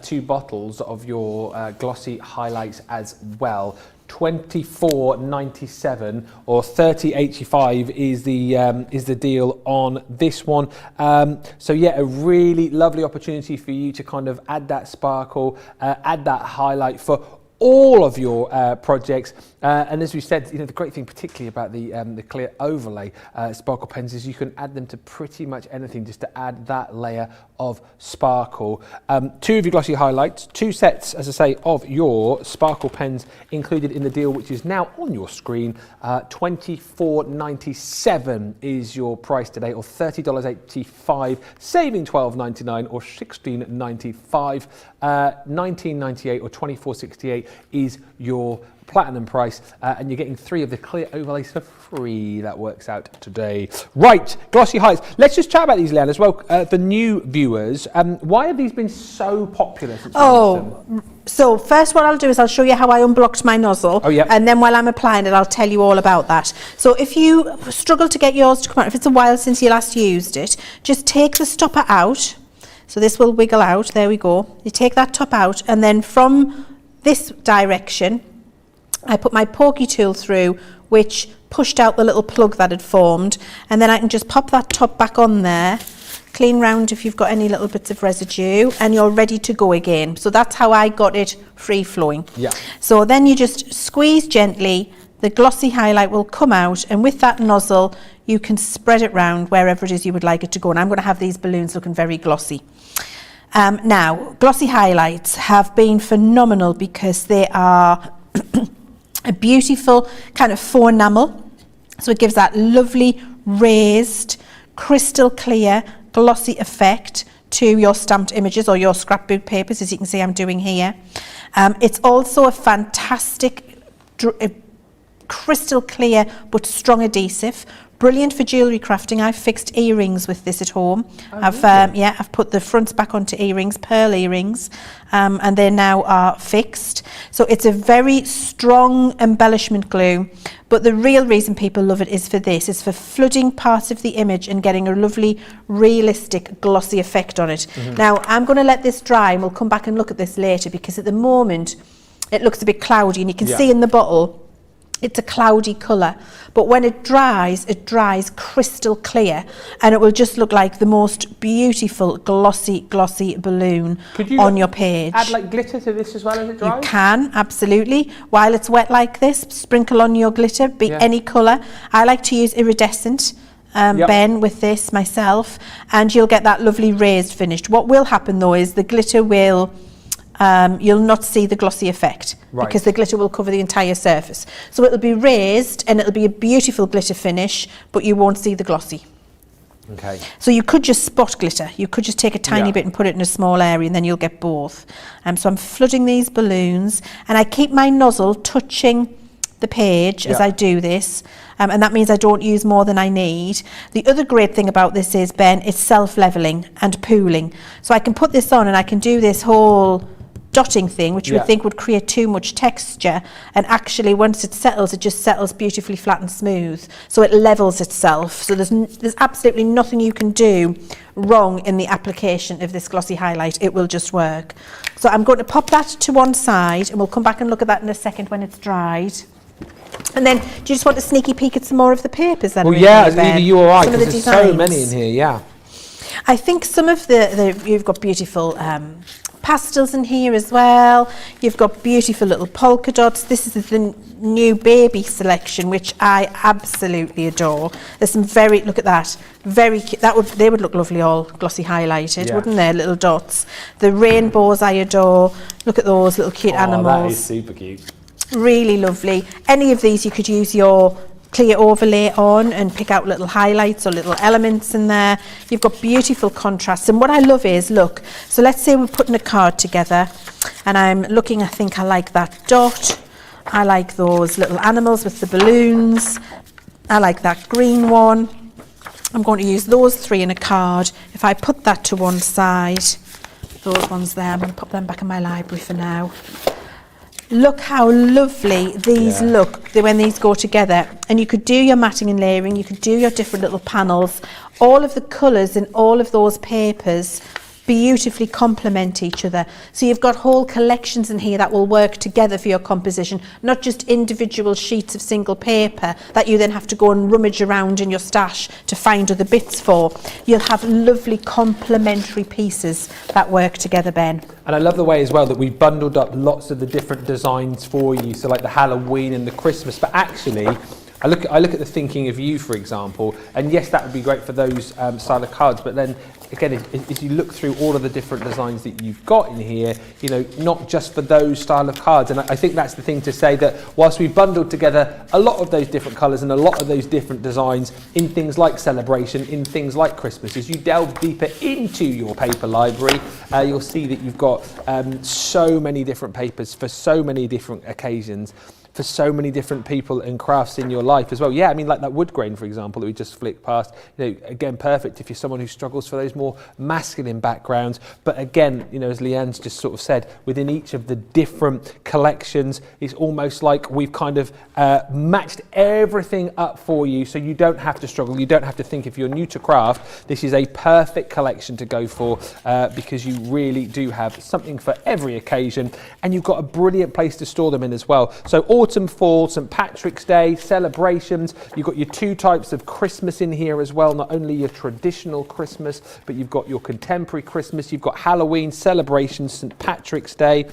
2 bottles of your glossy highlights as well. $24.97 or $30.85 is the deal on this one. So yeah, a really lovely opportunity for you to kind of add that sparkle, add that highlight for all of your projects. And as we said, you know, the great thing particularly about the clear overlay sparkle pens is you can add them to pretty much anything just to add that layer of sparkle. 2 of your glossy highlights, 2 sets, as I say, of your sparkle pens included in the deal, which is now on your screen. $24.97 is your price today, or $30.85, saving $12.99 or $16.95. $19.98 or $24.68 is your platinum price, and you're getting 3 of the clear overlays for free. That works out today. Right, glossy highlights. Let's just chat about these, Leann, as well, for new viewers. Why have these been so popular since so first what I'll do is I'll show you how I unblocked my nozzle, and then while I'm applying it I'll tell you all about that. So if you struggle to get yours to come out, if it's a while since you last used it, just take the stopper out. So this will wiggle out, there we go. You take that top out, and then from this direction I put my pokey tool through, which pushed out the little plug that had formed, and then I can just pop that top back on there, clean round if you've got any little bits of residue, and you're ready to go again. So that's how I got it free flowing. So then you just squeeze gently, the glossy highlight will come out, and with that nozzle you can spread it round wherever it is you would like it to go. And I'm going to have these balloons looking very glossy. Now, glossy highlights have been phenomenal because they are a beautiful kind of faux enamel, so it gives that lovely raised, crystal clear, glossy effect to your stamped images or your scrapbook papers, as you can see I'm doing here. It's also a fantastic crystal clear but strong adhesive. Brilliant for jewellery crafting. I've fixed earrings with this at home. I've put the fronts back onto earrings, pearl earrings, and they now are fixed. So it's a very strong embellishment glue, but the real reason people love it is for this. It's for flooding parts of the image and getting a lovely, realistic, glossy effect on it. Now, I'm going to let this dry and we'll come back and look at this later, because at the moment it looks a bit cloudy, and you can see in the bottle it's a cloudy colour, but when it dries crystal clear, and it will just look like the most beautiful glossy balloon on your page. Add like glitter to this as well as it dries? You can, absolutely. While it's wet like this, sprinkle on your glitter, be any colour. I like to use iridescent Ben, with this myself, and you'll get that lovely raised finish. What will happen though is the glitter will, you'll not see the glossy effect because the glitter will cover the entire surface. So it'll be raised and it'll be a beautiful glitter finish, but you won't see the glossy. Okay. So you could just spot glitter. You could just take a tiny bit and put it in a small area, and then you'll get both. So I'm flooding these balloons, and I keep my nozzle touching the page as I do this, and that means I don't use more than I need. The other great thing about this is, Ben, it's self-leveling and pooling. So I can put this on and I can do this whole dotting thing, which you would think would create too much texture, and actually once it settles, it just settles beautifully flat and smooth, so it levels itself. So there's absolutely nothing you can do wrong in the application of this glossy highlight. It will just work. So I'm going to pop that to one side, and we'll come back and look at that in a second when it's dried. And then, do you just want a sneaky peek at some more of the papers? Well, either you or I, because there's so many in here. I think some of you've got beautiful pastels in here as well. You've got beautiful little polka dots. This is the new baby selection, which I absolutely adore. There's some look at that, very cute. They would look lovely all glossy highlighted, wouldn't they? Little dots. The rainbows I adore. Look at those little cute animals. That is super cute. Really lovely. Any of these you could use your clear overlay on and pick out little highlights or little elements in there. You've got beautiful contrasts, and what I love is, look, so let's say we're putting a card together and I'm looking, I think I like that dot, I like those little animals with the balloons, I like that green one. I'm going to use those three in a card. If I put that to one side, those ones there, I'm going to put them back in my library for now. Look how lovely these look when these go together. And you could do your matting and layering, you could do your different little panels. All of the colours in all of those papers beautifully complement each other. So you've got whole collections in here that will work together for your composition, not just individual sheets of single paper that you then have to go and rummage around in your stash to find other bits for. You'll have lovely complementary pieces that work together, Ben. And I love the way as well that we've bundled up lots of the different designs for you, so like the Halloween and the Christmas, but actually I look at the thinking of you, for example, and yes, that would be great for those style of cards, but then again, as you look through all of the different designs that you've got in here, you know, not just for those style of cards. And I think that's the thing to say, that whilst we've bundled together a lot of those different colours and a lot of those different designs in things like celebration, in things like Christmas, as you delve deeper into your paper library, you'll see that you've got so many different papers for so many different occasions, for so many different people and crafts in your life as well. Yeah, I mean, like that wood grain, for example, that we just flicked past, you know, again, perfect if you're someone who struggles for those more masculine backgrounds. But again, you know, as Leann's just sort of said, within each of the different collections, it's almost like we've kind of matched everything up for you, so you don't have to struggle. You don't have to think. If you're new to craft, this is a perfect collection to go for, because you really do have something for every occasion, and you've got a brilliant place to store them in as well. So autumn, fall, St. Patrick's Day, celebrations. You've got your two types of Christmas in here as well, not only your traditional Christmas, but you've got your contemporary Christmas, you've got Halloween, celebrations, St. Patrick's Day,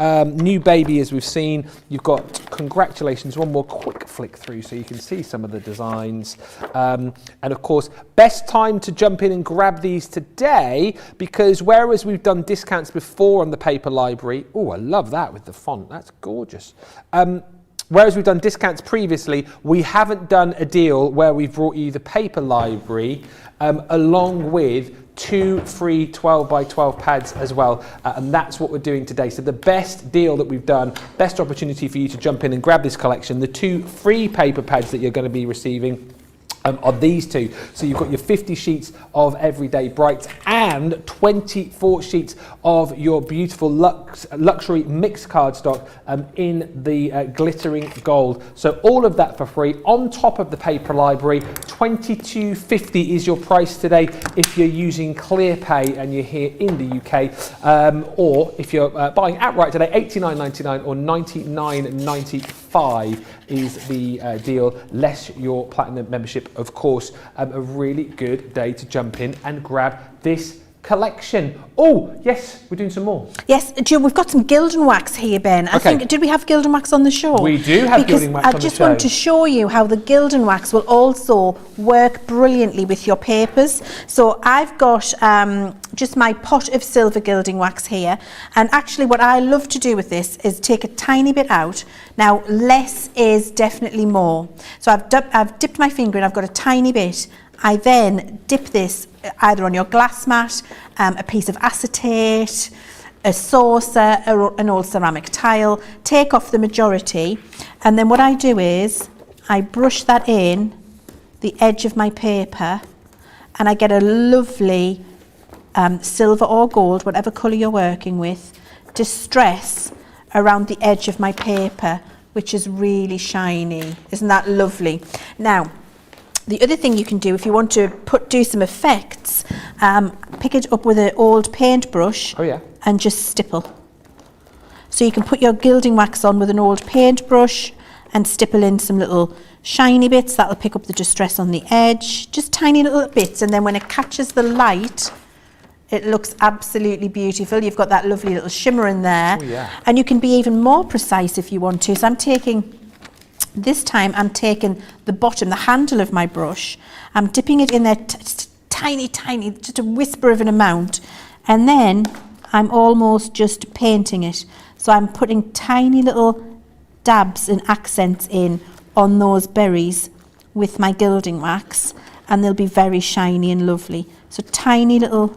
new baby, as we've seen. You've got congratulations, one more quick flick through so you can see some of the designs. And of course, best time to jump in and grab these today, because whereas we've done discounts before on the paper library, oh, I love that with the font, that's gorgeous. Whereas we've done discounts previously, we haven't done a deal where we've brought you the paper library along with 2 free 12 by 12 pads as well, and that's what we're doing today. So the best deal that we've done, best opportunity for you to jump in and grab this collection, the 2 free paper pads that you're going to be receiving are these two. So you've got your 50 sheets of Everyday Brights and 24 sheets of your beautiful luxury mixed cardstock in the glittering gold. So all of that for free on top of the paper library. $22.50 is your price today if you're using ClearPay and you're here in the UK, or if you're buying outright today, $89.99 or $99.95 is the deal, less your platinum membership. Of course, a really good day to jump in and grab this collection. Oh, yes, we're doing some more. Yes, we've got some Gildan wax here, Ben. I think, did we have Gildan wax on the show? We do have Gildan wax on the show. I just want to show you how the Gildan wax will also work brilliantly with your papers. So I've got just my pot of silver gilding wax here. And actually what I love to do with this is take a tiny bit out. Now, less is definitely more. So I've dipped my finger in, I've got a tiny bit. I then dip this either on your glass mat, a piece of acetate, a saucer, an old ceramic tile, take off the majority, and then what I do is I brush that in the edge of my paper, and I get a lovely silver or gold, whatever colour you're working with, distress around the edge of my paper, which is really shiny. Isn't that lovely? Now, the other thing you can do if you want to do some effects, pick it up with an old paintbrush and just stipple. So you can put your gilding wax on with an old paintbrush and stipple in some little shiny bits. That'll pick up the distress on the edge, just tiny little bits, and then when it catches the light, it looks absolutely beautiful. You've got that lovely little shimmer in there. And you can be even more precise if you want to. So this time I'm taking the bottom, the handle of my brush, I'm dipping it in there tiny, just a whisper of an amount, and then I'm almost just painting it. So I'm putting tiny little dabs and accents in on those berries with my gilding wax, and they'll be very shiny and lovely. So tiny little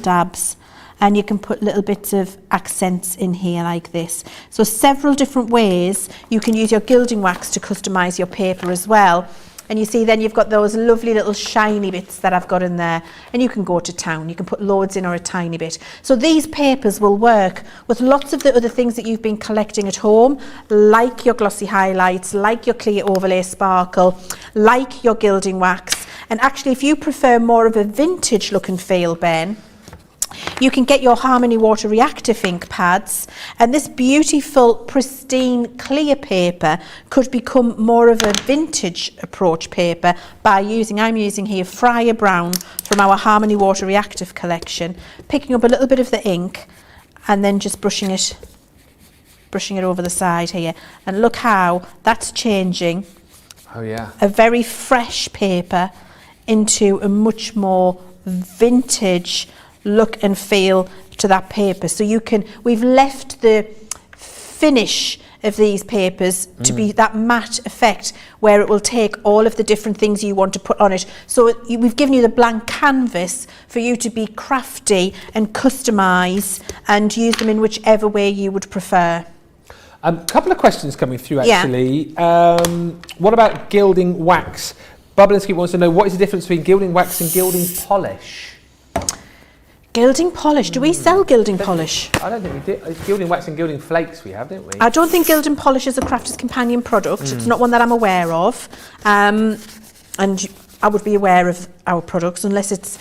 dabs. And you can put little bits of accents in here like this. So several different ways you can use your gilding wax to customise your paper as well. And you see then you've got those lovely little shiny bits that I've got in there, and you can go to town. You can put loads in or a tiny bit. So these papers will work with lots of the other things that you've been collecting at home, like your glossy highlights, like your clear overlay sparkle, like your gilding wax. And actually, if you prefer more of a vintage look and feel, Ben, you can get your Harmony Water Reactive ink pads, and this beautiful, pristine, clear paper could become more of a vintage approach paper by I'm using here Friar Brown from our Harmony Water Reactive collection, picking up a little bit of the ink and then just brushing it over the side here. And look how that's changing a very fresh paper into a much more vintage look and feel to that paper. So we've left the finish of these papers to be that matte effect where it will take all of the different things you want to put on it. So we've given you the blank canvas for you to be crafty and customise and use them in whichever way you would prefer. A couple of questions coming through actually. What about gilding wax? Bubblinski wants to know, what is the difference between gilding wax and gilding polish? Gilding polish. Do we sell gilding polish? I don't think we do. It's gilding wax and gilding flakes we have, don't we? I don't think gilding polish is a Crafter's Companion product. It's not one that I'm aware of. And I would be aware of our products unless it's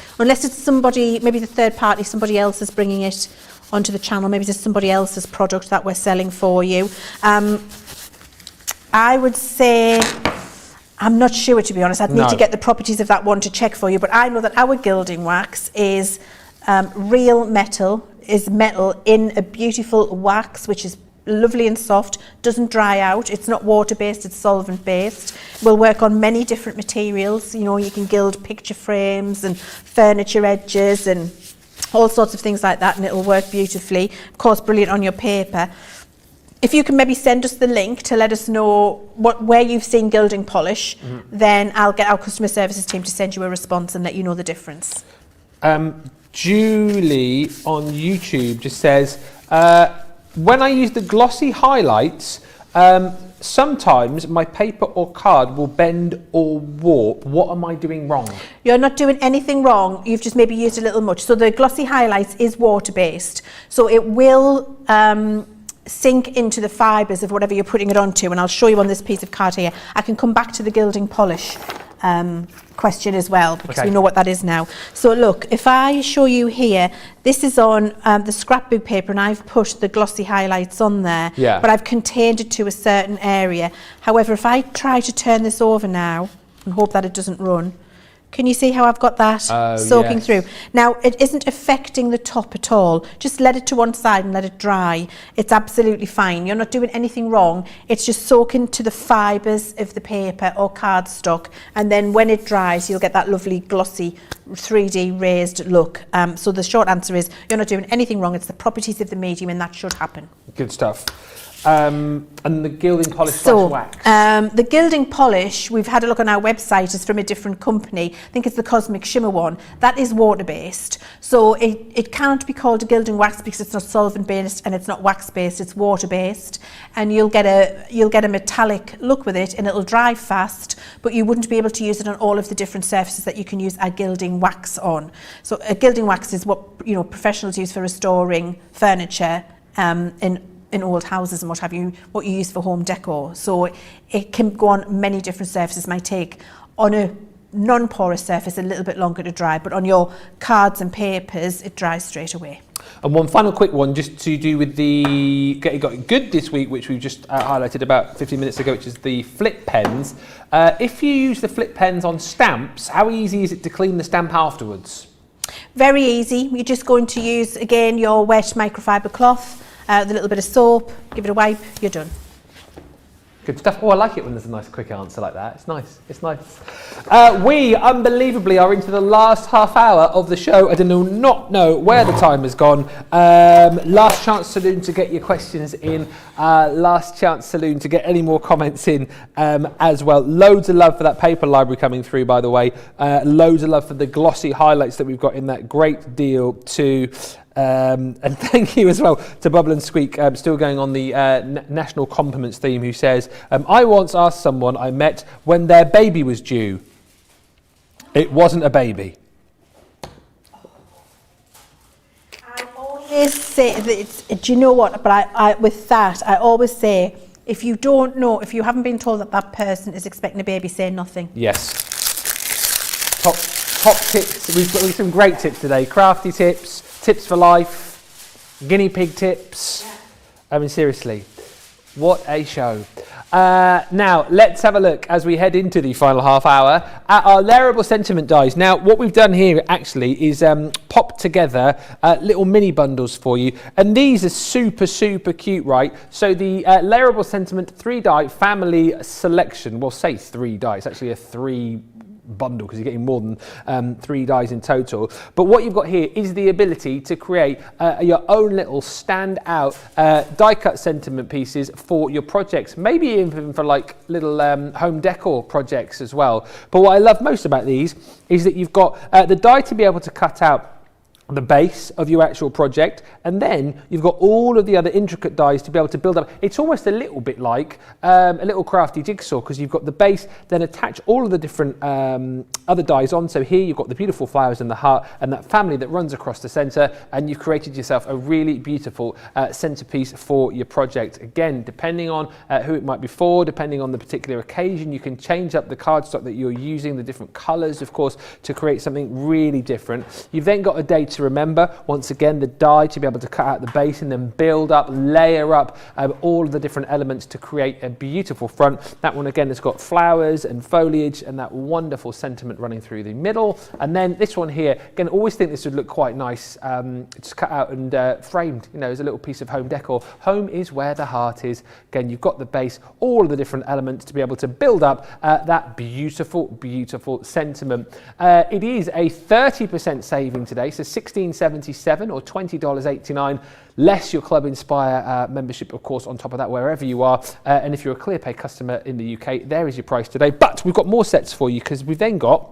somebody, maybe the third party, somebody else is bringing it onto the channel. Maybe it's somebody else's product that we're selling for you. I would say, I'm not sure, to be honest. I'd need to get the properties of that one to check for you. But I know that our gilding wax is real metal, in a beautiful wax, which is lovely and soft, doesn't dry out. It's not water-based, it's solvent-based. We'll work on many different materials. You know, you can gild picture frames and furniture edges and all sorts of things like that, and it'll work beautifully. Of course, brilliant on your paper. If you can maybe send us the link to let us know where you've seen gilding polish, then I'll get our customer services team to send you a response and let you know the difference. Julie on YouTube just says, when I use the glossy highlights, sometimes my paper or card will bend or warp. What am I doing wrong? You're not doing anything wrong. You've just maybe used a little much. So the glossy highlights is water-based. So it will sink into the fibres of whatever you're putting it onto. And I'll show you on this piece of card here. I can come back to the gilding polish question as well, because we know what that is now. So look, if I show you here, this is on the scrapbook paper, and I've put the glossy highlights on there, but I've contained it to a certain area. However, if I try to turn this over now and hope that it doesn't run, Can you see how I've got that soaking yes. through? Now, it isn't affecting the top at all. Just let it to one side and let it dry. It's absolutely fine. You're not doing anything wrong. It's just soaking to the fibres of the paper or cardstock. And then when it dries, you'll get that lovely glossy 3D raised look. So the short answer is you're not doing anything wrong. It's the properties of the medium and that should happen. Good stuff. And the gilding polish slash wax. The gilding polish, we've had a look on our website, is from a different company. I think it's the Cosmic Shimmer one. That is water-based. So it can't be called a gilding wax because it's not solvent-based and it's not wax-based, it's water-based. And you'll get a metallic look with it and it'll dry fast, but you wouldn't be able to use it on all of the different surfaces that you can use a gilding wax on. So a gilding wax is what professionals use for restoring furniture in old houses and what you use for home decor. So it can go on many different surfaces. Might take on a non-porous surface a little bit longer to dry, but on your cards and papers, it dries straight away. And one final quick one, just to do with the Get It Good this week, which we've just highlighted about 15 minutes ago, which is the flip pens. If you use the flip pens on stamps, how easy is it to clean the stamp afterwards? Very easy. You're just going to use, again, your wet microfiber cloth, with a little bit of soap, give it a wipe, you're done. Good stuff. Oh, I like it when there's a nice quick answer like that. It's nice. It's nice. We, unbelievably, are into the last half hour of the show. I do not know where the time has gone. Last chance saloon to get your questions in. Last chance saloon to get any more comments in as well. Loads of love for that paper library coming through, by the way. Loads of love for the glossy highlights that we've got in that. Great deal too. And thank you as well to Bubble and Squeak, still going on the national compliments theme, who says, I once asked someone I met when their baby was due. It wasn't a baby. I always say, do you know what, but I with that, I always say, if you don't know, if you haven't been told that that person is expecting a baby, say nothing. Yes. Top tips. We've got some great tips today. Crafty tips. Tips for life, guinea pig tips. I mean, seriously, what a show. Now, let's have a look as we head into the final half hour at our Layerable sentiment dies. Now, what we've done here actually is pop together little mini bundles for you. And these are super, super cute, right? So the Layerable sentiment 3-die family selection, well, say 3 die, it's actually a 3 bundle because you're getting more than 3 dies in total. But what you've got here is the ability to create your own little stand-out die cut sentiment pieces for your projects, maybe even for like little home decor projects as well. But what I love most about these is that you've got the die to be able to cut out the base of your actual project, and then you've got all of the other intricate dies to be able to build up. It's almost a little bit like a little crafty jigsaw, because you've got the base, then attach all of the different other dies on. So here you've got the beautiful flowers and the heart and that family that runs across the center, and you've created yourself a really beautiful centerpiece for your project. Again, depending on who it might be for, depending on the particular occasion, you can change up the cardstock that you're using, the different colors, of course, to create something really different. You've then got a day to remember, once again, the die to be able to cut out the base and then build up, layer up all of the different elements to create a beautiful front. That one again has got flowers and foliage and that wonderful sentiment running through the middle. And then this one here, again, always think this would look quite nice, just cut out and framed, you know, as a little piece of home decor. Home is where the heart is. Again, you've got the base, all of the different elements to be able to build up that beautiful, beautiful sentiment. It is a 30% saving today, so $16.77 or $20.89, less your Club Inspire membership, of course, on top of that, wherever you are. And if you're a ClearPay customer in the UK, there is your price today. But we've got more sets for you, because we've then got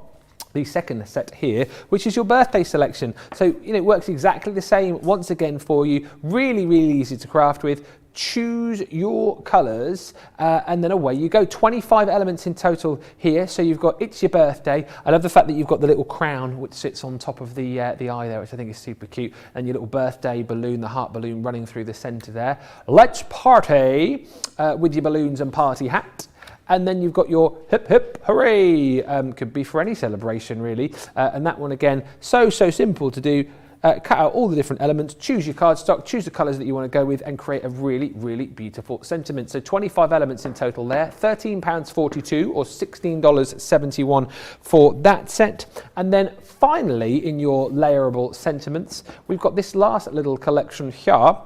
the second set here, which is your birthday selection. So, you know, it works exactly the same once again for you. Really, really easy to craft with. Choose your colours and then away you go. 25 elements in total here. So you've got It's Your Birthday. I love the fact that you've got the little crown which sits on top of the eye there, which I think is super cute. And your little birthday balloon, the heart balloon running through the centre there. Let's party with your balloons and party hat. And then you've got your hip hip hooray. Could be for any celebration really. And that one again, so simple to do. cut out all the different elements, choose your cardstock, choose the colours that you want to go with, and create a really, really beautiful sentiment. So 25 elements in total there, £13.42 or $16.71 for that set. And then finally, in your layerable sentiments, we've got this last little collection here,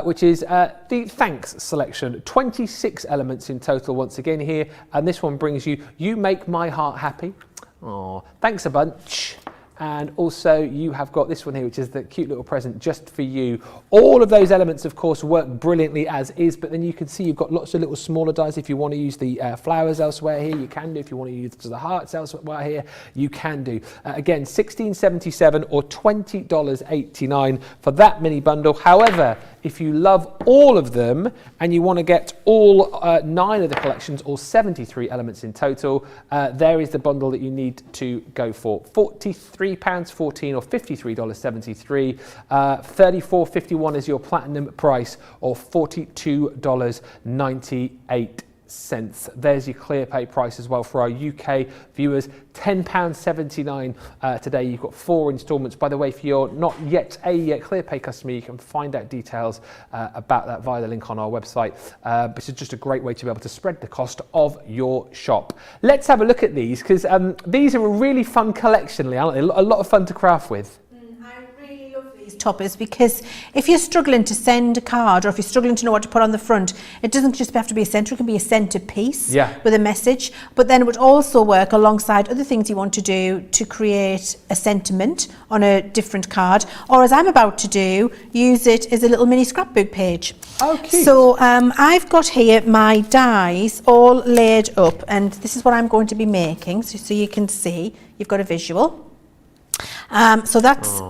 which is the thanks selection. 26 elements in total once again here, and this one brings you, you make my heart happy. Oh, thanks a bunch. And also you have got this one here, which is the cute little present just for you. All of those elements, of course, work brilliantly as is, but then you can see you've got lots of little smaller dies. If you want to use the flowers elsewhere here, you can do. If you want to use the hearts elsewhere here, you can do. Again, $16.77 or $20.89 for that mini bundle. However, if you love all of them and you want to get all 9 of the collections, or 73 elements in total, there is the bundle that you need to go for. £43.14 or $53.73. $34.51 is your platinum price, or $42.98. There's your ClearPay price as well for our UK viewers, £10.79 today. You've got 4 instalments. By the way, if you're not yet a ClearPay customer, you can find out details about that via the link on our website. This is just a great way to be able to spread the cost of your shop. Let's have a look at these, because these are a really fun collection, Leanne, aren't they? A lot of fun to craft with. Toppers, because if you're struggling to send a card, or if you're struggling to know what to put on the front, it doesn't just have to be a centre, it can be a centre piece with a message, but then it would also work alongside other things you want to do to create a sentiment on a different card, or as I'm about to do, use it as a little mini scrapbook page. Oh, cute. So I've got here my dies all laid up, and this is what I'm going to be making, so you can see, you've got a visual. So that's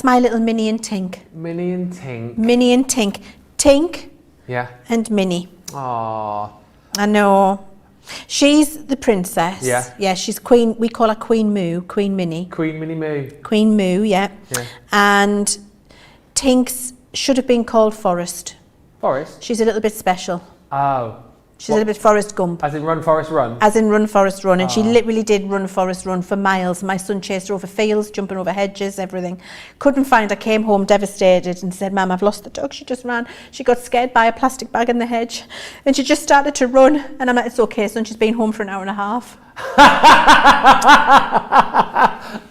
my little Minnie and Tink. Minnie and Tink. Minnie and Tink. Tink and Minnie. Aww. I know. She's the princess. Yeah. Yeah, she's Queen, we call her Queen Moo, Queen Minnie. Queen Minnie Moo. Queen Moo, yeah. And Tink's should have been called Forest. Forest? She's a little bit special. Oh. She's a little bit Forrest Gump. As in Run Forest Run? As in Run Forest Run, and she literally did Run Forest Run for miles. My son chased her over fields, jumping over hedges, everything. Couldn't find her, came home devastated and said, Mum, I've lost the dog. She just ran. She got scared by a plastic bag in the hedge and she just started to run. And I'm like, it's okay, son, she's been home for an hour and a half.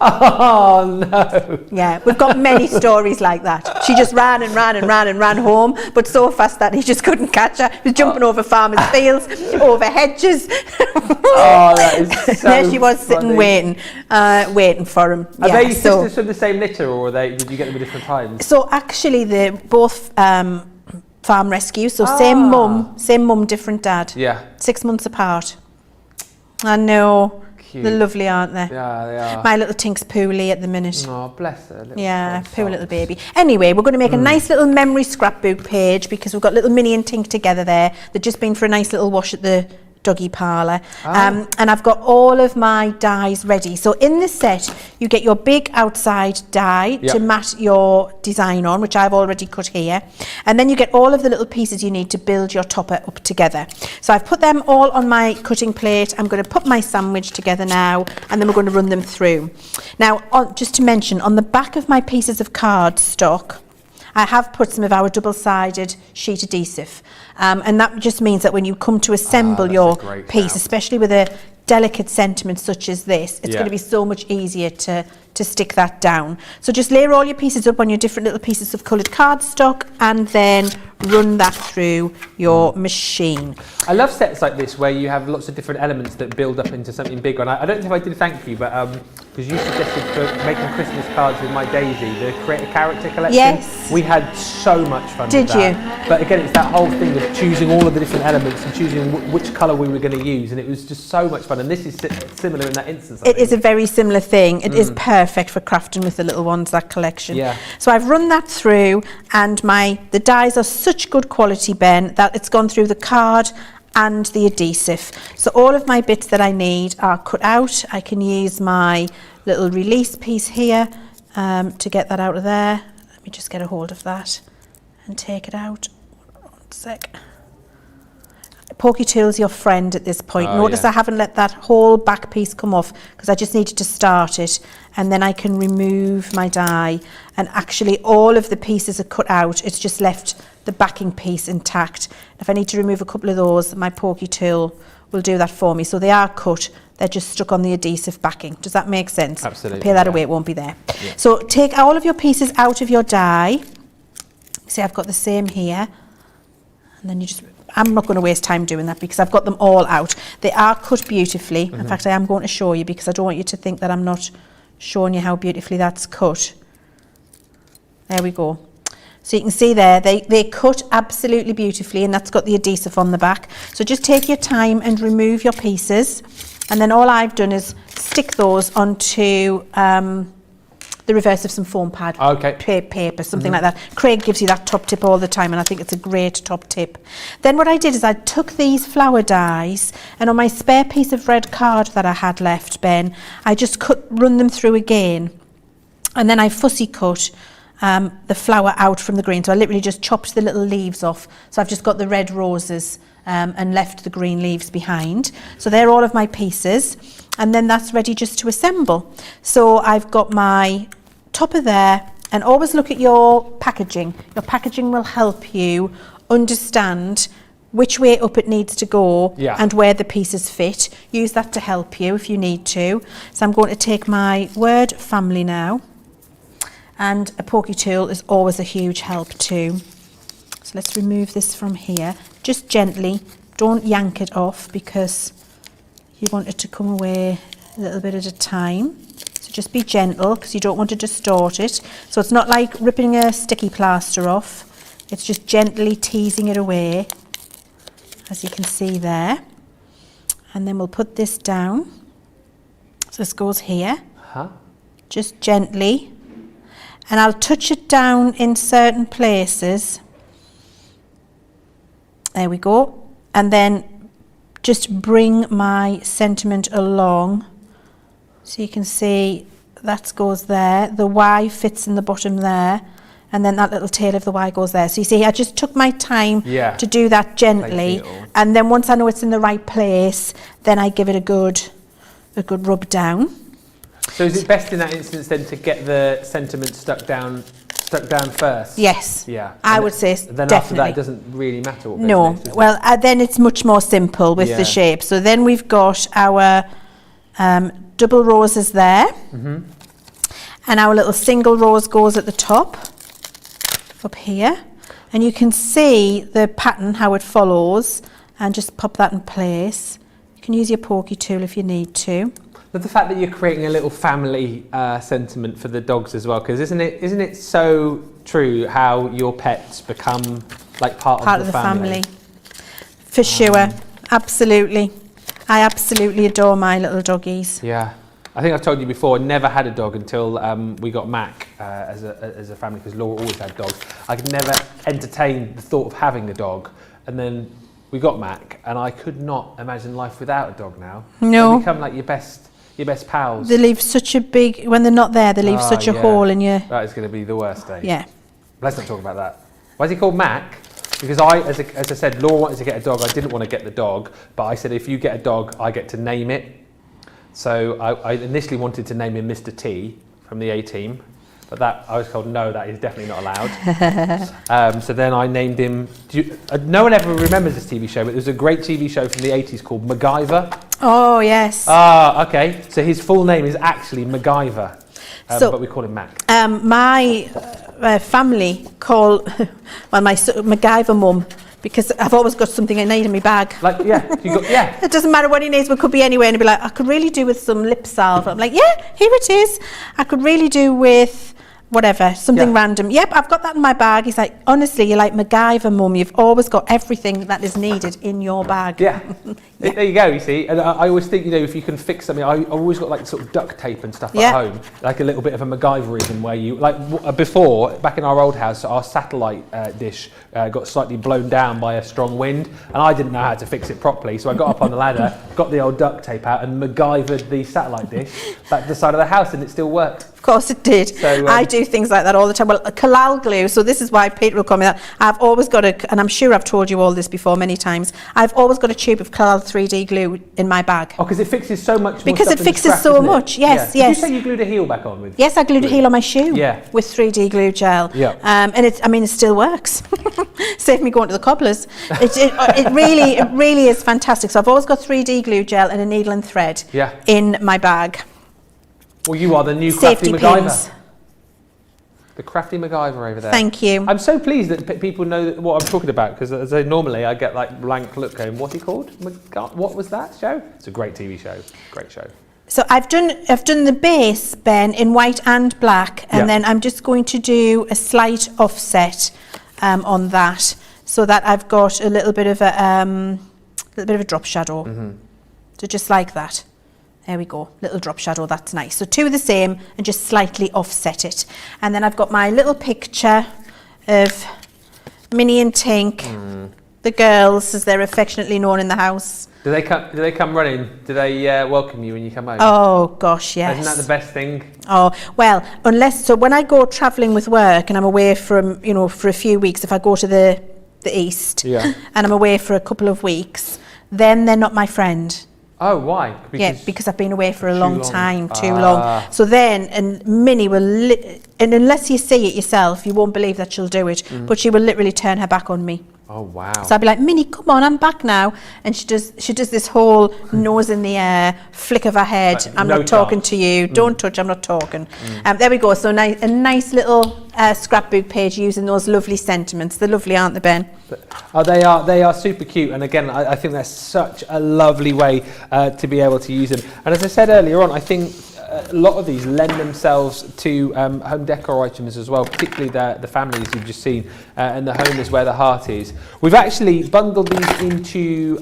Oh no. Yeah, we've got many stories like that. She just ran and ran and ran and ran home, but so fast that he just couldn't catch her. He was jumping over farmers' fields, over hedges. Oh, that is so there she was sitting waiting for him. Are they sisters from the same litter, or did you get them at different times? So actually they're both farm rescue, so same mum, different dad. Yeah. 6 months apart. I know. Cute. They're lovely, aren't they? Yeah, they are. My little Tink's poorly at the minute. Oh, bless her. Yeah, poor little baby. Anyway, we're going to make a nice little memory scrapbook page, because we've got little Minnie and Tink together there. They've just been for a nice little wash at the doggy parlour. And I've got all of my dies ready. So in this set, you get your big outside die to mat your design on, which I've already cut here. And then you get all of the little pieces you need to build your topper up together. So I've put them all on my cutting plate. I'm going to put my sandwich together now, and then we're going to run them through. Now, just to mention, on the back of my pieces of cardstock, I have put some of our double-sided sheet adhesive, and that just means that when you come to assemble your piece, especially with a delicate sentiment such as this, it's going to be so much easier to stick that down. So just layer all your pieces up on your different little pieces of coloured cardstock, and then run that through your machine. I love sets like this where you have lots of different elements that build up into something bigger. And I don't know if I did thank you, but because you suggested for making Christmas cards with my Daisy, the Create a Character collection. Yes. We had so much fun with that. Did you? But again, it's that whole thing of choosing all of the different elements and choosing which colour we were going to use, and it was just so much fun. And this is similar in that instance. It is a very similar thing. It is perfect for crafting with the little ones, that collection. Yeah. So I've run that through, and the dies are such good quality, Ben, that it's gone through the card and the adhesive. So all of my bits that I need are cut out. I can use my little release piece here to get that out of there. Let me just get a hold of that and take it out. 1 sec. pokey tool's your friend at this point. Oh, Notice yeah. I haven't let that whole back piece come off because I just needed to start it, and then I can remove my die, and actually all of the pieces are cut out. It's just left the backing piece intact. If I need to remove a couple of those, my pokey tool will do that for me. So they are cut, they're just stuck on the adhesive backing. Does that make sense? Absolutely. I'll peel that yeah. away, it won't be there. Yeah. So take all of your pieces out of your die. See, I've got the same here. And then you just, I'm not going to waste time doing that because I've got them all out. They are cut beautifully. In fact, I am going to show you because I don't want you to think that I'm not showing you how beautifully that's cut. There we go. So you can see there, they cut absolutely beautifully, and that's got the adhesive on the back. So just take your time and remove your pieces. And then all I've done is stick those onto the reverse of some foam pad paper, something like that. Craig gives you that top tip all the time, and I think it's a great top tip. Then what I did is I took these flower dies, and on my spare piece of red card that I had left, Ben, I just run them through again, and then I fussy cut the flower out from the green. So I literally just chopped the little leaves off. So I've just got the red roses and left the green leaves behind. So they're all of my pieces, and then that's ready just to assemble. So I've got my topper there, and always look at your packaging. Your packaging will help you understand which way up it needs to go and where the pieces fit. Use that to help you if you need to. So I'm going to take my word family now, and a pokey tool is always a huge help too. So let's remove this from here, just gently. Don't yank it off because you want it to come away a little bit at a time. So just be gentle because you don't want to distort it. So it's not like ripping a sticky plaster off. It's just gently teasing it away, as you can see there. And then we'll put this down. So this goes here, just gently. And I'll touch it down in certain places. There we go. And then just bring my sentiment along. So you can see that goes there. The Y fits in the bottom there. And then that little tail of the Y goes there. So you see, I just took my time to do that gently. And then once I know it's in the right place, then I give it a good rub down. So is it best in that instance then to get the sentiment stuck down first? Yes. Yeah. I would say then definitely. After that, it doesn't really matter what No. goes next, Well, then it's much more simple with the shape. So then we've got our double roses there. And our little single rose goes at the top, up here. And you can see the pattern, how it follows, and just pop that in place. You can use your pokey tool if you need to. But the fact that you're creating a little family sentiment for the dogs as well, because isn't it so true how your pets become like part of the family? For sure, absolutely. I absolutely adore my little doggies. Yeah, I think I've told you before, I never had a dog until we got Mac as a family, because Laura always had dogs. I could never entertain the thought of having a dog, and then we got Mac, and I could not imagine life without a dog now. No. They become like your best pals. They leave such a big, when they're not there, they leave such a hole in you. That is going to be the worst day. Yeah. Let's not talk about that. Why is he called Mac? Because as I said, Laura wanted to get a dog. I didn't want to get the dog, but I said, if you get a dog, I get to name it. So I initially wanted to name him Mr. T from the A-Team, but that I was told, no, that is definitely not allowed. So then I named him, no one ever remembers this TV show, but there was a great TV show from the 80s called MacGyver. Oh, yes. Ah, okay. So his full name is actually MacGyver, but we call him Mac. My family call my MacGyver mum, because I've always got something I need in my bag. Like, yeah. It doesn't matter what he needs, but it could be anywhere, and he'd be like, I could really do with some lip salve. I'm like, yeah, here it is. I could really do with whatever, something random. Yep, I've got that in my bag. He's like, honestly, you're like MacGyver, mum. You've always got everything that is needed in your bag. Yeah. There you go, you see. And I always think, if you can fix something, I've always got like sort of duct tape and stuff at home, like a little bit of a MacGyverism where you, like before, back in our old house, our satellite dish got slightly blown down by a strong wind, and I didn't know how to fix it properly. So I got up on the ladder, got the old duct tape out and MacGyvered the satellite dish back to the side of the house, and it still worked. Of course it did. So, I do things like that all the time. Well, Kalal glue, so this is why Peter will call me that. I've always got and I'm sure I've told you all this before many times, I've always got a tube of Kalal 3D glue in my bag. Oh, because it fixes so much more Because stuff it than fixes scrap, so isn't it? much, yes, Yeah. yes. Did you say you glued a heel back on with? Yes, I glued a heel on my shoe Yeah. with 3D glue gel. Yeah. And it still works. Saved me going to the cobblers. It really is fantastic. So I've always got 3D glue gel and a needle and thread in my bag. Well, you are the new Safety crafty MacGyver. pins. The crafty MacGyver over there. Thank you. I'm so pleased that people know what I'm talking about, because as I normally I get like blank look going, what's he called? What was that show? It's a great TV show. Great show. So I've done the base, Ben, in white and black, and then I'm just going to do a slight offset on that, so that I've got a little bit of a drop shadow. So just like that. There we go, little drop shadow, that's nice. So two of the same and just slightly offset it. And then I've got my little picture of Minnie and Tink, the girls as they're affectionately known in the house. Do they come running? Do they welcome you when you come home? Oh gosh, yes. Isn't that the best thing? Oh, well, so when I go travelling with work and I'm away from, for a few weeks, if I go to the east and I'm away for a couple of weeks, then they're not my friend. Oh, why? Because I've been away for a long time, too long. So then, and Minnie will, and unless you see it yourself, you won't believe that she'll do it, but she will literally turn her back on me. Oh, wow. So I'd be like, Minnie, come on, I'm back now. And she does this whole nose in the air, flick of her head, I'm not talking to you, don't touch, I'm not talking. There we go, so a nice little scrapbook page using those lovely sentiments. They're lovely, aren't they, Ben? Oh, they are super cute, and again, I think that's such a lovely way to be able to use them. And as I said earlier on, I think a lot of these lend themselves to home decor items as well, particularly the families you've just seen, and the home is where the heart is. We've actually bundled these into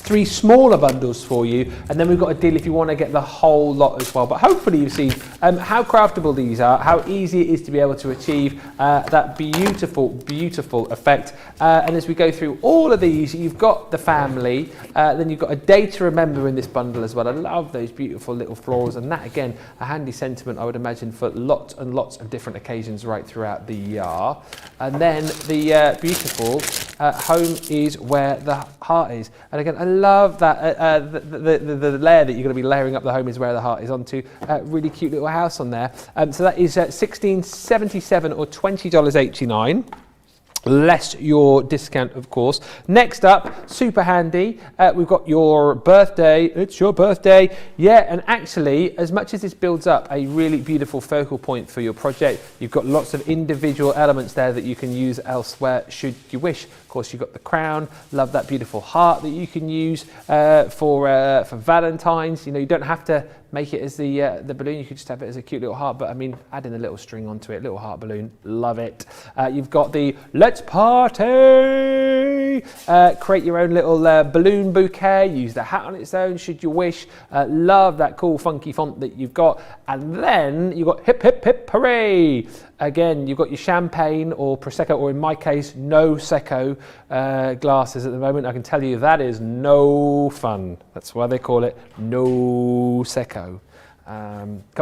3 smaller bundles for you, and then we've got a deal if you want to get the whole lot as well. But hopefully you've seen how craftable these are, how easy it is to be able to achieve that beautiful effect. And as we go through all of these, you've got the family, then you've got a day to remember in this bundle as well. I love those beautiful little florals, and that again, a handy sentiment I would imagine for lots and lots of different occasions right throughout the year. And then the beautiful home is where the heart is. And again, I love that the layer that you're going to be layering up the home is where the heart is onto. Really cute little house on there. So that is $16.77 or $20.89. Less your discount, of course. Next up, super handy, we've got your birthday. It's your birthday. Yeah, and actually, as much as this builds up a really beautiful focal point for your project, you've got lots of individual elements there that you can use elsewhere should you wish. Of course, you've got the crown. Love that beautiful heart that you can use for Valentine's. You don't have to make it as the balloon. You could just have it as a cute little heart, but I mean, adding a little string onto it, little heart balloon, love it. You've got the let's party, create your own little balloon bouquet, use the hat on its own should you wish. Love that cool funky font that you've got. And then you've got hip hip hip hooray. Again, you've got your champagne or Prosecco, or in my case, no Secco glasses at the moment. I can tell you that is no fun. That's why they call it no Secco.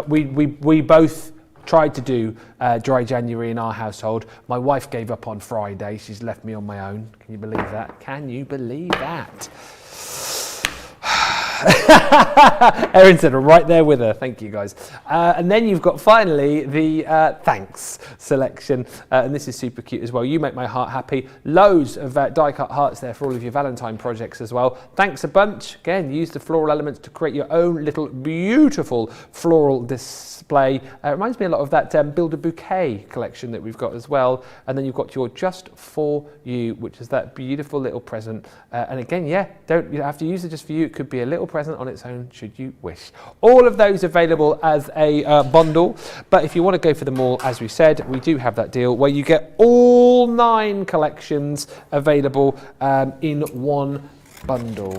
We both tried to do dry January in our household. My wife gave up on Friday. She's left me on my own. Can you believe that? Can you believe that? Erin said right there with her. Thank you, guys. And then you've got finally the thanks selection, and this is super cute as well. You make my heart happy. Loads of die-cut hearts there for all of your Valentine projects as well. Thanks a bunch. Again, use the floral elements to create your own little beautiful floral display. It reminds me a lot of that Build a Bouquet collection that we've got as well. And then you've got your Just For You, which is that beautiful little present. And again, you don't have to use it just for you. It could be a little present on its own should you wish. All of those available as a bundle, but if you want to go for them all, as we said, we do have that deal where you get all 9 collections available in one bundle.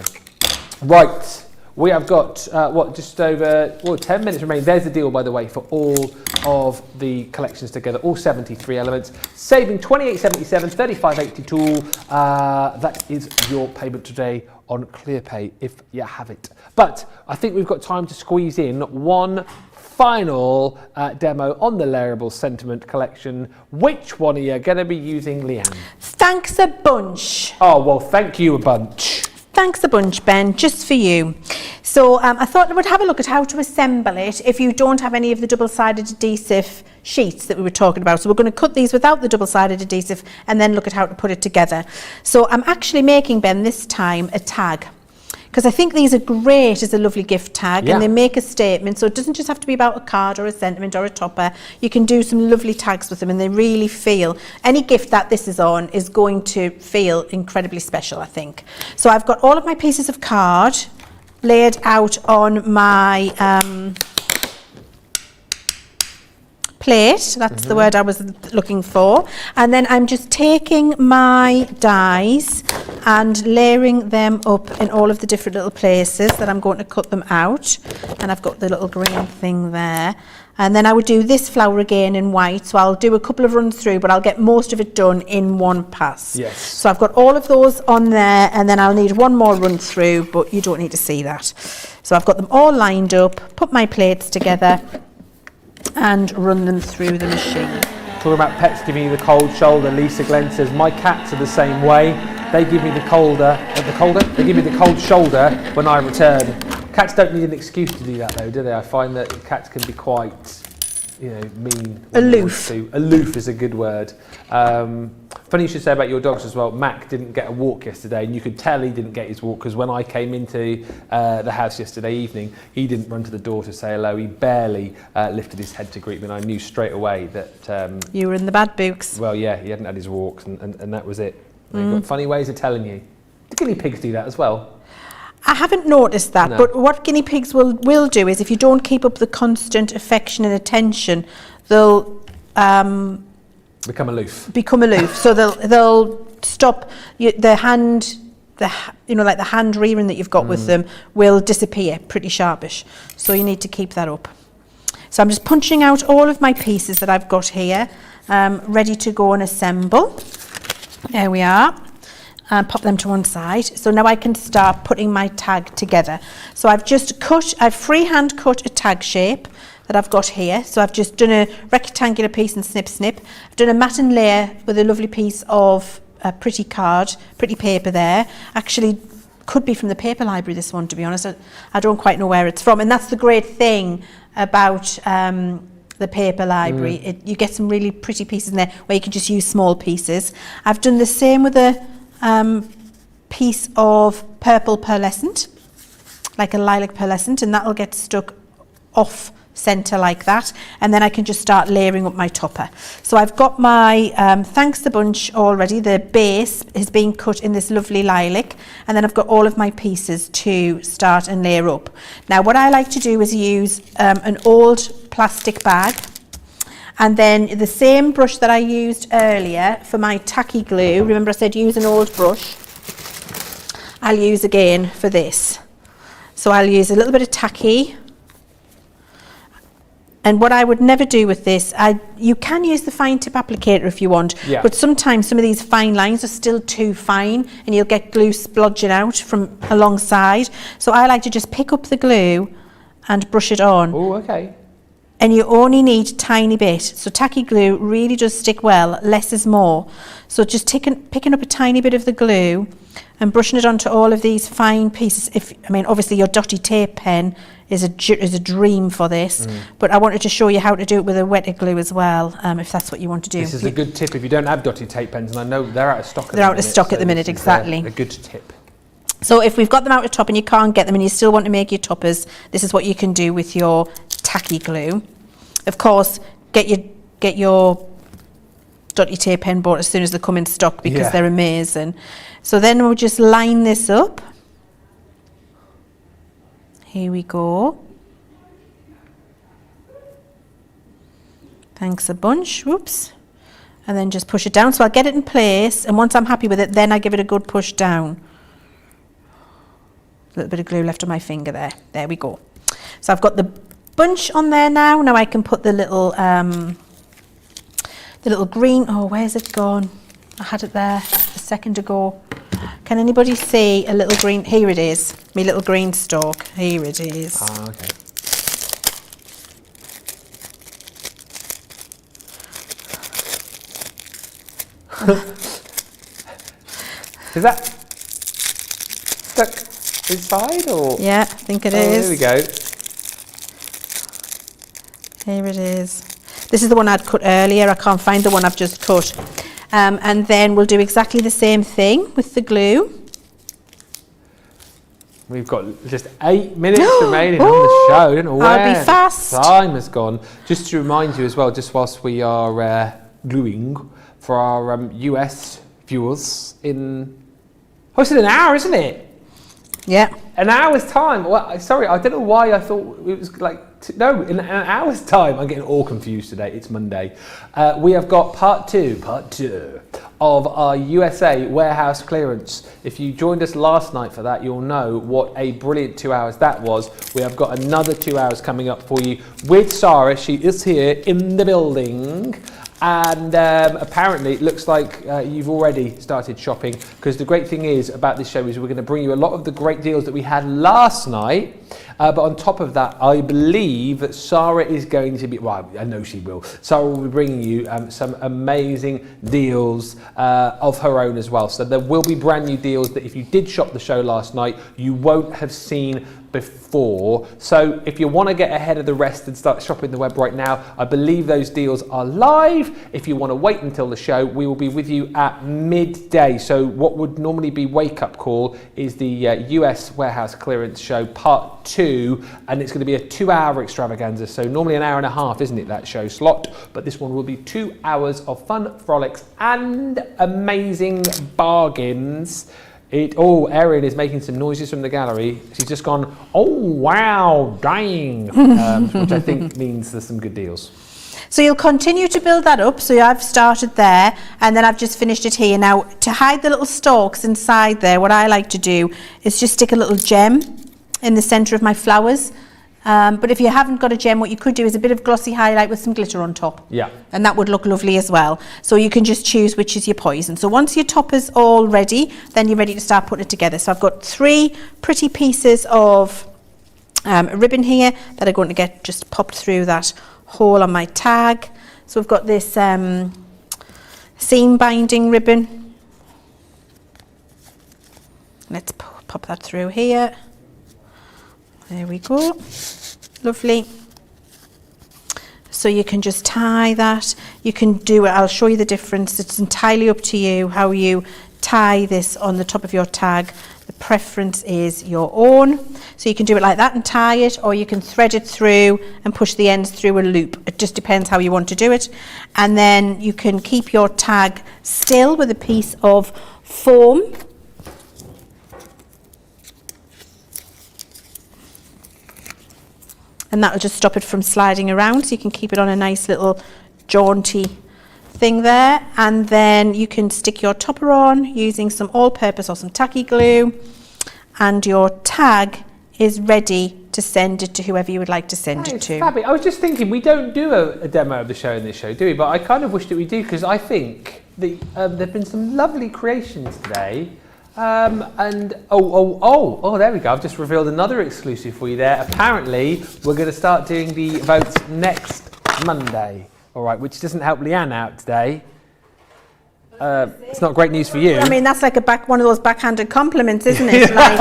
Right, We have got, just over 10 minutes remaining. There's the deal, by the way, for all of the collections together, all 73 elements, saving £28.77, £35.82. That is your payment today on ClearPay, if you have it. But I think we've got time to squeeze in one final demo on the Layerable Sentiment collection. Which one are you going to be using, Leanne? Thanks a bunch. Oh, well, thank you a bunch. Thanks a bunch, Ben, just for you. So I thought I would have a look at how to assemble it if you don't have any of the double-sided adhesive sheets that we were talking about. So we're going to cut these without the double-sided adhesive and then look at how to put it together. So I'm actually making, Ben, this time a tag, because I think these are great as a lovely gift tag, and they make a statement. So it doesn't just have to be about a card or a sentiment or a topper. You can do some lovely tags with them, and they really feel, any gift that this is on is going to feel incredibly special, I think. So I've got all of my pieces of card laid out on my plate. That's the word I was looking for. And then I'm just taking my dies and layering them up in all of the different little places that I'm going to cut them out. And I've got the little green thing there. And then I would do this flower again in white. So I'll do a couple of runs through, but I'll get most of it done in one pass. Yes. So I've got all of those on there, and then I'll need one more run through, but you don't need to see that. So I've got them all lined up, put my plates together, and run them through the machine. Talking about pets giving you the cold shoulder, Lisa Glenn says, my cats are the same way. They give me the They give me the cold shoulder when I return. Cats don't need an excuse to do that though, do they? I find that cats can be quite, mean. Aloof. Aloof is a good word. Funny you should say about your dogs as well. Mac didn't get a walk yesterday, and you could tell he didn't get his walk because when I came into the house yesterday evening, he didn't run to the door to say hello. He barely lifted his head to greet me, and I knew straight away that... you were in the bad books. Well, yeah, he hadn't had his walks, and that was it. They've got funny ways of telling you. Do guinea pigs do that as well? I haven't noticed that, No. but what guinea pigs will do is if you don't keep up the constant affection and attention, they'll Become aloof. So they'll stop the hand, like the hand rearing that you've got with them will disappear pretty sharpish. So you need to keep that up. So I'm just punching out all of my pieces that I've got here, ready to go and assemble. There we are. Pop them to one side. So now I can start putting my tag together. So I've freehand cut a tag shape that I've got here. So I've just done a rectangular piece and snip. I've done a matte and layer with a lovely piece of pretty paper there. Actually, could be from the paper library, this one, to be honest. I don't quite know where it's from. And that's the great thing about the paper library. You get some really pretty pieces in there where you can just use small pieces. I've done the same with a piece of purple pearlescent, like a lilac pearlescent, and that'll get stuck off centre like that, and then I can just start layering up my topper. So I've got my thanks a bunch already. The base is being cut in this lovely lilac, and then I've got all of my pieces to start and layer up. Now what I like to do is use an old plastic bag, and then the same brush that I used earlier for my tacky glue, remember I said use an old brush, I'll use again for this. So I'll use a little bit of tacky. And what I would never do with this, you can use the fine tip applicator if you want, but sometimes some of these fine lines are still too fine and you'll get glue splodging out from alongside. So I like to just pick up the glue and brush it on. Oh, okay. And you only need a tiny bit. So tacky glue really does stick well, less is more. So just picking up a tiny bit of the glue and brushing it onto all of these fine pieces. Obviously your dotty tape pen is a dream for this, but I wanted to show you how to do it with a wetter glue as well, if that's what you want to do. This is a good tip if you don't have dotty tape pens, and I know they're out of stock at the minute. They're out of stock at the minute, exactly. A good tip. So if we've got them out of top and you can't get them and you still want to make your toppers, this is what you can do with your tacky glue. Of course, get your dotty tape pen bought as soon as they come in stock because they're amazing. So then we'll just line this up. Here we go. Thanks a bunch. Whoops. And then just push it down. So I'll get it in place, and once I'm happy with it, then I give it a good push down. A little bit of glue left on my finger there. There we go. So I've got the bunch on there now. Now I can put the little green. Oh, where's it gone? I had it there a second ago. Can anybody see a little green? Here it is. My little green stalk. Here it is. Ah, okay. Is that stuck inside or? Yeah, I think it is. There we go. Here it is. This is the one I'd cut earlier. I can't find the one I've just cut. And then we'll do exactly the same thing with the glue. We've got just 8 minutes remaining on the show. I don't know where I'll be fast. time has gone. Just to remind you as well, just whilst we are gluing for our US viewers in... Oh, it's in an hour, isn't it? Yeah. An hour's time. Well, sorry, I don't know why I thought it was like... No, in an hour's time. I'm getting all confused today. It's Monday. We have got part two of our USA warehouse clearance. If you joined us last night for that, you'll know what a brilliant 2 hours that was. We have got another 2 hours coming up for you with Sarah. She is here in the building. And apparently it looks like you've already started shopping, because the great thing is about this show is we're going to bring you a lot of the great deals that we had last night. But on top of that, I believe that Sarah is going to be, well, I know she will. Sarah will be bringing you some amazing deals of her own as well. So there will be brand new deals that if you did shop the show last night, you won't have seen before. So if you want to get ahead of the rest and start shopping the web right now, I believe those deals are live. If you want to wait until the show, we will be with you at midday. So what would normally be wake up call is the US warehouse clearance show part 2, and it's going to be a 2 hour extravaganza. So normally an hour and a half, isn't it, that show slot? But this one will be 2 hours of fun, frolics and amazing bargains. Erin is making some noises from the gallery. She's just gone, oh, wow, dang, which I think means there's some good deals. So you'll continue to build that up. So I've started there, and then I've just finished it here. Now, to hide the little stalks inside there, what I like to do is just stick a little gem in the centre of my flowers. But if you haven't got a gem, what you could do is a bit of glossy highlight with some glitter on top. Yeah. And that would look lovely as well. So you can just choose which is your poison. So once your top is all ready, then you're ready to start putting it together. So I've got 3 pretty pieces of ribbon here that are going to get just popped through that hole on my tag. So we've got this seam binding ribbon. Let's pop that through here. There we go. Lovely. So you can just tie that. You can do it. I'll show you the difference. It's entirely up to you how you tie this on the top of your tag. The preference is your own. So you can do it like that and tie it, or you can thread it through and push the ends through a loop. It just depends how you want to do it. And then you can keep your tag still with a piece of foam. And that'll just stop it from sliding around, so you can keep it on a nice little jaunty thing there. And then you can stick your topper on using some all-purpose or some tacky glue, and your tag is ready to send it to whoever you would like to send it to. Fabulous. I was just thinking, we don't do a demo of the show in this show, do we? But I kind of wish that we do, because I think there have been some lovely creations today. And there we go. I've just revealed another exclusive for you there. Apparently, we're going to start doing the votes next Monday. All right, which doesn't help Leanne out today. It's not great news for you. I mean, that's like one of those backhanded compliments, isn't it? Like,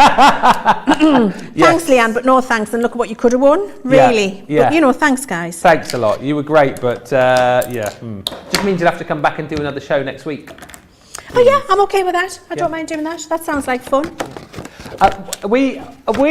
thanks, Leanne, but no thanks. And look at what you could have won, really. Yeah. But, thanks, guys. Thanks a lot. You were great, but just means you'll have to come back and do another show next week. Oh yeah, I'm okay with that. I don't mind doing that. That sounds like fun. We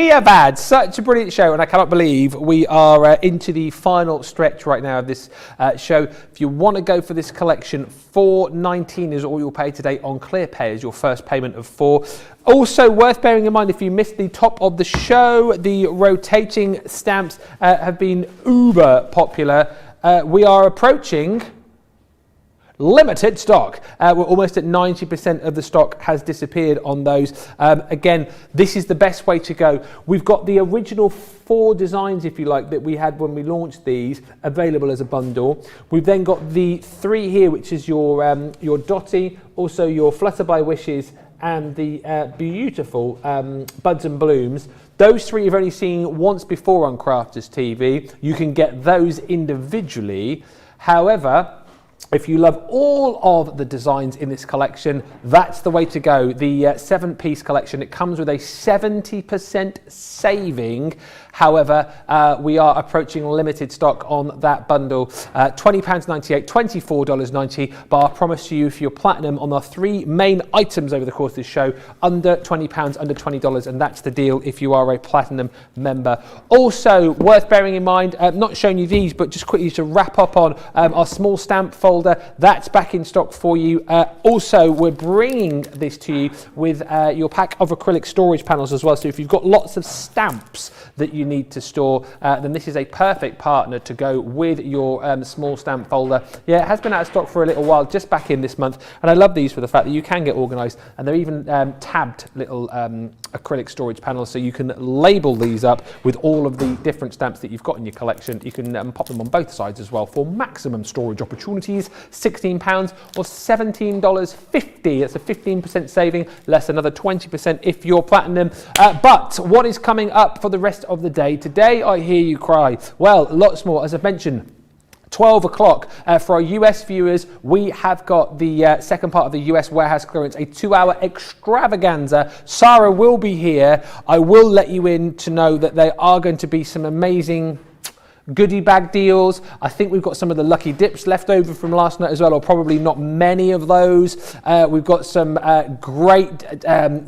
have had such a brilliant show, and I cannot believe we are into the final stretch right now of this show. If you want to go for this collection, $4.19 is all you'll pay today on ClearPay as your first payment of $4. Also worth bearing in mind, if you missed the top of the show, the rotating stamps have been uber popular. We are approaching limited stock. We're almost at 90% of the stock has disappeared on those. Again, this is the best way to go. We've got the original 4 designs, if you like, that we had when we launched these available as a bundle. We've then got the 3 here, which is your Dotty, also your Flutter by Wishes, and the beautiful Buds and Blooms. Those 3 you've only seen once before on Crafters TV. You can get those individually. However, if you love all of the designs in this collection, that's the way to go. The 7-piece collection, it comes with a 70% saving. However, we are approaching limited stock on that bundle. £20.98, $24.90. But I promise you, if you're platinum on our 3 main items over the course of this show, under £20, under $20, and that's the deal if you are a platinum member. Also, worth bearing in mind, not showing you these, but just quickly to wrap up on our small stamp folder, that's back in stock for you. Also, we're bringing this to you with your pack of acrylic storage panels as well. So if you've got lots of stamps that you need to store, then this is a perfect partner to go with your small stamp folder. Yeah, it has been out of stock for a little while, just back in this month, and I love these for the fact that you can get organised, and they're even tabbed little acrylic storage panels, so you can label these up with all of the different stamps that you've got in your collection. You can pop them on both sides as well for maximum storage opportunities. £16 or $17.50. That's a 15% saving, less another 20% if you're platinum. But what is coming up for the rest of the day? Today, I hear you cry. Well, lots more, as I've mentioned. 12 o'clock for our US viewers, we have got the second part of the US warehouse clearance, a 2-hour extravaganza. Sarah will be here. I will let you in to know that there are going to be some amazing goodie bag deals. I think we've got some of the lucky dips left over from last night as well, or probably not many of those. We've got some great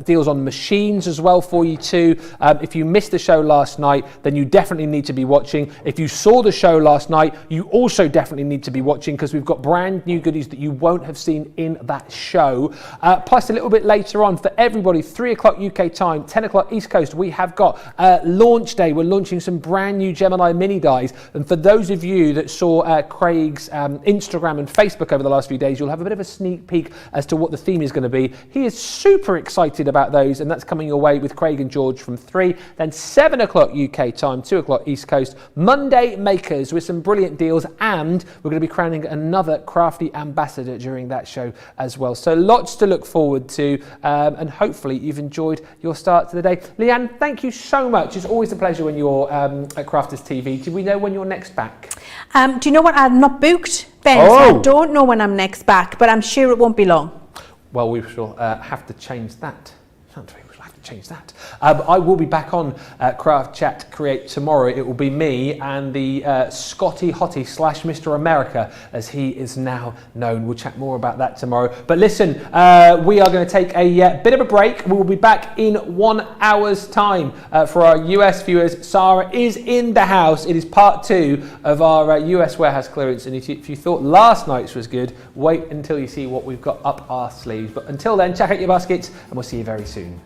deals on machines as well for you too. If you missed the show last night, then you definitely need to be watching. If you saw the show last night, you also definitely need to be watching, because we've got brand new goodies that you won't have seen in that show. Plus, a little bit later on for everybody, 3 o'clock UK time, 10 o'clock East Coast, we have got launch day. We're launching some brand new Gemini mini dies. And for those of you that saw Craig's Instagram and Facebook over the last few days, you'll have a bit of a sneak peek as to what the theme is going to be. He is super excited about those, and that's coming your way with Craig and George from 3. Then 7 o'clock UK time, 2 o'clock East Coast, Monday Makers with some brilliant deals, and we're going to be crowning another crafty ambassador during that show as well. So lots to look forward to, and hopefully you've enjoyed your start to the day. Leanne, thank you so much. It's always a pleasure when you're at Crafters TV. Do we know when you're next back? Do you know what? I'm not booked, Ben, so I don't know when I'm next back, but I'm sure it won't be long. Well, we shall have to change that. Change that. I will be back on Craft Chat Create tomorrow. It will be me and the Scotty Hottie / Mr. America, as he is now known. We'll chat more about that tomorrow. But listen, we are going to take a bit of a break. We will be back in 1 hour's time for our US viewers. Sarah is in the house. It is part 2 of our US warehouse clearance. And if you thought last night's was good, wait until you see what we've got up our sleeves. But until then, check out your baskets, and we'll see you very soon.